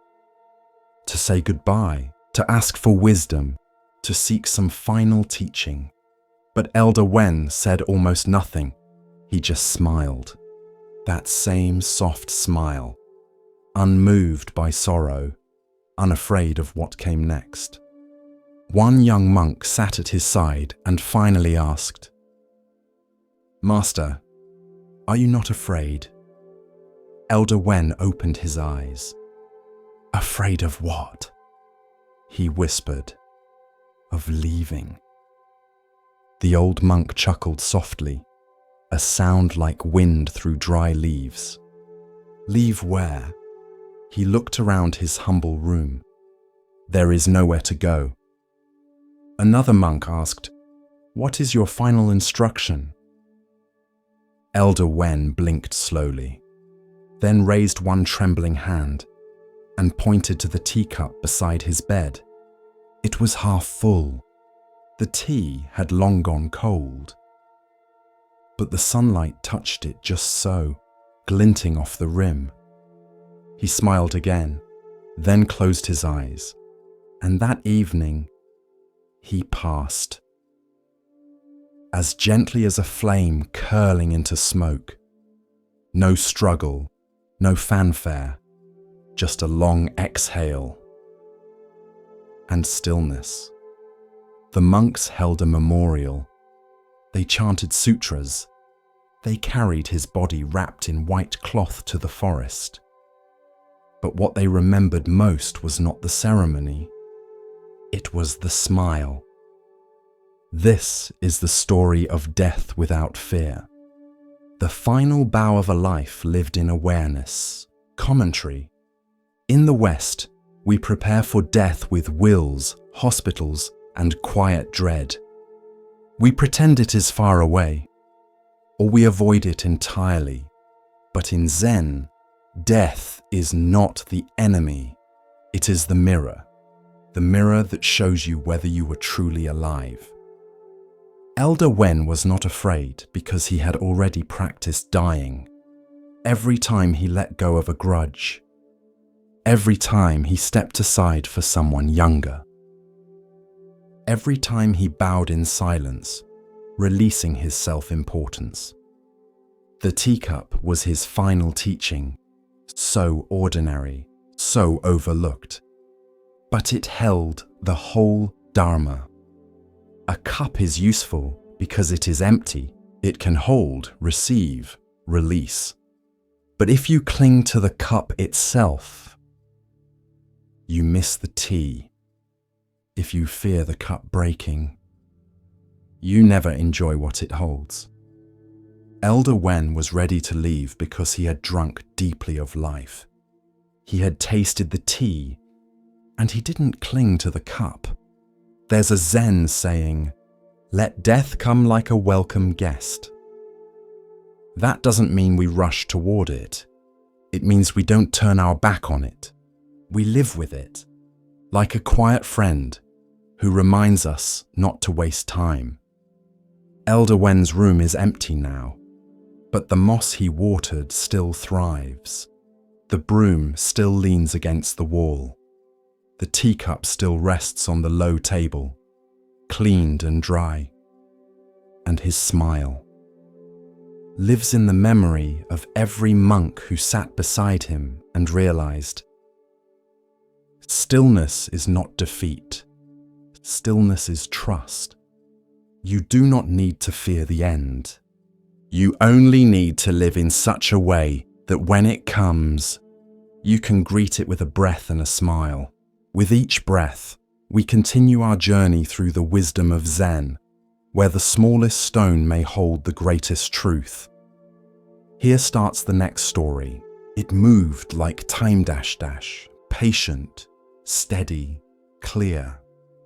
To say goodbye, to ask for wisdom, to seek some final teaching. But Elder Wen said almost nothing. He just smiled. That same soft smile, unmoved by sorrow, unafraid of what came next. One young monk sat at his side and finally asked, "Master, are you not afraid?" Elder Wen opened his eyes. "Afraid of what?" he whispered. "Of leaving." The old monk chuckled softly, a sound like wind through dry leaves. "Leave where?" He looked around his humble room. "There is nowhere to go." Another monk asked, "What is your final instruction?" Elder Wen blinked slowly, then raised one trembling hand and pointed to the teacup beside his bed. It was half full. The tea had long gone cold. But the sunlight touched it just so, glinting off the rim. He smiled again, then closed his eyes, and that evening, he passed. As gently as a flame curling into smoke. No struggle, no fanfare, just a long exhale. And stillness. The monks held a memorial. They chanted sutras. They carried his body wrapped in white cloth to the forest. But what they remembered most was not the ceremony. It was the smile. This is the story of death without fear. The final bow of a life lived in awareness. Commentary. In the West, we prepare for death with wills, hospitals, and quiet dread. We pretend it is far away, or we avoid it entirely. But in Zen, death is not the enemy, It is the mirror that shows you whether you were truly alive. Elder Wen was not afraid because he had already practiced dying. Every time he let go of a grudge, every time he stepped aside for someone younger, every time he bowed in silence, releasing his self-importance. The teacup was his final teaching, so ordinary, so overlooked. But it held the whole Dharma. A cup is useful because it is empty. It can hold, receive, release. But if you cling to the cup itself, you miss the tea. If you fear the cup breaking, you never enjoy what it holds. Elder Wen was ready to leave because he had drunk deeply of life. He had tasted the tea, and he didn't cling to the cup. There's a Zen saying, "Let death come like a welcome guest." That doesn't mean we rush toward it. It means we don't turn our back on it. We live with it, like a quiet friend who reminds us not to waste time. Elder Wen's room is empty now, but the moss he watered still thrives. The broom still leans against the wall. The teacup still rests on the low table, cleaned and dry. And his smile lives in the memory of every monk who sat beside him and realized, stillness is not defeat. Stillness is trust. You do not need to fear the end. You only need to live in such a way that when it comes, you can greet it with a breath and a smile. With each breath, we continue our journey through the wisdom of Zen, where the smallest stone may hold the greatest truth. Here starts the next story. It moved like time dash dash, patient, steady, clear.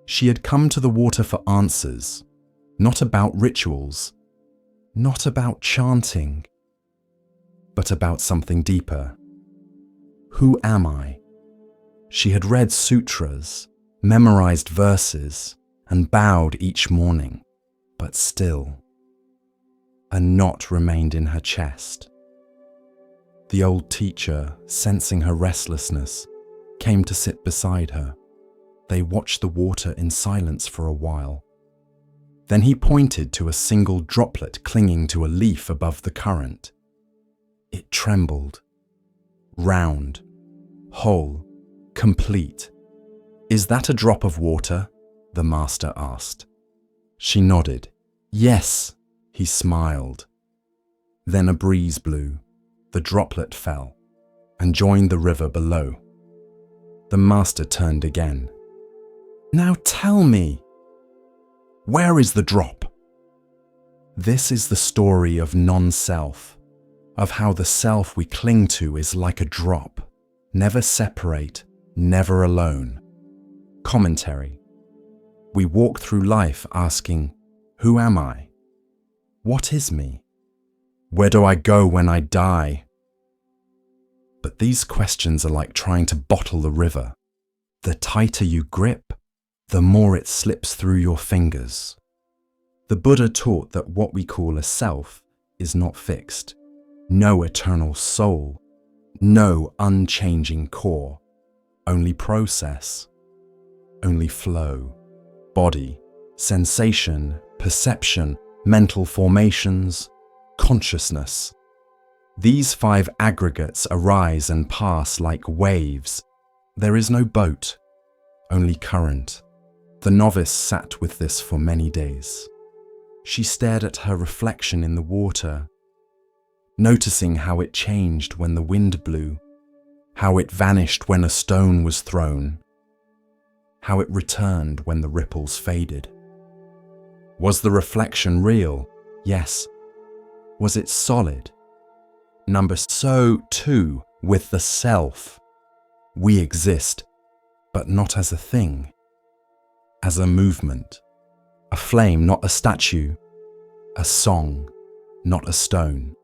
She had come to the water for answers, not about rituals, not about chanting, but about something deeper. Who am I? She had read sutras, memorized verses, and bowed each morning, but still, a knot remained in her chest. The old teacher, sensing her restlessness, came to sit beside her. They watched the water in silence for a while. Then he pointed to a single droplet clinging to a leaf above the current. It trembled, round, whole, complete. "Is that a drop of water?" the master asked. She nodded. "Yes," he smiled. Then a breeze blew. The droplet fell and joined the river below. The master turned again. "Now tell me, where is the drop?" This is the story of non-self, of how the self we cling to is like a drop, never separate, never alone. Commentary. We walk through life asking, who am I? What is me? Where do I go when I die? But these questions are like trying to bottle the river. The tighter you grip, the more it slips through your fingers. The Buddha taught that what we call a self is not fixed. No eternal soul, no unchanging core, only process, only flow, body, sensation, perception, mental formations, consciousness. These 5 aggregates arise and pass like waves. There is no boat, only current. The novice sat with this for many days. She stared at her reflection in the water, noticing how it changed when the wind blew, how it vanished when a stone was thrown, how it returned when the ripples faded. Was the reflection real? Yes. Was it solid? So too with the self. We exist, but not as a thing, as a movement, a flame, not a statue, a song, not a stone.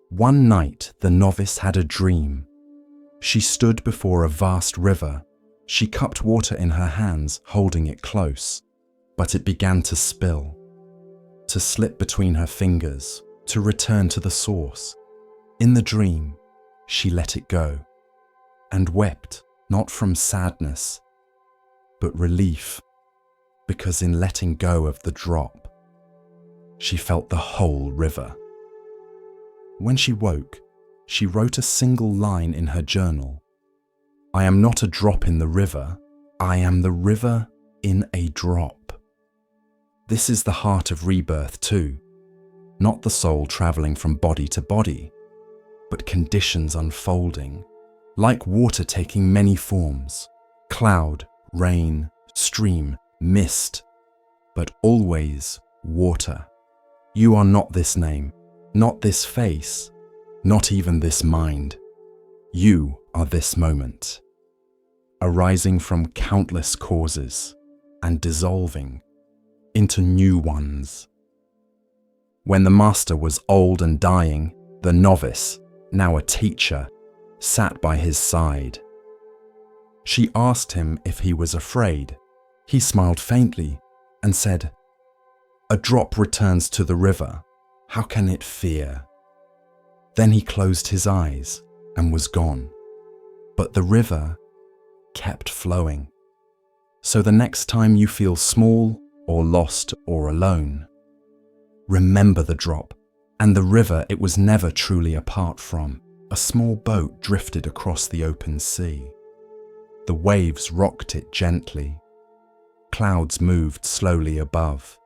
One night the novice had a dream. She stood before a vast river. She cupped water in her hands, holding it close, but it began to spill, to slip between her fingers, to return to the source. In the dream, she let it go and wept, not from sadness, but relief, because in letting go of the drop, she felt the whole river. When she woke, she wrote a single line in her journal. I am not a drop in the river, I am the river in a drop. This is the heart of rebirth too, not the soul traveling from body to body, but conditions unfolding, like water taking many forms, cloud, rain, stream, mist, but always water. You are not this name, not this face, not even this mind. You are this moment, arising from countless causes and dissolving into new ones. When the master was old and dying, the novice, now a teacher, sat by his side. She asked him if he was afraid. He smiled faintly and said, "A drop returns to the river. How can it fear?" Then he closed his eyes and was gone. But the river kept flowing. So the next time you feel small or lost or alone, remember the drop and the river it was never truly apart from. A small boat drifted across the open sea. The waves rocked it gently. Clouds moved slowly above.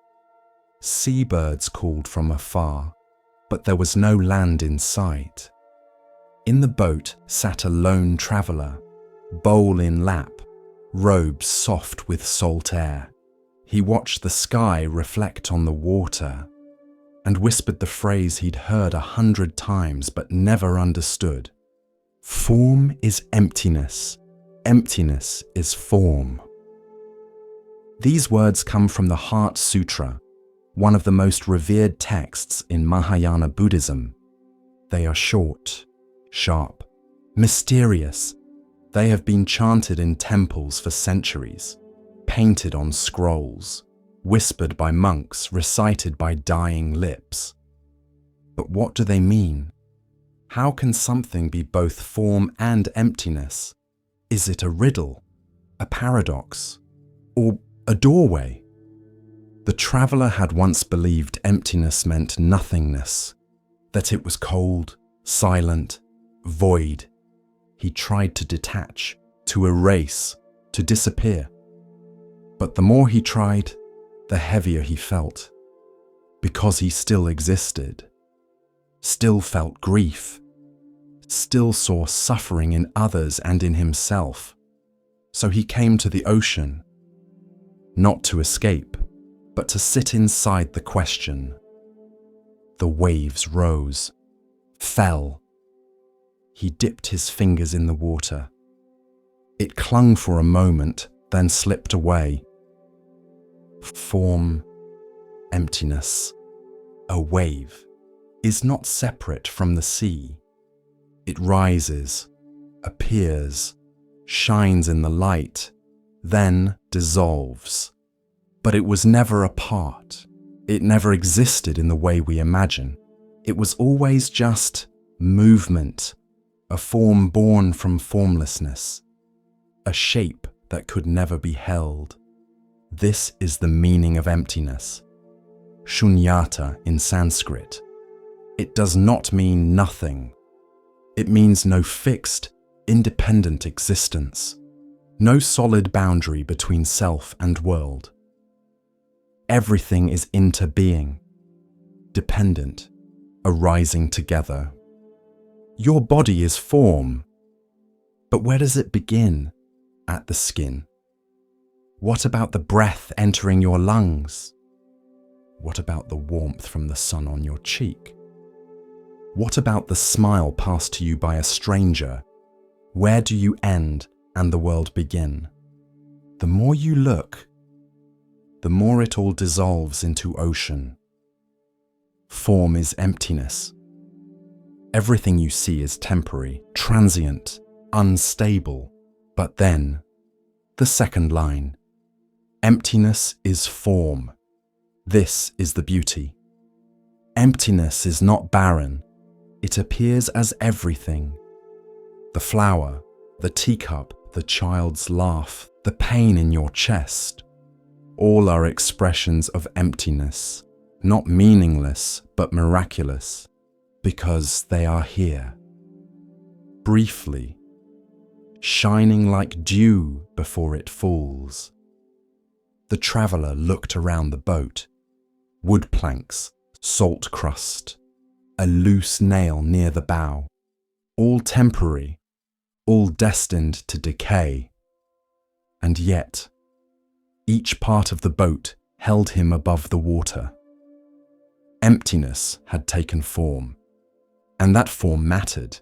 Seabirds called from afar, but there was no land in sight. In the boat sat a lone traveller, bowl in lap, robes soft with salt air. He watched the sky reflect on the water and whispered the phrase he'd heard 100 times but never understood. Form is emptiness. Emptiness is form. These words come from the Heart Sutra, one of the most revered texts in Mahayana Buddhism. They are short, sharp, mysterious. They have been chanted in temples for centuries, painted on scrolls, whispered by monks, recited by dying lips. But what do they mean? How can something be both form and emptiness? Is it a riddle, a paradox, or a doorway? The traveller had once believed emptiness meant nothingness, that it was cold, silent, void. He tried to detach, to erase, to disappear. But the more he tried, the heavier he felt, because he still existed, still felt grief, still saw suffering in others and in himself. So he came to the ocean, not to escape, but to sit inside the question. The waves rose, fell. He dipped his fingers in the water. It clung for a moment, then slipped away. Form, emptiness, a wave, is not separate from the sea. It rises, appears, shines in the light, then dissolves. But it was never apart. It never existed in the way we imagine. It was always just movement, a form born from formlessness, a shape that could never be held. This is the meaning of emptiness. Shunyata in Sanskrit. It does not mean nothing. It means no fixed, independent existence, no solid boundary between self and world. Everything is interbeing, dependent, arising together. Your body is form, but where does it begin? At the skin. What about the breath entering your lungs? What about the warmth from the sun on your cheek? What about the smile passed to you by a stranger? Where do you end and the world begin? The more you look, the more it all dissolves into ocean. Form is emptiness. Everything you see is temporary, transient, unstable. But then, the second line, emptiness is form. This is the beauty. Emptiness is not barren. It appears as everything. The flower, the teacup, the child's laugh, the pain in your chest, all are expressions of emptiness, not meaningless but miraculous, because they are here. Briefly, shining like dew before it falls. The traveller looked around the boat. Wood planks, salt crust, a loose nail near the bow, all temporary, all destined to decay. And yet, each part of the boat held him above the water. Emptiness had taken form, and that form mattered.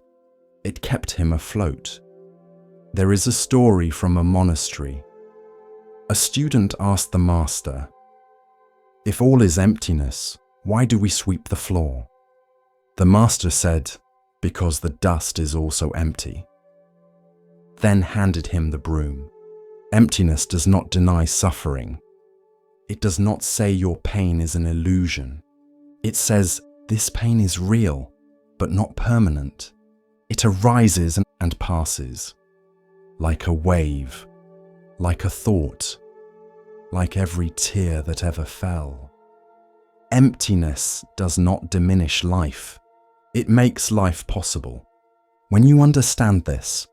It kept him afloat. There is a story from a monastery. A student asked the master, "If all is emptiness, why do we sweep the floor?" The master said, "Because the dust is also empty." Then handed him the broom. Emptiness does not deny suffering. It does not say your pain is an illusion. It says this pain is real, but not permanent. It arises and passes, like a wave, like a thought, like every tear that ever fell. Emptiness does not diminish life. It makes life possible. When you understand this,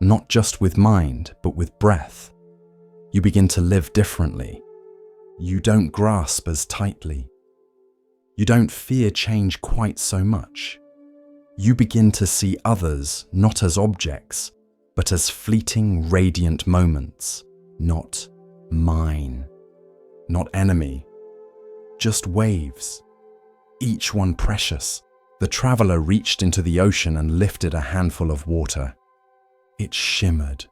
not just with mind, but with breath, you begin to live differently. You don't grasp as tightly. You don't fear change quite so much. You begin to see others not as objects, but as fleeting, radiant moments, not mine, not enemy, just waves, each one precious. The traveller reached into the ocean and lifted a handful of water. It shimmered,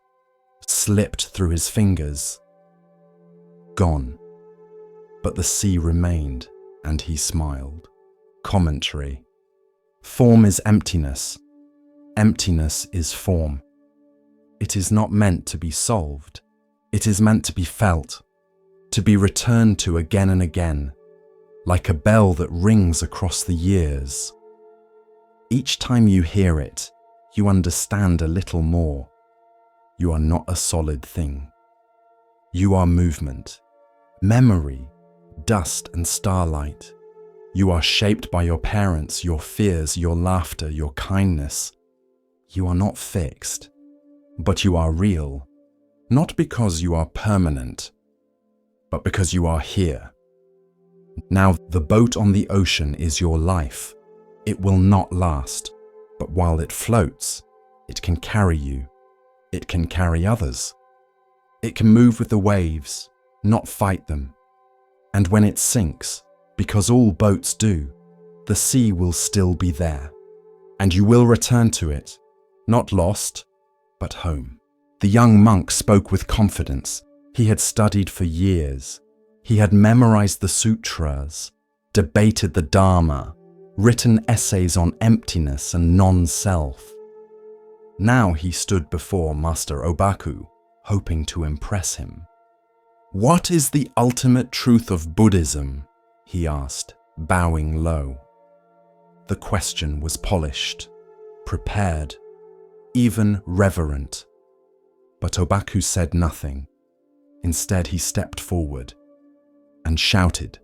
slipped through his fingers, gone. But the sea remained, and he smiled. Commentary. Form is emptiness. Emptiness is form. It is not meant to be solved. It is meant to be felt, to be returned to again and again, like a bell that rings across the years. Each time you hear it, you understand a little more. You are not a solid thing. You are movement, memory, dust and starlight. You are shaped by your parents, your fears, your laughter, your kindness. You are not fixed, but you are real, not because you are permanent, but because you are here. Now, the boat on the ocean is your life. It will not last, but while it floats, it can carry you. It can carry others. It can move with the waves, not fight them. And when it sinks, because all boats do, the sea will still be there. And you will return to it, not lost, but home. The young monk spoke with confidence. He had studied for years. He had memorized the sutras, debated the Dharma, written essays on emptiness and non-self. Now he stood before Master Obaku, hoping to impress him. "What is the ultimate truth of Buddhism?" he asked, bowing low. The question was polished, prepared, even reverent. But Obaku said nothing. Instead, he stepped forward and shouted,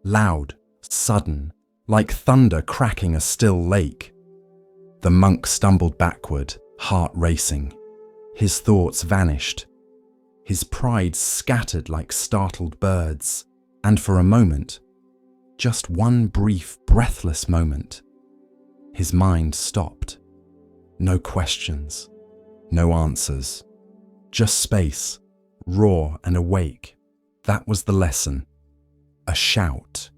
loud, sudden, like thunder cracking a still lake. The monk stumbled backward, heart racing. His thoughts vanished. His pride scattered like startled birds, and for a moment, just one brief, breathless moment, his mind stopped. No questions, no answers, just space, raw and awake. That was the lesson. A shout.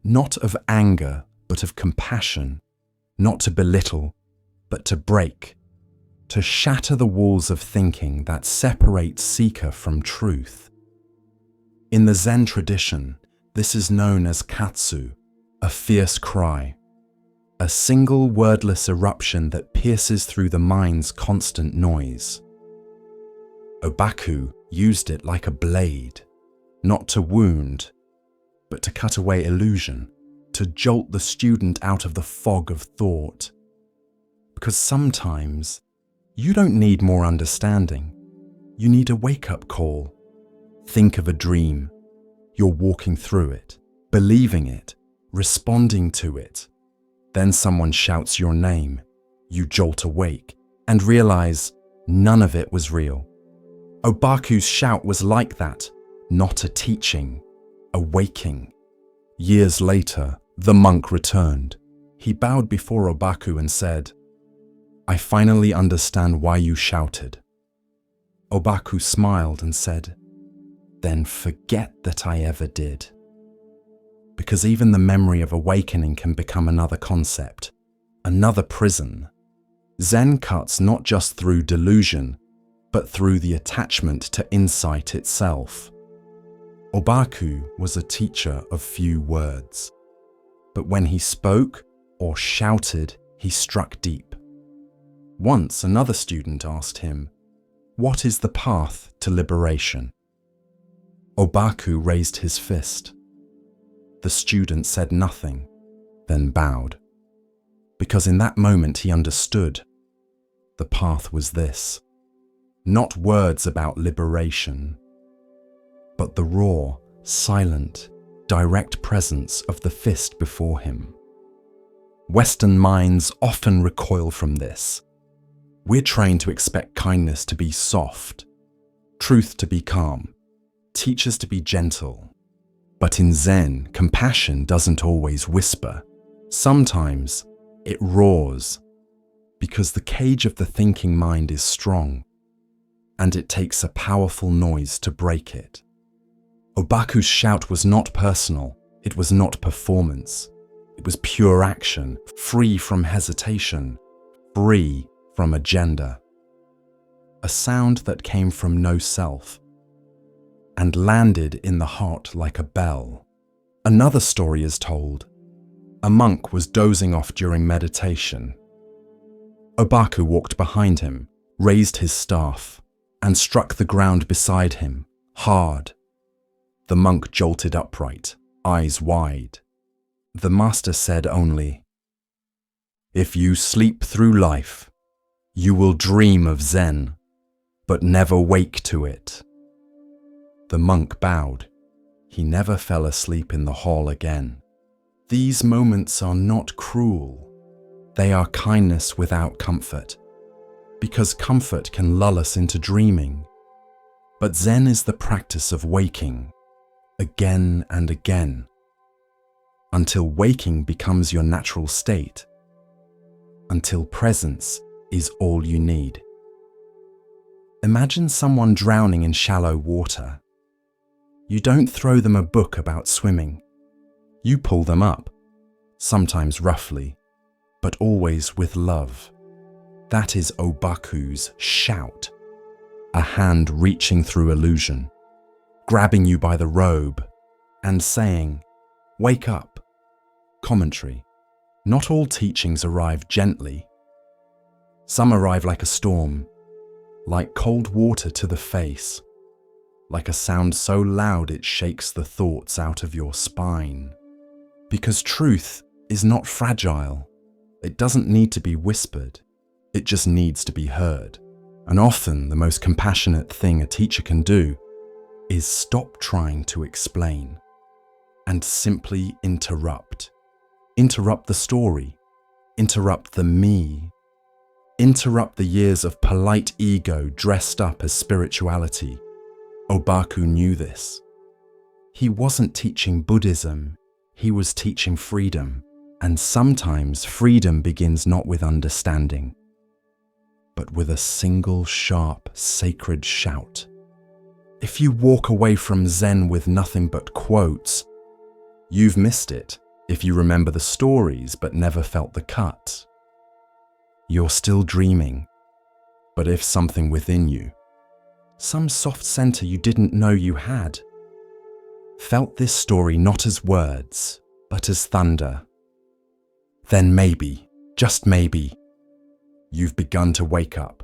Not of anger, but of compassion. Not to belittle, but to break. To shatter the walls of thinking that separate seeker from truth. In the Zen tradition, this is known as katsu, a fierce cry. a single wordless eruption that pierces through the mind's constant noise. Obaku used it like a blade, not to wound, but to cut away illusion, to jolt the student out of the fog of thought. Because sometimes you don't need more understanding, you need a wake-up call. Think of a dream. You're walking through it, believing it, responding to it. Then someone shouts your name. You jolt awake and realize none of it was real. Obaku's shout was like that, not a teaching, a waking. Years later, the monk returned. He bowed before Obaku and said, "I finally understand why you shouted." Obaku smiled and said, "Then forget that I ever did." Because even the memory of awakening can become another concept, another prison. Zen cuts not just through delusion, but through the attachment to insight itself. Obaku was a teacher of few words, but when he spoke or shouted, he struck deep. Once another student asked him, "What is the path to liberation?" Obaku raised his fist. The student said nothing, then bowed, because in that moment he understood. The path was this: not words about liberation, but the raw, silent, direct presence of the fist before him. Western minds often recoil from this. We're trained to expect kindness to be soft, truth to be calm, teachers to be gentle. But in Zen, compassion doesn't always whisper. Sometimes it roars, because the cage of the thinking mind is strong, and it takes a powerful noise to break it. Obaku's shout was not personal, it was not performance. It was pure action, free from hesitation, free from agenda. A sound that came from no self, and landed in the heart like a bell. Another story is told. A monk was dozing off during meditation. Obaku walked behind him, raised his staff, and struck the ground beside him, hard. The monk jolted upright, eyes wide. The master said only, "If you sleep through life, you will dream of Zen, but never wake to it." The monk bowed. He never fell asleep in the hall again. These moments are not cruel. They are kindness without comfort, because comfort can lull us into dreaming. But Zen is the practice of waking, again and again, until waking becomes your natural state, until presence is all you need. Imagine someone drowning in shallow water. You don't throw them a book about swimming. You pull them up, sometimes roughly, but always with love. That is Obaku's shout, a hand reaching through illusion, grabbing you by the robe and saying, "Wake up." Commentary. Not all teachings arrive gently. Some arrive like a storm, like cold water to the face, like a sound so loud it shakes the thoughts out of your spine. Because truth is not fragile. It doesn't need to be whispered. It just needs to be heard. And often the most compassionate thing a teacher can do is stop trying to explain and simply interrupt. Interrupt the story. Interrupt the me. Interrupt the years of polite ego dressed up as spirituality. Obaku knew this. He wasn't teaching Buddhism, he was teaching freedom. And sometimes freedom begins not with understanding, but with a single sharp, sacred shout. If you walk away from Zen with nothing but quotes, you've missed it. If you remember the stories but never felt the cut, you're still dreaming. But if something within you, some soft center you didn't know you had, felt this story not as words, but as thunder, Then maybe, just maybe, you've begun to wake up.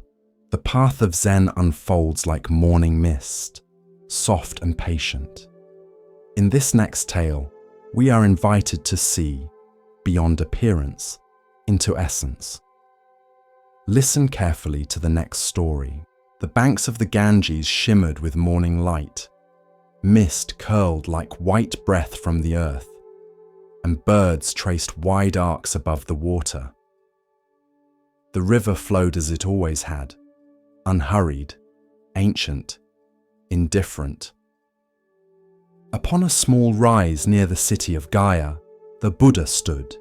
The path of Zen unfolds like morning mist, soft and patient. In this next tale, we are invited to see, beyond appearance, into essence. Listen carefully to the next story. The banks of the Ganges shimmered with morning light. Mist curled like white breath from the earth, and birds traced wide arcs above the water. The river flowed as it always had, unhurried, ancient, indifferent. Upon a small rise near the city of Gaya, the Buddha stood.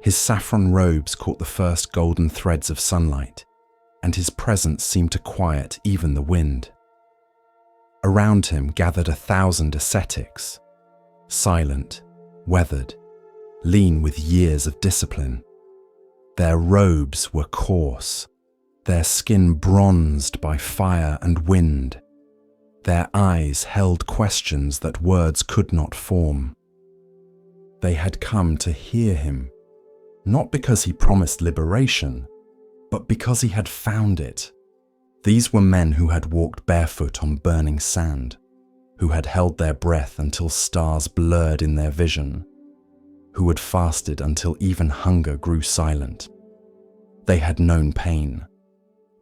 His saffron robes caught the first golden threads of sunlight, and his presence seemed to quiet even the wind. Around him gathered 1,000 ascetics, silent, weathered, lean with years of discipline. Their robes were coarse, their skin bronzed by fire and wind. Their eyes held questions that words could not form. They had come to hear him, not because he promised liberation, but because he had found it. These were men who had walked barefoot on burning sand, who had held their breath until stars blurred in their vision, who had fasted until even hunger grew silent. They had known pain.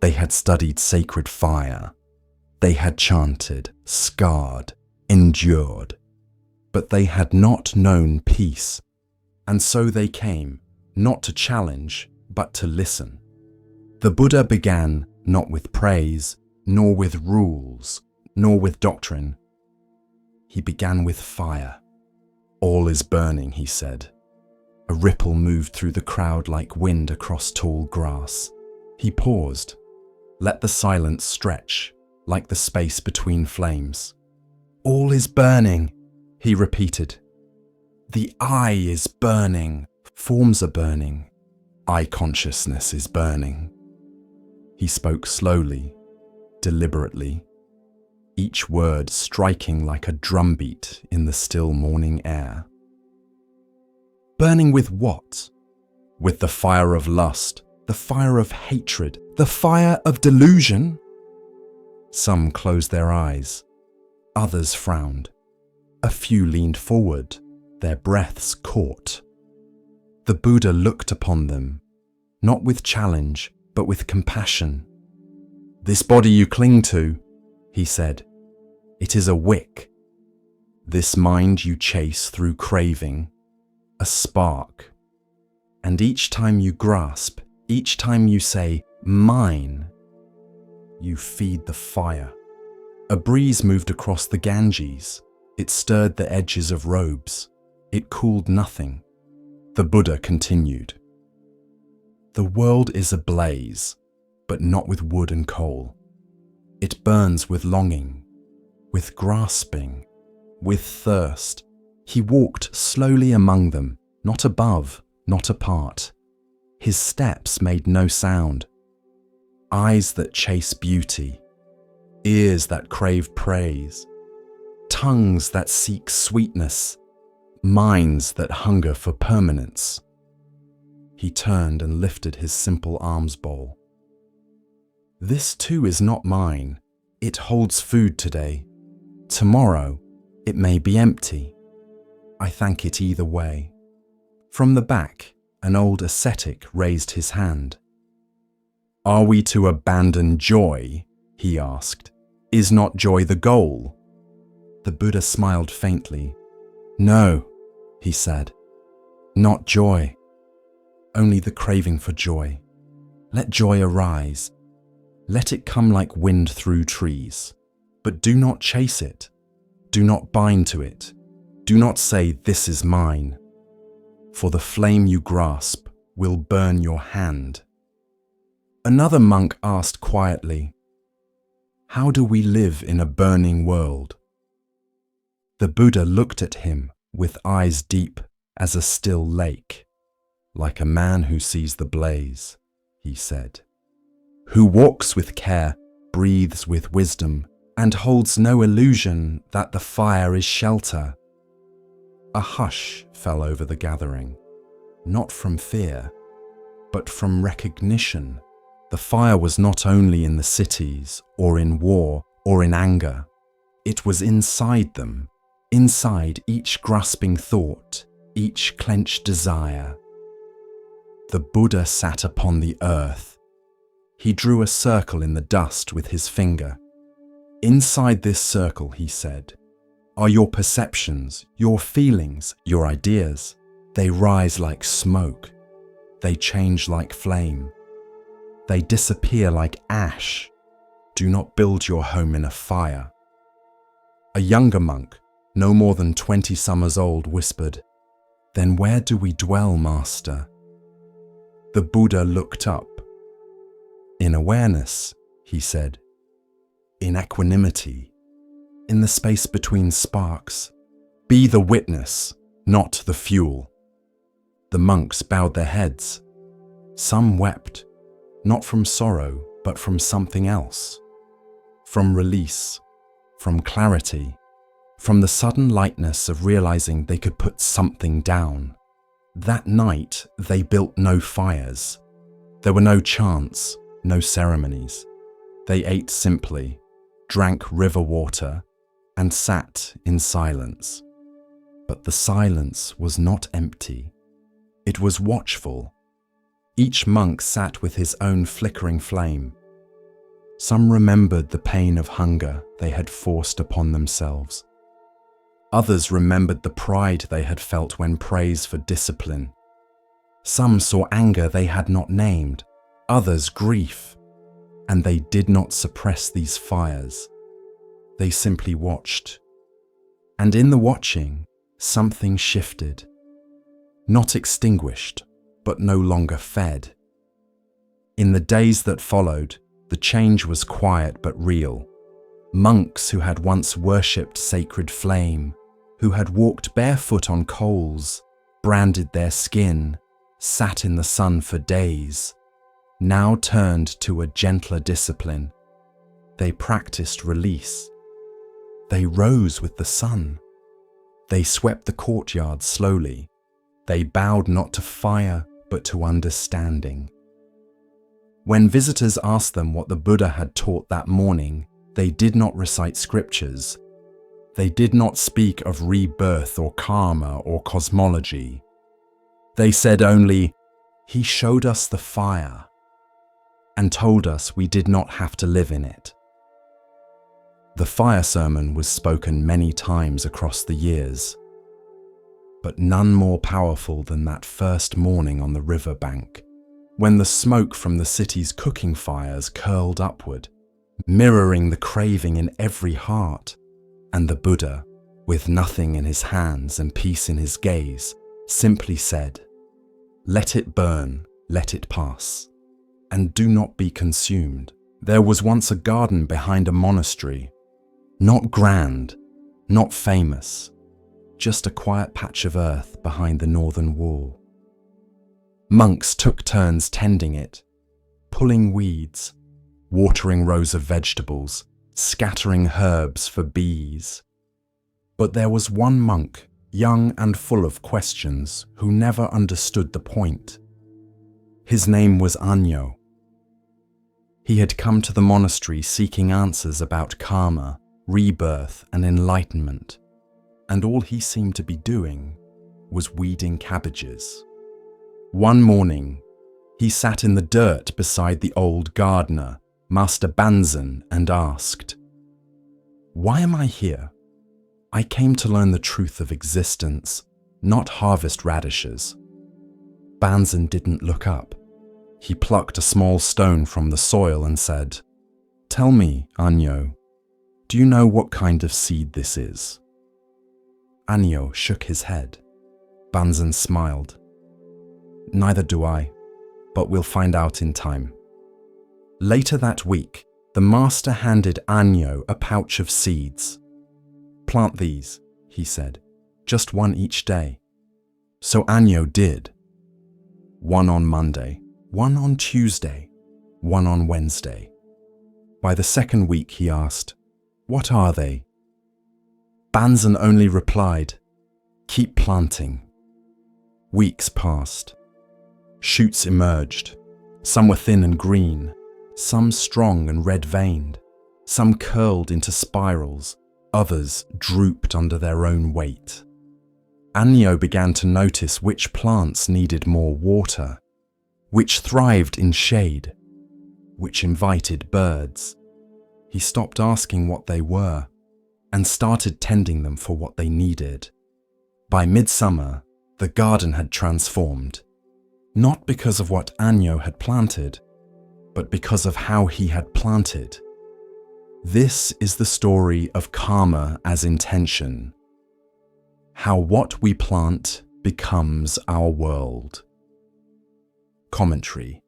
They had studied sacred fire. They had chanted, scarred, endured. But they had not known peace. And so they came, not to challenge, but to listen. The Buddha began not with praise, nor with rules, nor with doctrine. He began with fire. All is burning, he said. A ripple moved through the crowd like wind across tall grass. He paused. Let the silence stretch, like the space between flames. All is burning, he repeated. The I is burning, forms are burning, I consciousness is burning. He spoke slowly, deliberately, each word striking like a drumbeat in the still morning air. Burning with what? With the fire of lust, the fire of hatred, the fire of delusion? Some closed their eyes, others frowned. A few leaned forward, their breaths caught. The Buddha looked upon them, not with challenge, but with compassion. This body you cling to, he said, it is a wick. This mind you chase through craving, a spark. And each time you grasp, each time you say, mine, you feed the fire. A breeze moved across the Ganges. It stirred the edges of robes. It cooled nothing. The Buddha continued. The world is ablaze, but not with wood and coal. It burns with longing, with grasping, with thirst. He walked slowly among them, not above, not apart. His steps made no sound. Eyes that chase beauty, ears that crave praise, tongues that seek sweetness, minds that hunger for permanence. He turned and lifted his simple alms bowl. This too is not mine. It holds food today. Tomorrow, it may be empty. I thank it either way. From the back, an old ascetic raised his hand. Are we to abandon joy? He asked. Is not joy the goal? The Buddha smiled faintly. No, he said. Not joy. Only the craving for joy. Let joy arise. Let it come like wind through trees. But do not chase it. Do not bind to it. Do not say, this is mine. For the flame you grasp will burn your hand. Another monk asked quietly, how do we live in a burning world? The Buddha looked at him with eyes deep as a still lake. Like a man who sees the blaze, he said. Who walks with care, breathes with wisdom, and holds no illusion that the fire is shelter. A hush fell over the gathering. not from fear, but from recognition. The fire was not only in the cities, or in war, or in anger. It was inside them, inside each grasping thought, each clenched desire. The Buddha sat upon the earth. He drew a circle in the dust with his finger. Inside this circle, he said, are your perceptions, your feelings, your ideas. They rise like smoke. They change like flame. They disappear like ash. Do not build your home in a fire. A younger monk, no more than 20 summers old, whispered, "Then where do we dwell, Master?" The Buddha looked up. "In awareness," he said. "In equanimity. In the space between sparks. Be the witness, not the fuel." The monks bowed their heads. Some wept, not from sorrow, but from something else. From release, from clarity, from the sudden lightness of realizing they could put something down. That night, they built no fires. There were no chants, no ceremonies. They ate simply, drank river water, and sat in silence. But the silence was not empty. It was watchful. Each monk sat with his own flickering flame. Some remembered the pain of hunger they had forced upon themselves. Others remembered the pride they had felt when praised for discipline. Some saw anger they had not named, others grief, and they did not suppress these fires. They simply watched. And in the watching, something shifted. Not extinguished, but no longer fed. In the days that followed, the change was quiet but real. Monks who had once worshipped sacred flame, who had walked barefoot on coals, branded their skin, sat in the sun for days, now turned to a gentler discipline. They practiced release. They rose with the sun. They swept the courtyard slowly. They bowed not to fire, but to understanding. When visitors asked them what the Buddha had taught that morning, they did not recite scriptures. They did not speak of rebirth or karma or cosmology. They said only, "He showed us the fire and told us we did not have to live in it." The fire sermon was spoken many times across the years, but none more powerful than that first morning on the river bank, when the smoke from the city's cooking fires curled upward, mirroring the craving in every heart, and the Buddha, with nothing in his hands and peace in his gaze, simply said, "Let it burn, let it pass, and do not be consumed." There was once a garden behind a monastery, not grand, not famous, just a quiet patch of earth behind the northern wall. Monks took turns tending it, pulling weeds, watering rows of vegetables, scattering herbs for bees. But there was one monk, young and full of questions, who never understood the point. His name was Anyo. He had come to the monastery seeking answers about karma, rebirth, and enlightenment, and all he seemed to be doing was weeding cabbages. One morning, he sat in the dirt beside the old gardener, Master Banzan, and asked, "Why am I here? I came to learn the truth of existence, not harvest radishes." Banzan didn't look up. He plucked a small stone from the soil and said, "Tell me, Anyo, do you know what kind of seed this is?" Anyo shook his head. Banzan smiled. "Neither do I, but we'll find out in time." Later that week, the master handed Anyo a pouch of seeds. "Plant these," he said, "just one each day." So Anyo did. One on Monday, one on Tuesday, one on Wednesday. By the second week he asked, "What are they?" Banzan only replied, "Keep planting." Weeks passed. Shoots emerged. Some were thin and green, some strong and red-veined, some curled into spirals, others drooped under their own weight. Anyo began to notice which plants needed more water, which thrived in shade, which invited birds. He stopped asking what they were and started tending them for what they needed. By midsummer, the garden had transformed, not because of what Anyo had planted, but because of how he had planted. This is the story of karma as intention, how what we plant becomes our world. Commentary.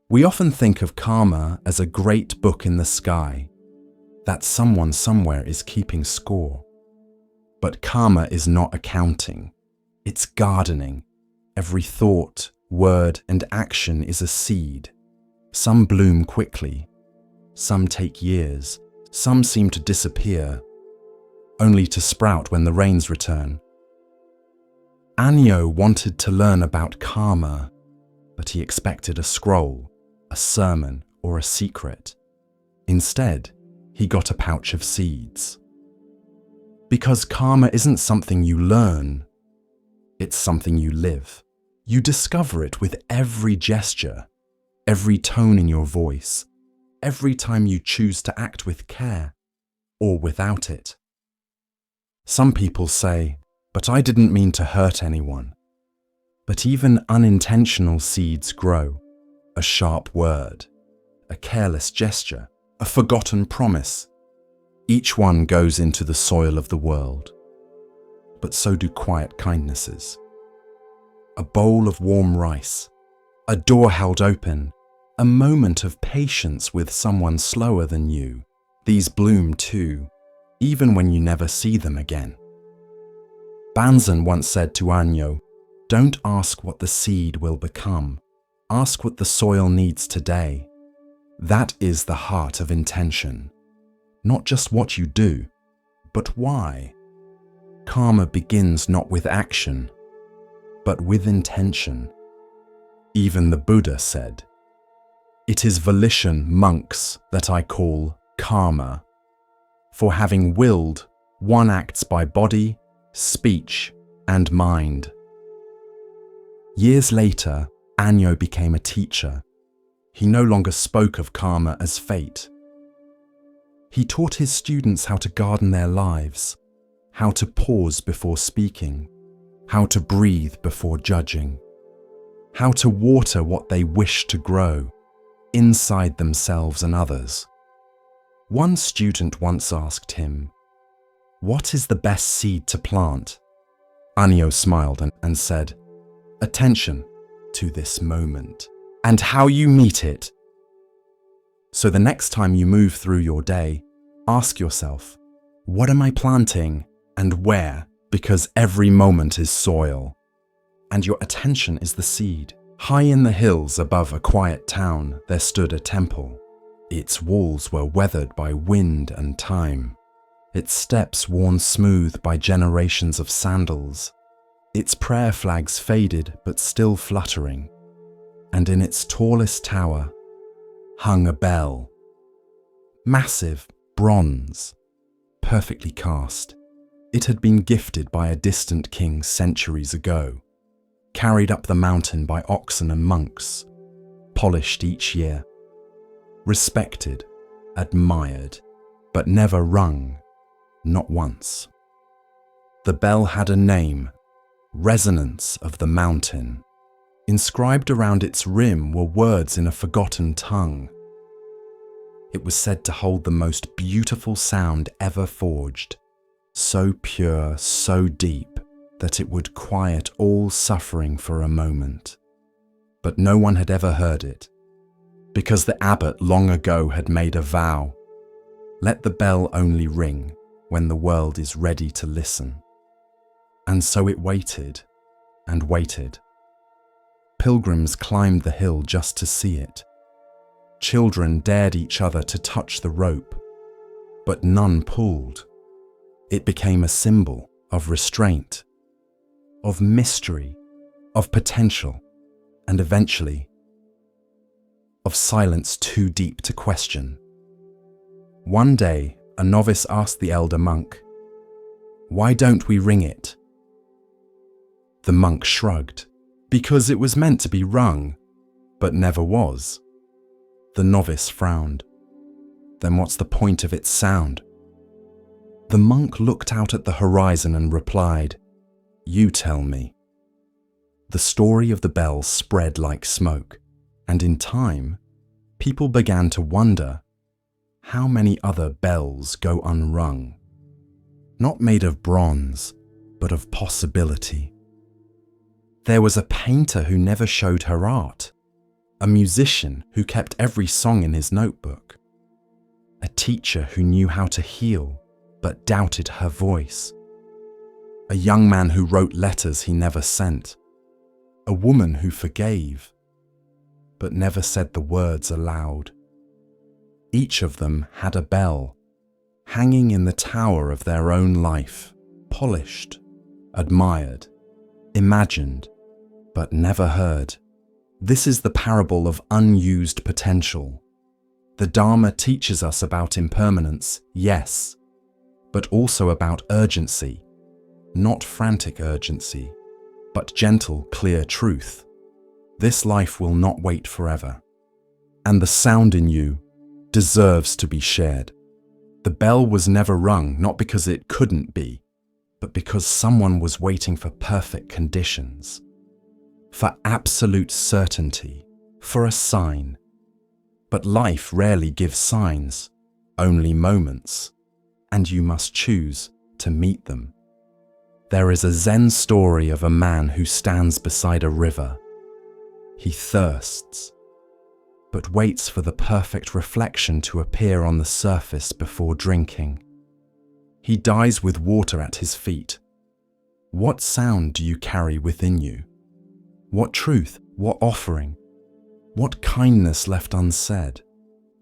We often think of karma as a great book in the sky, that someone somewhere is keeping score. But karma is not accounting, it's gardening. Every thought, word, and action is a seed. Some bloom quickly, some take years, some seem to disappear, only to sprout when the rains return. Anyo wanted to learn about karma, but he expected a scroll, a sermon, or a secret. Instead, he got a pouch of seeds. Because karma isn't something you learn, it's something you live. You discover it with every gesture, every tone in your voice, every time you choose to act with care, or without it. Some people say, "But I didn't mean to hurt anyone." But even unintentional seeds grow. A sharp word, a careless gesture, a forgotten promise. Each one goes into the soil of the world. But so do quiet kindnesses. A bowl of warm rice, a door held open, a moment of patience with someone slower than you. These bloom too, even when you never see them again. Banzan once said to Anyo, "Don't ask what the seed will become. Ask what the soil needs today." That is the heart of intention. Not just what you do, but why. Karma begins not with action, but with intention. Even the Buddha said, "It is volition, monks, that I call karma. For having willed, one acts by body, speech, and mind." Years later, Anyo became a teacher. He no longer spoke of karma as fate. He taught his students how to garden their lives, how to pause before speaking, how to breathe before judging, how to water what they wish to grow, inside themselves and others. One student once asked him, "What is the best seed to plant?" Anyo smiled and said, "Attention to this moment and how you meet it." So the next time you move through your day, ask yourself, what am I planting and where? Because every moment is soil, and your attention is the seed. High in the hills above a quiet town, there stood a temple. Its walls were weathered by wind and time, its steps worn smooth by generations of sandals, its prayer flags faded but still fluttering, and in its tallest tower hung a bell. Massive, bronze, perfectly cast. It had been gifted by a distant king centuries ago, carried up the mountain by oxen and monks, polished each year, respected, admired, but never rung, not once. The bell had a name, Resonance of the Mountain. Inscribed around its rim were words in a forgotten tongue. It was said to hold the most beautiful sound ever forged, so pure, so deep, that it would quiet all suffering for a moment. But no one had ever heard it, because the abbot long ago had made a vow, let the bell only ring when the world is ready to listen. And so it waited and waited. Pilgrims climbed the hill just to see it. Children dared each other to touch the rope, but none pulled. It became a symbol of restraint, of mystery, of potential, and eventually, of silence too deep to question. One day, a novice asked the elder monk, "Why don't we ring it?" The monk shrugged, "Because it was meant to be rung, but never was." The novice frowned. "Then what's the point of its sound?" The monk looked out at the horizon and replied, "You tell me." The story of the bell spread like smoke, and in time, people began to wonder, how many other bells go unrung? Not made of bronze, but of possibility. There was a painter who never showed her art, a musician who kept every song in his notebook, a teacher who knew how to heal but doubted her voice, a young man who wrote letters he never sent, a woman who forgave but never said the words aloud. Each of them had a bell hanging in the tower of their own life, polished, admired, imagined, but never heard. This is the parable of unused potential. The Dharma teaches us about impermanence, yes, but also about urgency, not frantic urgency, but gentle, clear truth. This life will not wait forever, and the sound in you deserves to be shared. The bell was never rung, not because it couldn't be, but because someone was waiting for perfect conditions, for absolute certainty, for a sign. But life rarely gives signs, only moments, and you must choose to meet them. There is a Zen story of a man who stands beside a river. He thirsts, but waits for the perfect reflection to appear on the surface before drinking. He dies with water at his feet. What sound do you carry within you? What truth, what offering, what kindness left unsaid,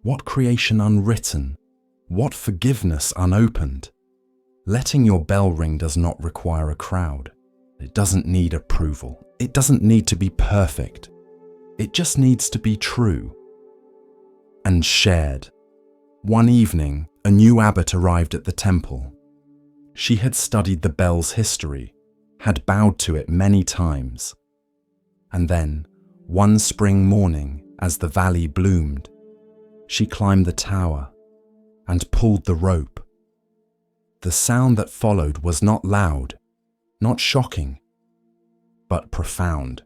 what creation unwritten, what forgiveness unopened? Letting your bell ring does not require a crowd. It doesn't need approval. It doesn't need to be perfect. It just needs to be true and shared. One evening, a new abbot arrived at the temple. She had studied the bell's history, had bowed to it many times. And then, one spring morning, as the valley bloomed, she climbed the tower and pulled the rope. The sound that followed was not loud, not shocking, but profound.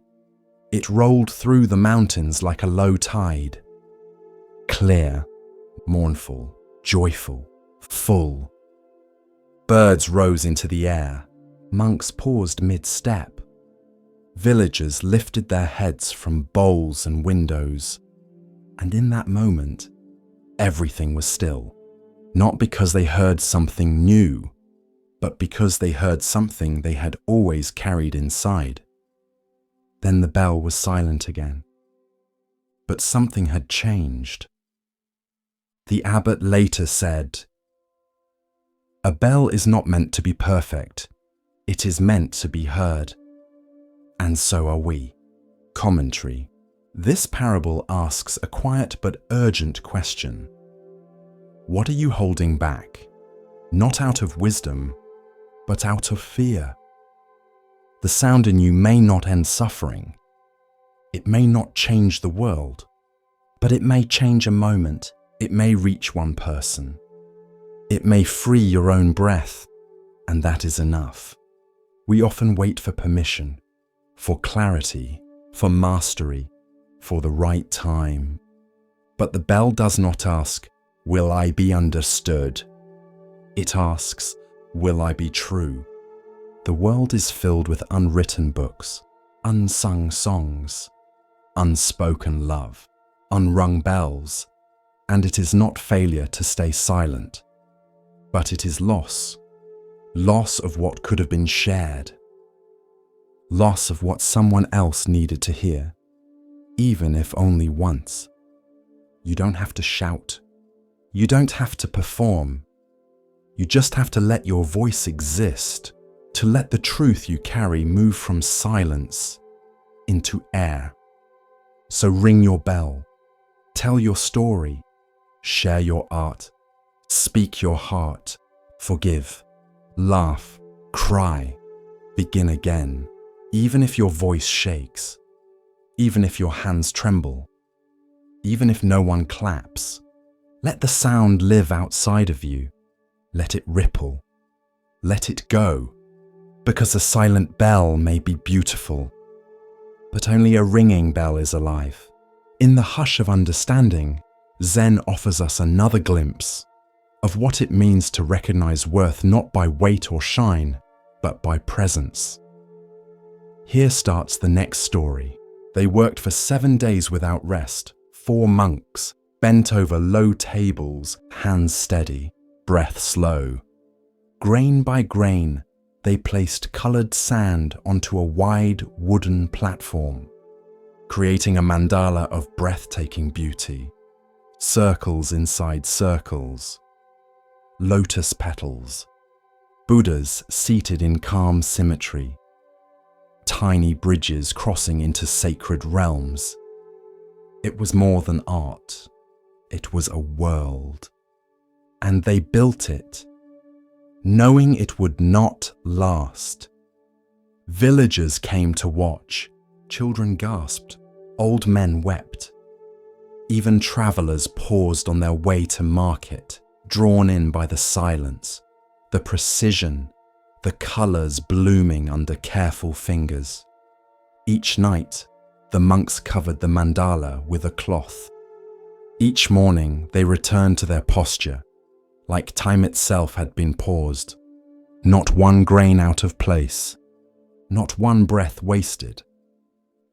It rolled through the mountains like a low tide, clear, mournful, joyful, full. Birds rose into the air. Monks paused mid-step. Villagers lifted their heads from bowls and windows. And in that moment, everything was still. Not because they heard something new, but because they heard something they had always carried inside. Then the bell was silent again. But something had changed. The abbot later said, "A bell is not meant to be perfect. It is meant to be heard. And so are we." Commentary. This parable asks a quiet but urgent question. What are you holding back? Not out of wisdom, but out of fear. The sound in you may not end suffering. It may not change the world, but it may change a moment. It may reach one person. It may free your own breath, and that is enough. We often wait for permission, for clarity, for mastery, for the right time. But the bell does not ask, "Will I be understood?" It asks, "Will I be true?" The world is filled with unwritten books, unsung songs, unspoken love, unrung bells, and it is not failure to stay silent, but it is loss of what could have been shared, loss of what someone else needed to hear, even if only once. You don't have to shout. You don't have to perform. You just have to let your voice exist, to let the truth you carry move from silence into air. So ring your bell, tell your story, share your art, speak your heart, forgive, laugh, cry, begin again, even if your voice shakes, even if your hands tremble, even if no one claps. Let the sound live outside of you. Let it ripple. Let it go. Because a silent bell may be beautiful, but only a ringing bell is alive. In the hush of understanding, Zen offers us another glimpse of what it means to recognize worth not by weight or shine, but by presence. Here starts the next story. They worked for 7 days without rest. 4 monks, bent over low tables, hands steady, breath slow. Grain by grain, they placed colored sand onto a wide wooden platform, creating a mandala of breathtaking beauty. Circles inside circles, lotus petals, Buddhas seated in calm symmetry, tiny bridges crossing into sacred realms. It was more than art, it was a world. And they built it, knowing it would not last. Villagers came to watch, children gasped, old men wept. Even travelers paused on their way to market, drawn in by the silence, the precision, the colors blooming under careful fingers. Each night, the monks covered the mandala with a cloth. Each morning, they returned to their posture, like time itself had been paused. Not one grain out of place, not one breath wasted.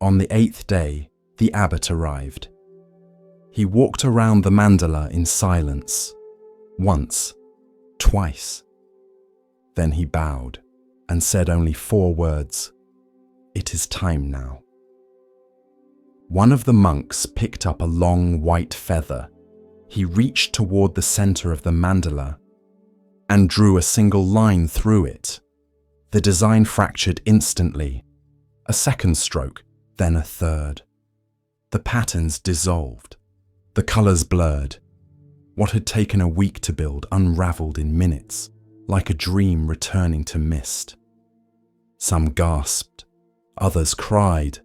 On the 8th day, the abbot arrived. He walked around the mandala in silence, once, twice. Then he bowed and said only 4 words, "It is time now." One of the monks picked up a long white feather. He reached toward the center of the mandala and drew a single line through it. The design fractured instantly. A second stroke, then a third. The patterns dissolved. The colors blurred. What had taken a week to build unraveled in minutes, like a dream returning to mist. Some gasped, others cried,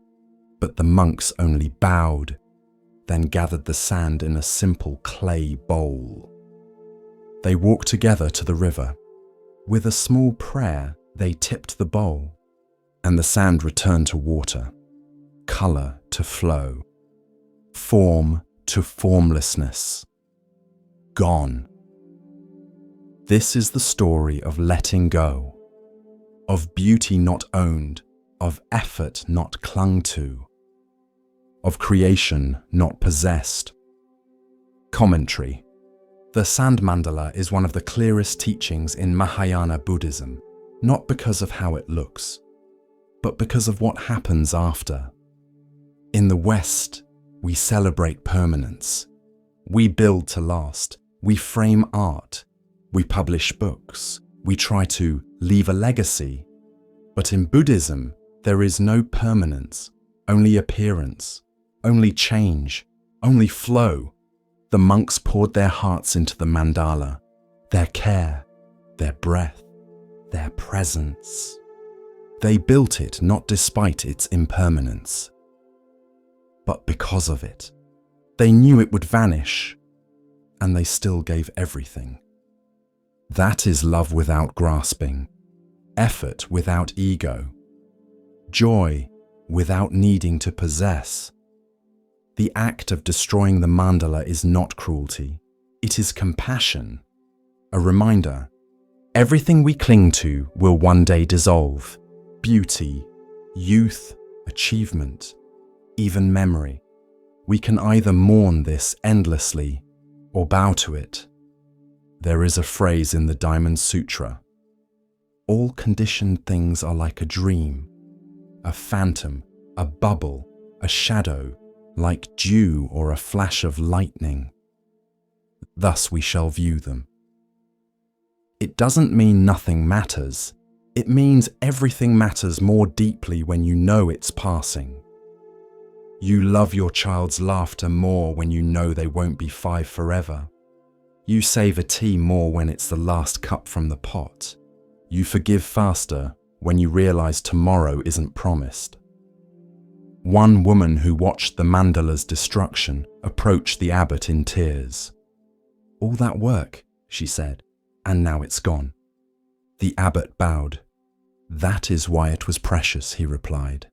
but the monks only bowed, then gathered the sand in a simple clay bowl. They walked together to the river. With a small prayer, they tipped the bowl, and the sand returned to water, color to flow, form to formlessness. Gone. This is the story of letting go, of beauty not owned, of effort not clung to, of creation not possessed. Commentary. The sand mandala is one of the clearest teachings in Mahayana Buddhism, not because of how it looks, but because of what happens after. In the West, we celebrate permanence. We build to last. We frame art. We publish books. We try to leave a legacy. But in Buddhism, there is no permanence, only appearance, only change, only flow. The monks poured their hearts into the mandala, their care, their breath, their presence. They built it not despite its impermanence, but because of it. They knew it would vanish, and they still gave everything. That is love without grasping, effort without ego, joy without needing to possess. The act of destroying the mandala is not cruelty, it is compassion, a reminder. Everything we cling to will one day dissolve. Beauty, youth, achievement, even memory. We can either mourn this endlessly or bow to it. There is a phrase in the Diamond Sutra. All conditioned things are like a dream, a phantom, a bubble, a shadow, like dew or a flash of lightning. Thus we shall view them. It doesn't mean nothing matters. It means everything matters more deeply when you know it's passing. You love your child's laughter more when you know they won't be 5 forever. You savor tea more when it's the last cup from the pot. You forgive faster when you realize tomorrow isn't promised. One woman who watched the mandala's destruction approached the abbot in tears. "All that work," she said, "and now it's gone." The abbot bowed. "That is why it was precious," he replied.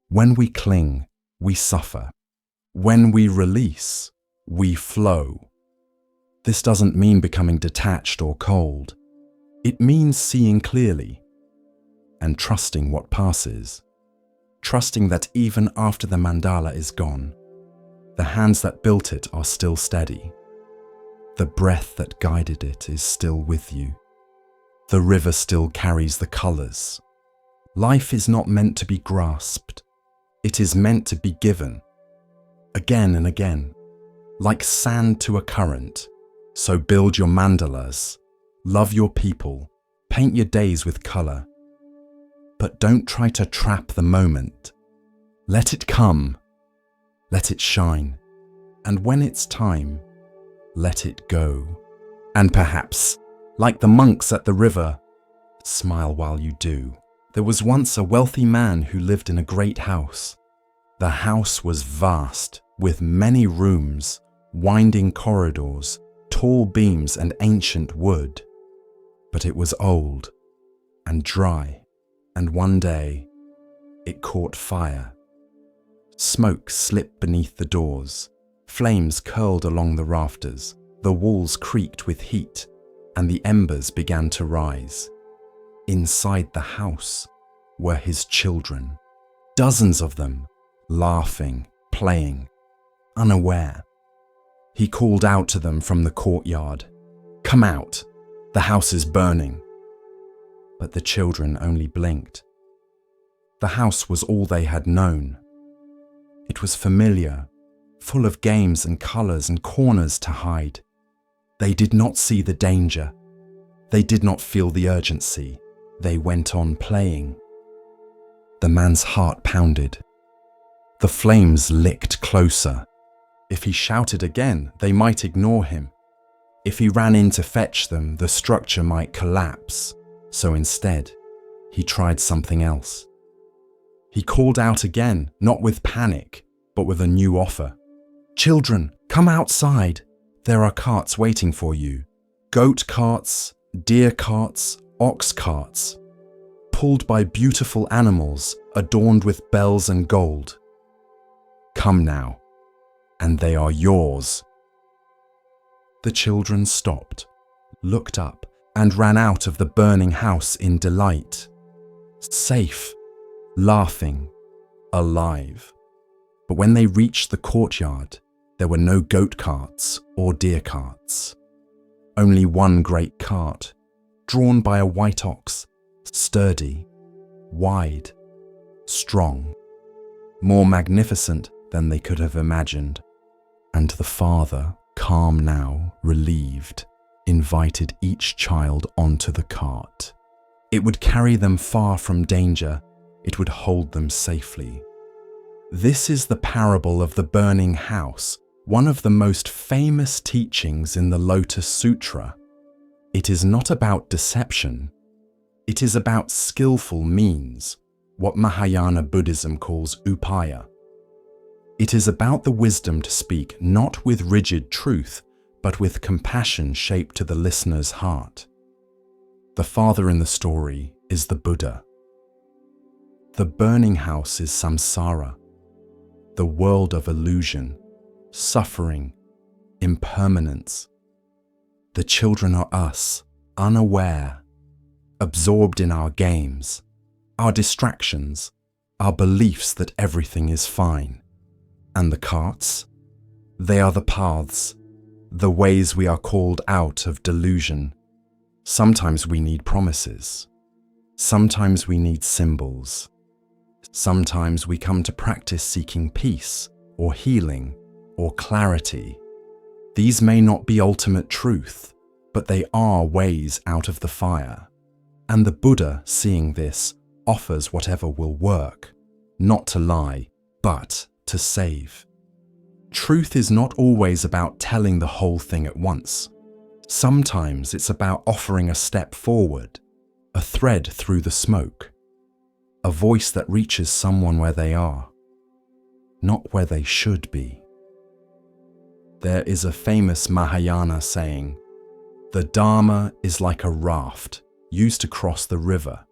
"When we cling, we suffer. When we release, we flow." This doesn't mean becoming detached or cold. It means seeing clearly and trusting what passes. Trusting that even after the mandala is gone, the hands that built it are still steady. The breath that guided it is still with you. The river still carries the colors. Life is not meant to be grasped. It is meant to be given. Again and again. Like sand to a current. So build your mandalas. Love your people. Paint your days with color. But don't try to trap the moment. Let it come. Let it shine. And when it's time, let it go. And perhaps, like the monks at the river, smile while you do. There was once a wealthy man who lived in a great house. The house was vast, with many rooms, winding corridors, tall beams and ancient wood. But it was old and dry, and one day it caught fire. Smoke slipped beneath the doors, flames curled along the rafters, the walls creaked with heat, and the embers began to rise. Inside the house were his children, dozens of them, laughing, playing, unaware. He called out to them from the courtyard, "Come out, the house is burning." But the children only blinked. The house was all they had known. It was familiar, full of games and colors and corners to hide. They did not see the danger. They did not feel the urgency. They went on playing. The man's heart pounded. The flames licked closer. If he shouted again, they might ignore him. If he ran in to fetch them, the structure might collapse. So instead, he tried something else. He called out again, not with panic, but with a new offer. "Children, come outside. There are carts waiting for you. Goat carts, deer carts, ox carts, pulled by beautiful animals adorned with bells and gold. Come now, and they are yours." The children stopped, looked up, and ran out of the burning house in delight. Safe, laughing, alive. But when they reached the courtyard, there were no goat carts or deer carts. Only one great cart, drawn by a white ox, sturdy, wide, strong, more magnificent than they could have imagined. And the father, calm now, relieved, invited each child onto the cart. It would carry them far from danger. It would hold them safely. This is the parable of the burning house, one of the most famous teachings in the Lotus Sutra. It is not about deception. It is about skillful means, what Mahayana Buddhism calls upaya. It is about the wisdom to speak not with rigid truth, but with compassion shaped to the listener's heart. The father in the story is the Buddha. The burning house is samsara, the world of illusion, suffering, impermanence. The children are us, unaware, absorbed in our games, our distractions, our beliefs that everything is fine. And the carts? They are the paths, the ways we are called out of delusion. Sometimes we need promises. Sometimes we need symbols. Sometimes we come to practice seeking peace or healing or clarity. These may not be ultimate truth, but they are ways out of the fire. And the Buddha, seeing this, offers whatever will work, not to lie, but to save. Truth is not always about telling the whole thing at once. Sometimes it's about offering a step forward, a thread through the smoke, a voice that reaches someone where they are, not where they should be. There is a famous Mahayana saying, "The Dharma is like a raft used to cross the river,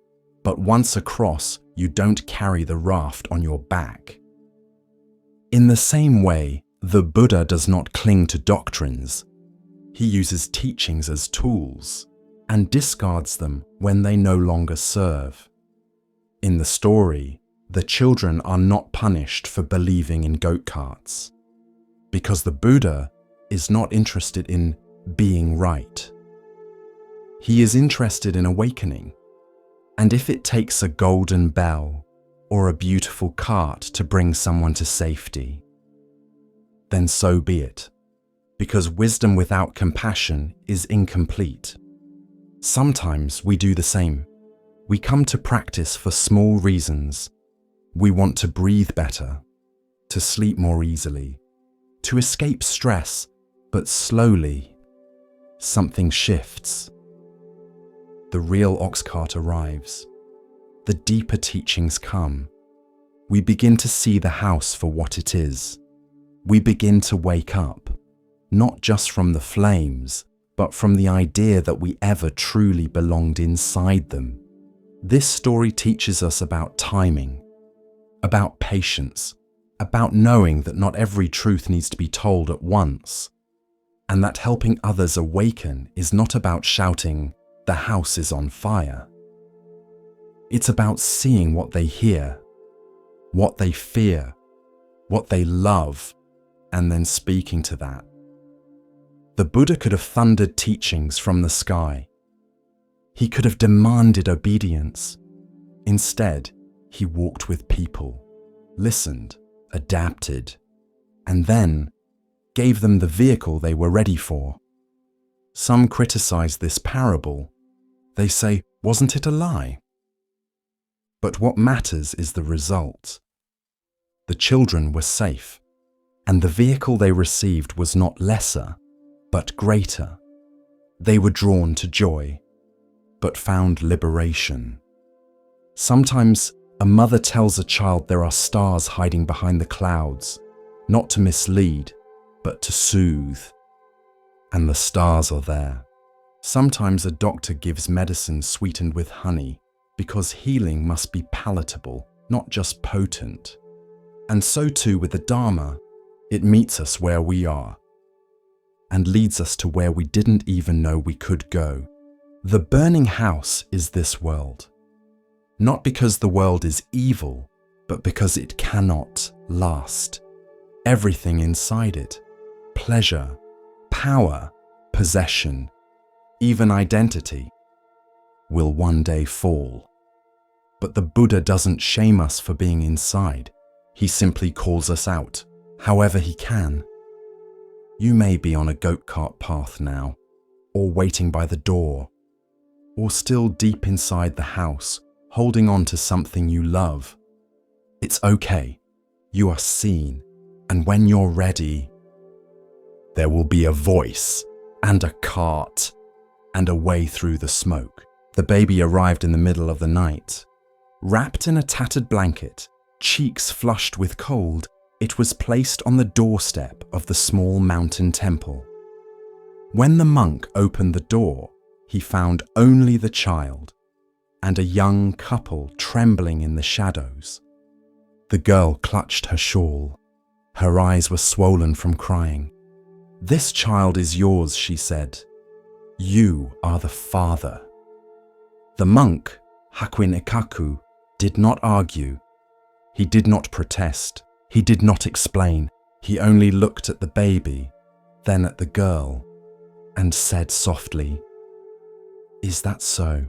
but once across, you don't carry the raft on your back." In the same way, the Buddha does not cling to doctrines. He uses teachings as tools and discards them when they no longer serve. In the story, the children are not punished for believing in goat carts, because the Buddha is not interested in being right. He is interested in awakening, and if it takes a golden bell or a beautiful cart to bring someone to safety, then so be it, because wisdom without compassion is incomplete. Sometimes we do the same. We come to practice for small reasons. We want to breathe better, to sleep more easily, to escape stress, but slowly, something shifts. The real ox cart arrives. The deeper teachings come. We begin to see the house for what it is. We begin to wake up, not just from the flames, but from the idea that we ever truly belonged inside them. This story teaches us about timing, about patience, about knowing that not every truth needs to be told at once, and that helping others awaken is not about shouting, "The house is on fire." It's about seeing what they hear, what they fear, what they love, and then speaking to that. The Buddha could have thundered teachings from the sky. He could have demanded obedience. Instead, he walked with people, listened, adapted, and then gave them the vehicle they were ready for. Some criticize this parable. They say, "Wasn't it a lie?" But what matters is the result. The children were safe, and the vehicle they received was not lesser, but greater. They were drawn to joy, but found liberation. Sometimes a mother tells a child there are stars hiding behind the clouds, not to mislead, but to soothe. And the stars are there. Sometimes a doctor gives medicine sweetened with honey, because healing must be palatable, not just potent. And so too with the Dharma, it meets us where we are, and leads us to where we didn't even know we could go. The burning house is this world. Not because the world is evil, but because it cannot last. Everything inside it, pleasure, power, possession, even identity, will one day fall. But the Buddha doesn't shame us for being inside. He simply calls us out, however he can. You may be on a goat cart path now, or waiting by the door, or still deep inside the house, holding on to something you love. It's okay. You are seen, and when you're ready, there will be a voice, and a cart, and a way through the smoke. The baby arrived in the middle of the night. Wrapped in a tattered blanket, cheeks flushed with cold, it was placed on the doorstep of the small mountain temple. When the monk opened the door, he found only the child and a young couple trembling in the shadows. The girl clutched her shawl. Her eyes were swollen from crying. "This child is yours," she said. "You are the father." The monk, Hakuin Ikaku, did not argue. He did not protest. He did not explain. He only looked at the baby, then at the girl, and said softly, "Is that so?"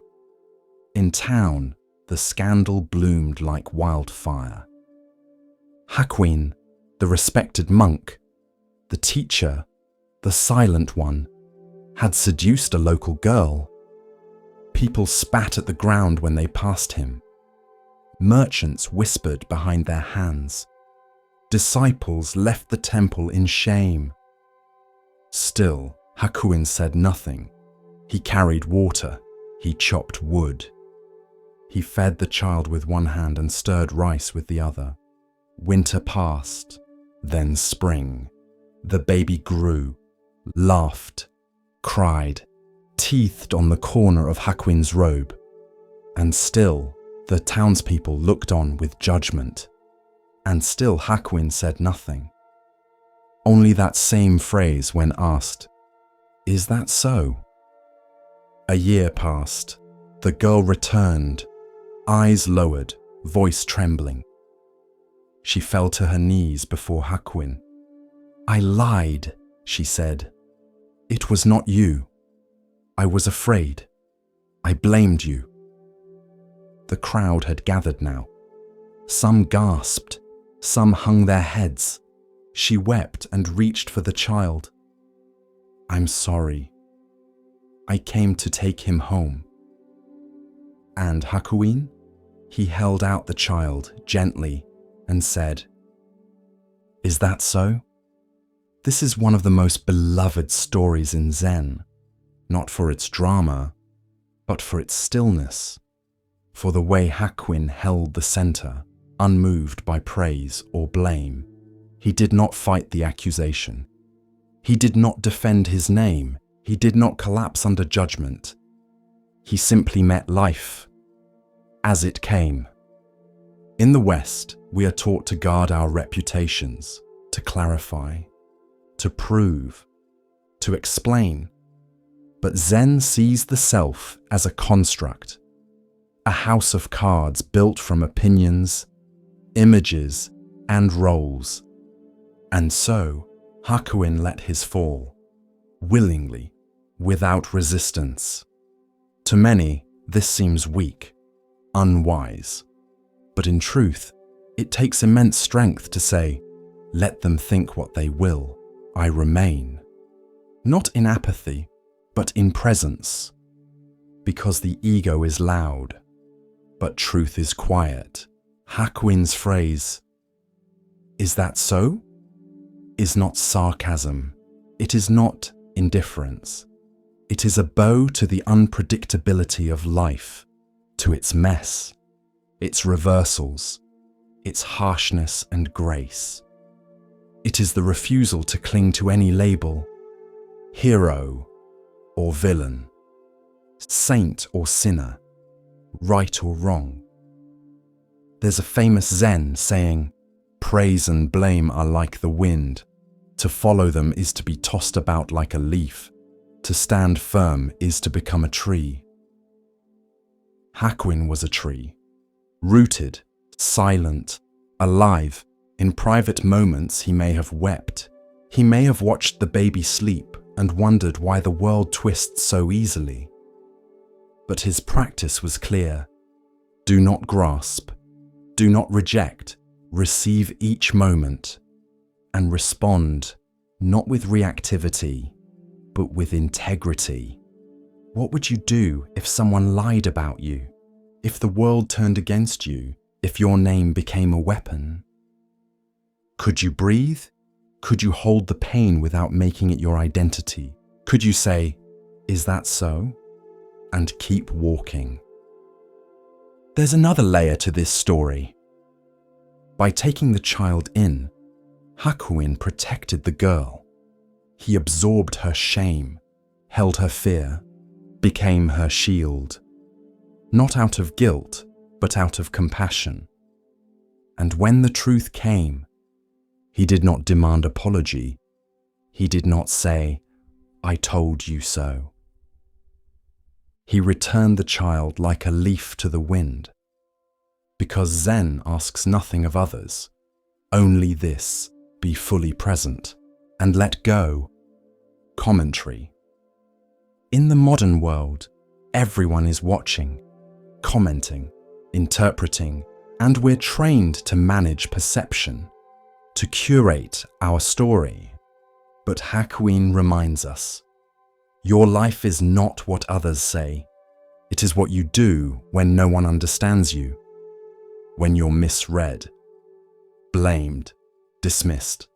In town, the scandal bloomed like wildfire. Hakuin, the respected monk, the teacher, the silent one, had seduced a local girl. People spat at the ground when they passed him. Merchants whispered behind their hands. Disciples left the temple in shame. Still, Hakuin said nothing. He carried water. He chopped wood. He fed the child with one hand and stirred rice with the other. Winter passed, then spring. The baby grew, laughed, cried, teethed on the corner of Hakuin's robe. And still, the townspeople looked on with judgment. And still Hakuin said nothing. Only that same phrase when asked, "Is that so?" A year passed. The girl returned, eyes lowered, voice trembling. She fell to her knees before Hakuin. "I lied," she said. "It was not you. I was afraid. I blamed you." The crowd had gathered now. Some gasped, some hung their heads. She wept and reached for the child. "I'm sorry. I came to take him home." And Hakuin? He held out the child gently and said, "Is that so?" This is one of the most beloved stories in Zen, not for its drama, but for its stillness, for the way Hakuin held the center, unmoved by praise or blame. He did not fight the accusation. He did not defend his name. He did not collapse under judgment. He simply met life as it came. In the West, we are taught to guard our reputations, to clarify, to prove, to explain. But Zen sees the self as a construct, a house of cards built from opinions, images, and roles. And so, Hakuin let his fall, willingly, without resistance. To many, this seems weak, unwise. But in truth, it takes immense strength to say, "Let them think what they will, I remain." Not in apathy, but in presence. Because the ego is loud, but truth is quiet. Hakuin's phrase, "Is that so?" is not sarcasm. It is not indifference. It is a bow to the unpredictability of life, to its mess, its reversals, its harshness and grace. It is the refusal to cling to any label, hero or villain, saint or sinner, right or wrong. There's a famous Zen saying, "Praise and blame are like the wind. To follow them is to be tossed about like a leaf. To stand firm is to become a tree." Hakuin was a tree, rooted, silent, alive. In private moments he may have wept. He may have watched the baby sleep and wondered why the world twists so easily. But his practice was clear. Do not grasp. Do not reject. Receive each moment and respond, not with reactivity, but with integrity. What would you do if someone lied about you? If the world turned against you? If your name became a weapon? Could you breathe? Could you hold the pain without making it your identity? Could you say, "Is that so?" and keep walking? There's another layer to this story. By taking the child in, Hakuin protected the girl. He absorbed her shame, held her fear, became her shield. Not out of guilt, but out of compassion. And when the truth came, he did not demand apology. He did not say, "I told you so." He returned the child like a leaf to the wind. Because Zen asks nothing of others, only this: be fully present and let go. Commentary. In the modern world, everyone is watching, commenting, interpreting, and we're trained to manage perception, to curate our story. But Hakuin reminds us, your life is not what others say. It is what you do when no one understands you, when you're misread, blamed, dismissed.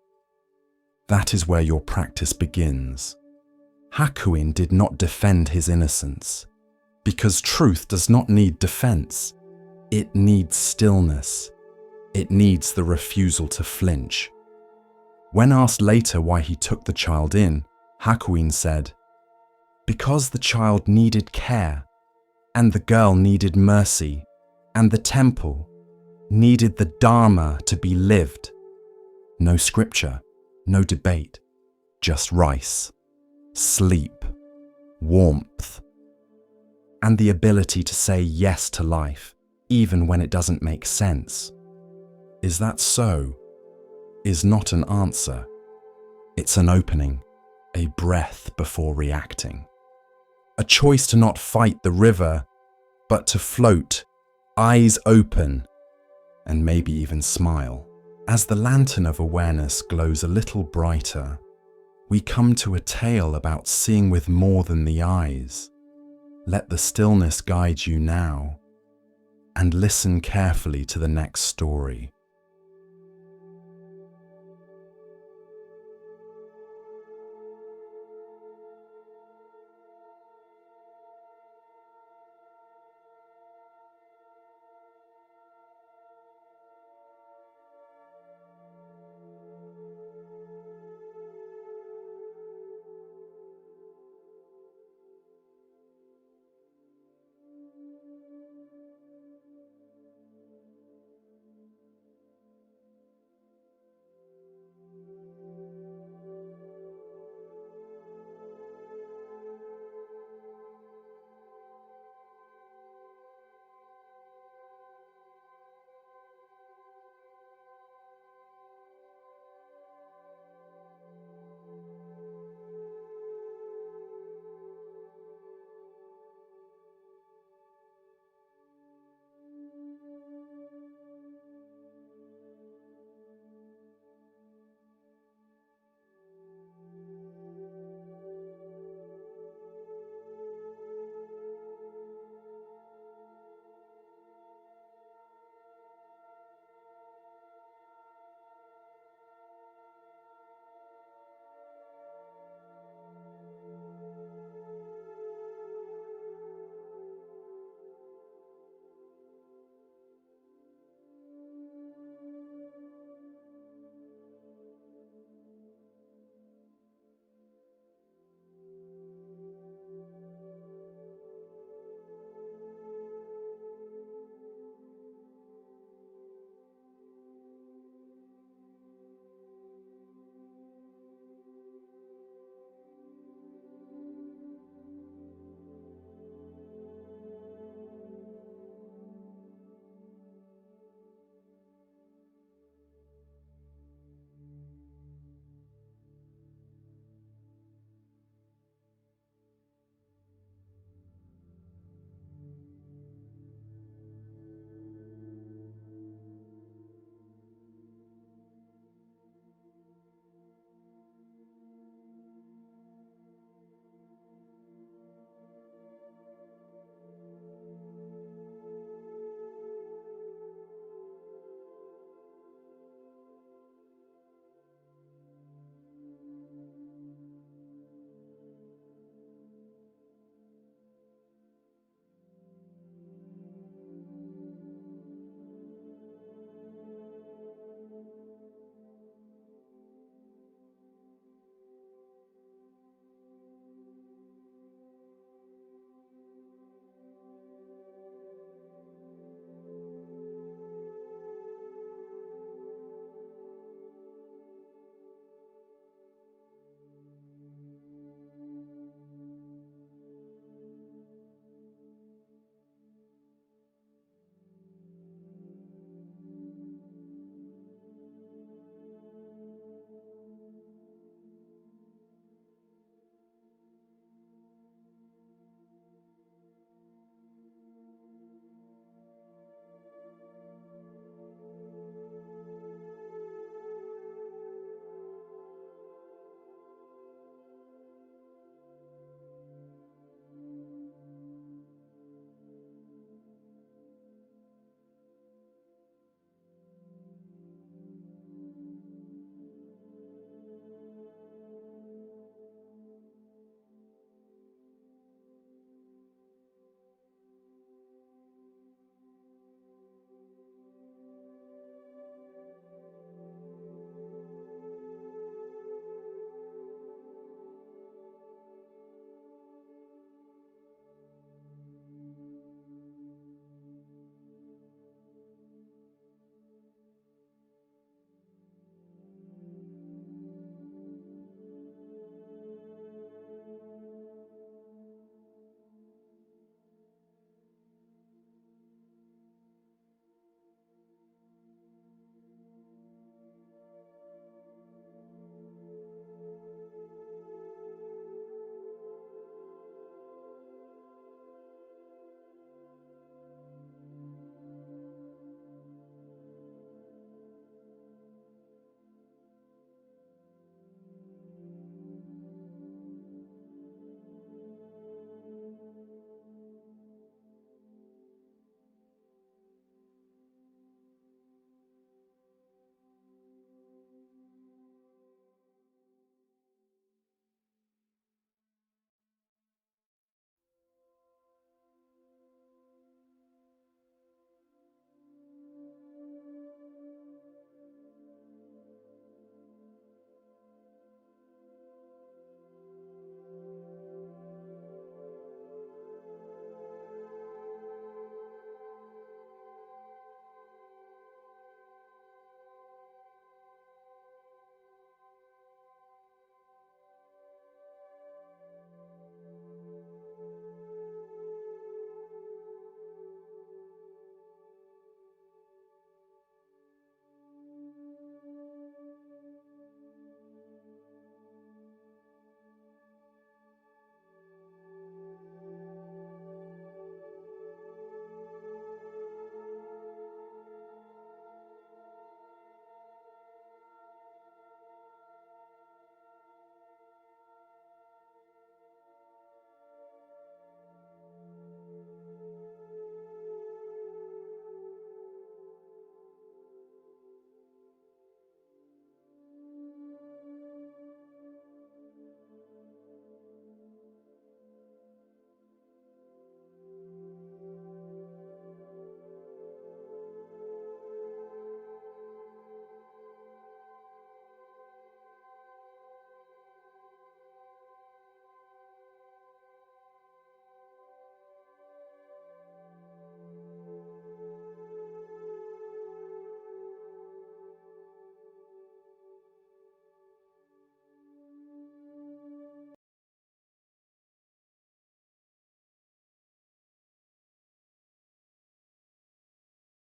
That is where your practice begins. Hakuin did not defend his innocence, because truth does not need defense. It needs stillness. It needs the refusal to flinch. When asked later why he took the child in, Hakuin said, "Because the child needed care, and the girl needed mercy, and the temple needed the Dharma to be lived." No scripture, no debate, just rice, sleep, warmth, and the ability to say yes to life, even when it doesn't make sense. Is that so? Is not an answer. It's an opening, a breath before reacting. A choice to not fight the river, but to float, eyes open, and maybe even smile. As the lantern of awareness glows a little brighter, we come to a tale about seeing with more than the eyes. Let the stillness guide you now, and listen carefully to the next story.